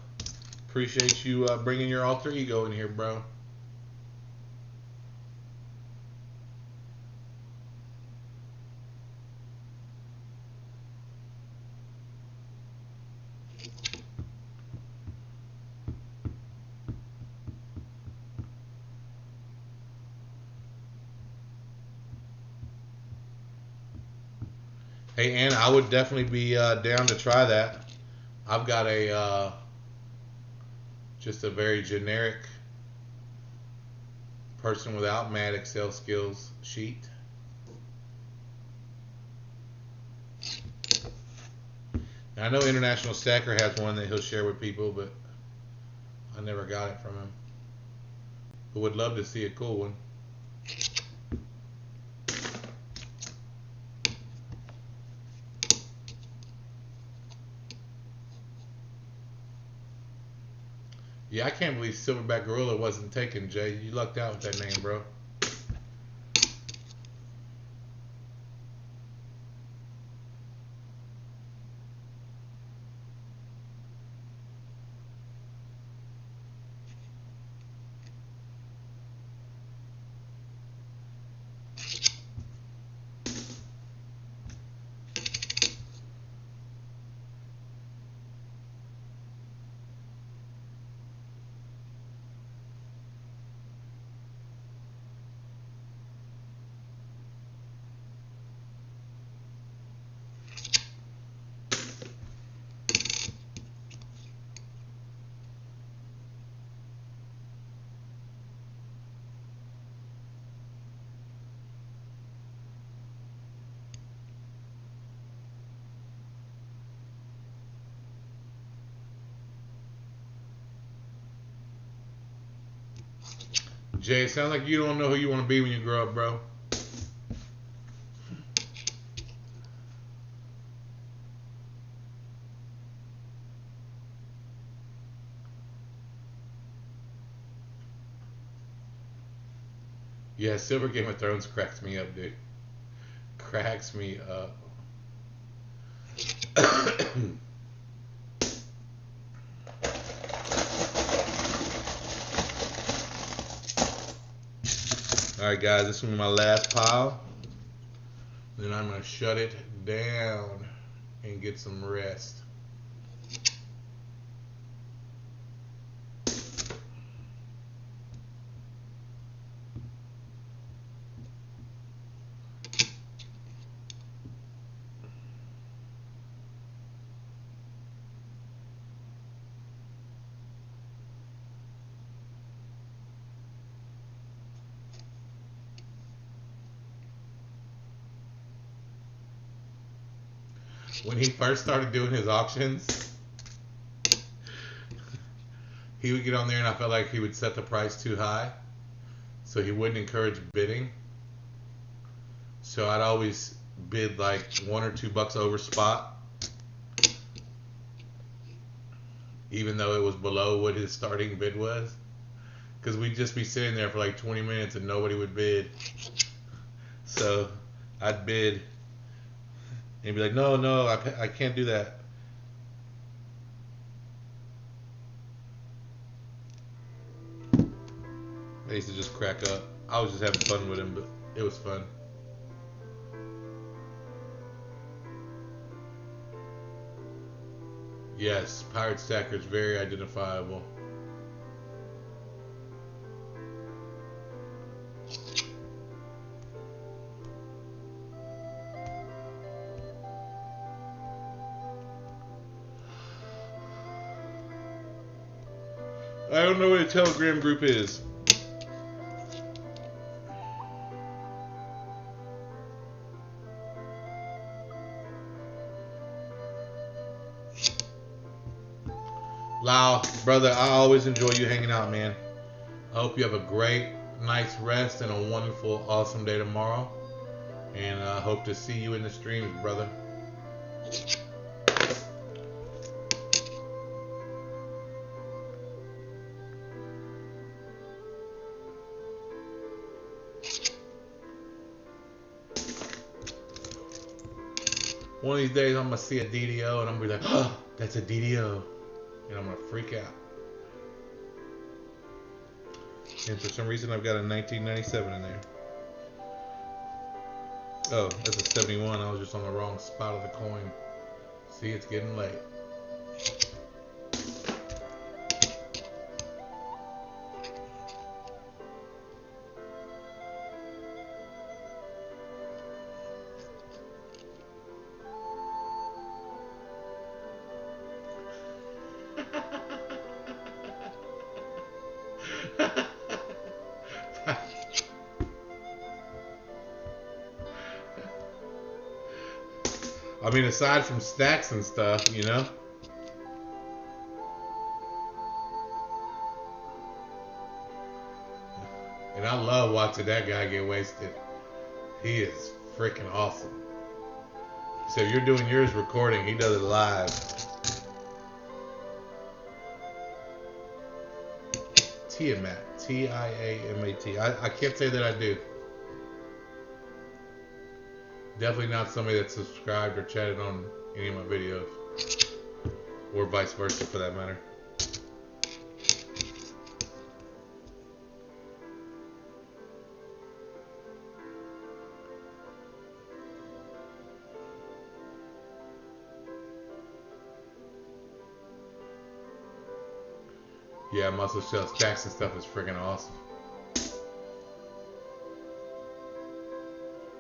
appreciate you bringing your alter ego in here, bro. Hey, Ann, I would definitely be down to try that. I've got a just a very generic person without mad Excel skills sheet. Now, I know International Stacker has one that he'll share with people, but I never got it from him. But would love to see a cool one. Yeah, I can't believe Silverback Gorilla wasn't taken, Jay. You lucked out with that name, bro. Jay, it sounds like you don't know who you want to be when you grow up, bro. Yeah, Silver Game of Thrones cracks me up, dude. Cracks me up. Alright guys, this will be my last pile. Then I'm going to shut it down and get some rest. When he first started doing his auctions, he would get on there and I felt like he would set the price too high, so he wouldn't encourage bidding. So I'd always bid like $1 or $2 over spot, even though it was below what his starting bid was, because we'd just be sitting there for like 20 minutes and nobody would bid. So I'd bid and be like, no, I can't do that. I used to just crack up. I was just having fun with him, but it was fun. Yes, Pirate Stacker is very identifiable. I don't know what a Telegram group is. Lau, brother, I always enjoy you hanging out, man. I hope you have a great night's rest and a wonderful, awesome day tomorrow. And I hope to see you in the streams, brother. One of these days I'm going to see a DDO and I'm going to be like, oh, that's a DDO. And I'm going to freak out. And for some reason I've got a 1997 in there. Oh, that's a 71. I was just on the wrong spot of the coin. See, it's getting late. I mean, aside from stacks and stuff, you know? And I love watching that guy get wasted. He is freaking awesome. So if you're doing yours recording, he does it live. Tiamat. Tiamat. I can't say that I do. Definitely not somebody that subscribed or chatted on any of my videos. Or vice versa for that matter. Yeah, muscle shell stacks and stuff is freaking awesome.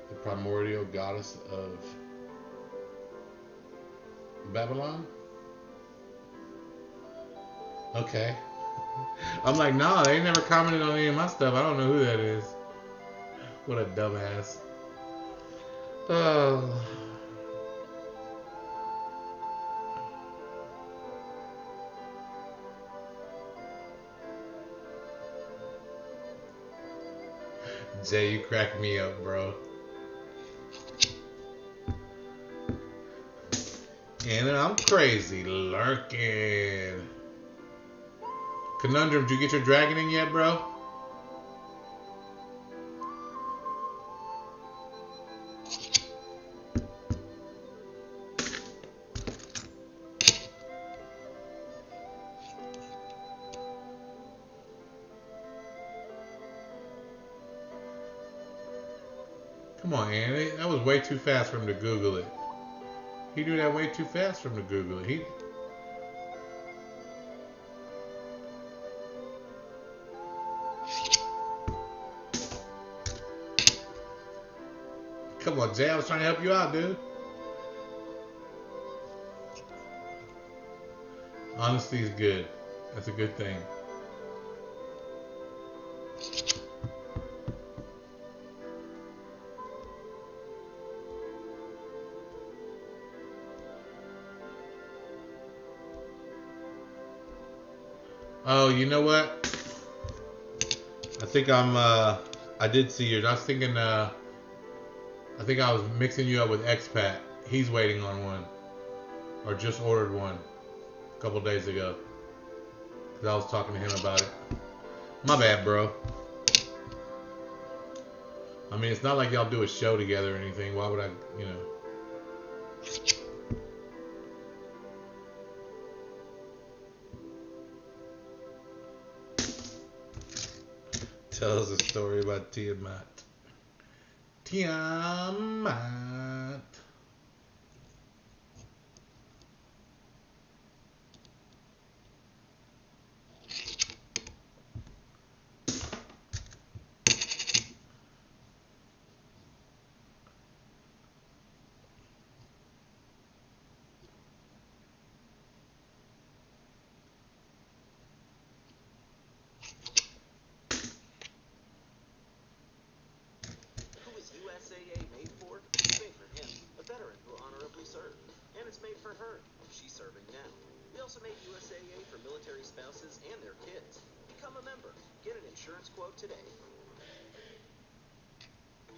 The primordial goddess of Babylon? Okay. I'm like, nah, they never commented on any of my stuff. I don't know who that is. What a dumbass. Oh. Jay, you crack me up, bro. And then I'm crazy lurking. Conundrum, did you get your dragon in yet, bro? Come on, Andy. That was way too fast for him to Google it. He knew that way too fast for him to Google it. Come on, Jay. I was trying to help you out, dude. Honesty is good. That's a good thing. Oh, you know what? I think I did see yours. I was thinking, I think I was mixing you up with Expat. He's waiting on one. Or just ordered one a couple days ago. Because I was talking to him about it. My bad, bro. I mean, it's not like y'all do a show together or anything. Why would I, you know? Tell us a story about Tiamat. Tiamat. Who is USAA made for? It's made for him, a veteran who honorably served. And it's made for her. She's serving now. We also made USAA for military spouses and their kids. Become a member. Get an insurance quote today.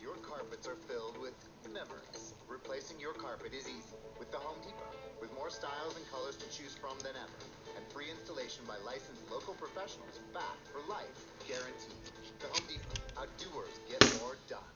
Your carpets are filled with memories. Replacing your carpet is easy with the Home Depot. With more styles and colors to choose from than ever. And free installation by licensed local professionals backed for life guaranteed. The Home Depot. How doers get more done.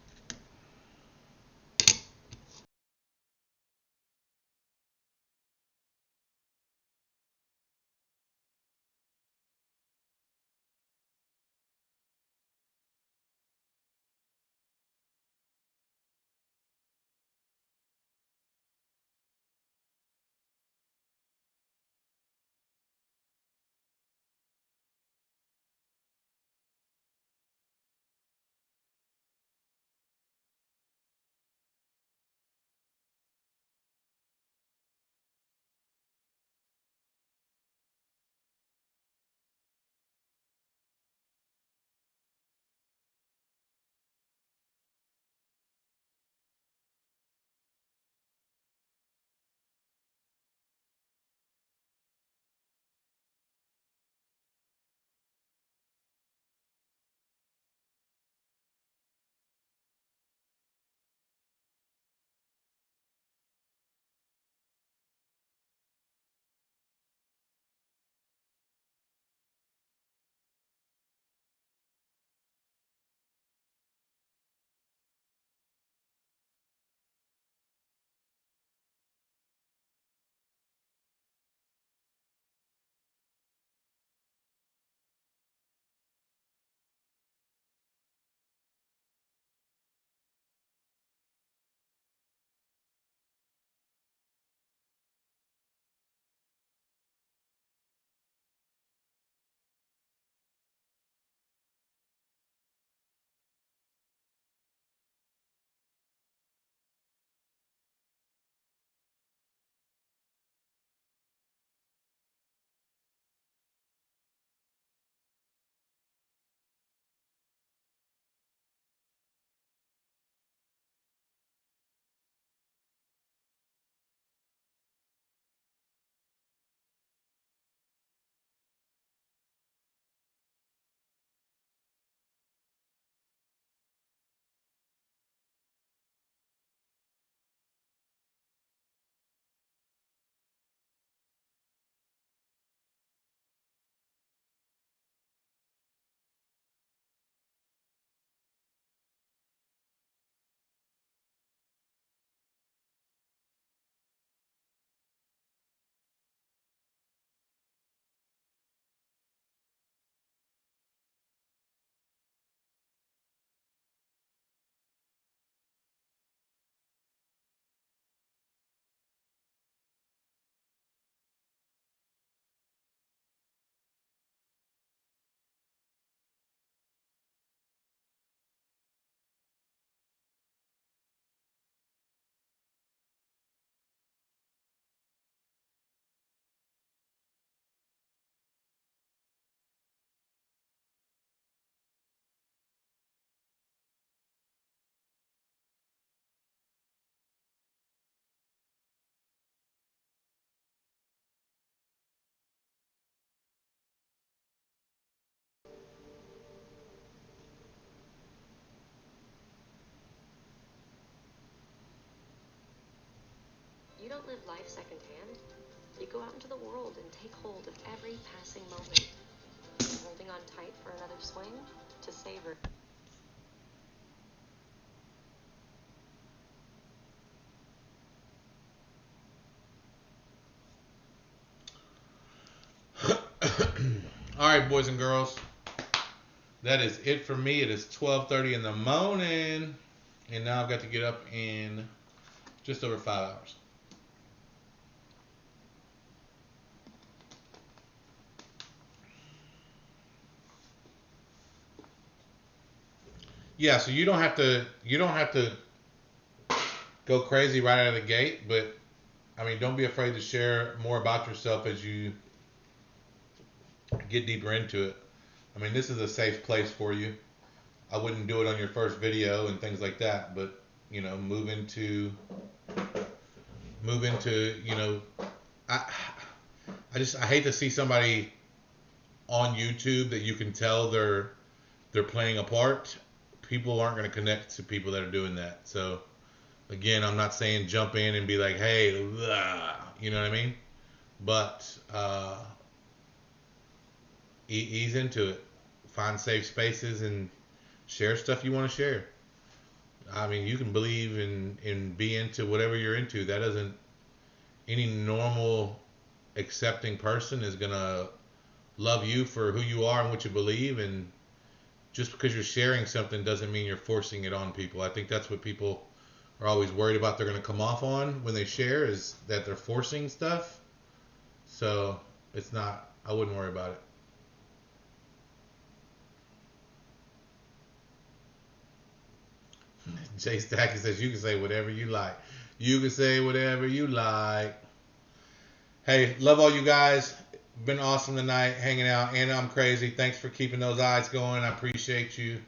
don't live life secondhand. You go out into the world and take hold of every passing moment, holding on tight for another swing to savor. All right, boys and girls. That is it for me. It is 12:30 in the morning, and now I've got to get up in just over 5 hours. Yeah, so you don't have to go crazy right out of the gate, but I mean, don't be afraid to share more about yourself as you get deeper into it. I mean, this is a safe place for you. I wouldn't do it on your first video and things like that, but you know, move into you know, I I hate to see somebody on YouTube that you can tell they're playing a part. People aren't going to connect to people that are doing that. So again, I'm not saying jump in and be like, hey, blah, you know what I mean? But ease into it. Find safe spaces and share stuff you want to share. I mean, you can believe and be into whatever you're into. That doesn't, any normal accepting person is going to love you for who you are and what you believe. And just because you're sharing something doesn't mean you're forcing it on people. I think that's what people are always worried about they're going to come off on when they share, is that they're forcing stuff. So it's not, I wouldn't worry about it. Jay Stacky says you can say whatever you like. You can say whatever you like. Hey, love all you guys. Been awesome tonight hanging out. And I'm crazy. Thanks for keeping those eyes going. I appreciate you.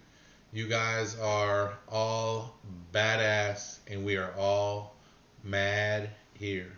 You guys are all badass, and we are all mad here.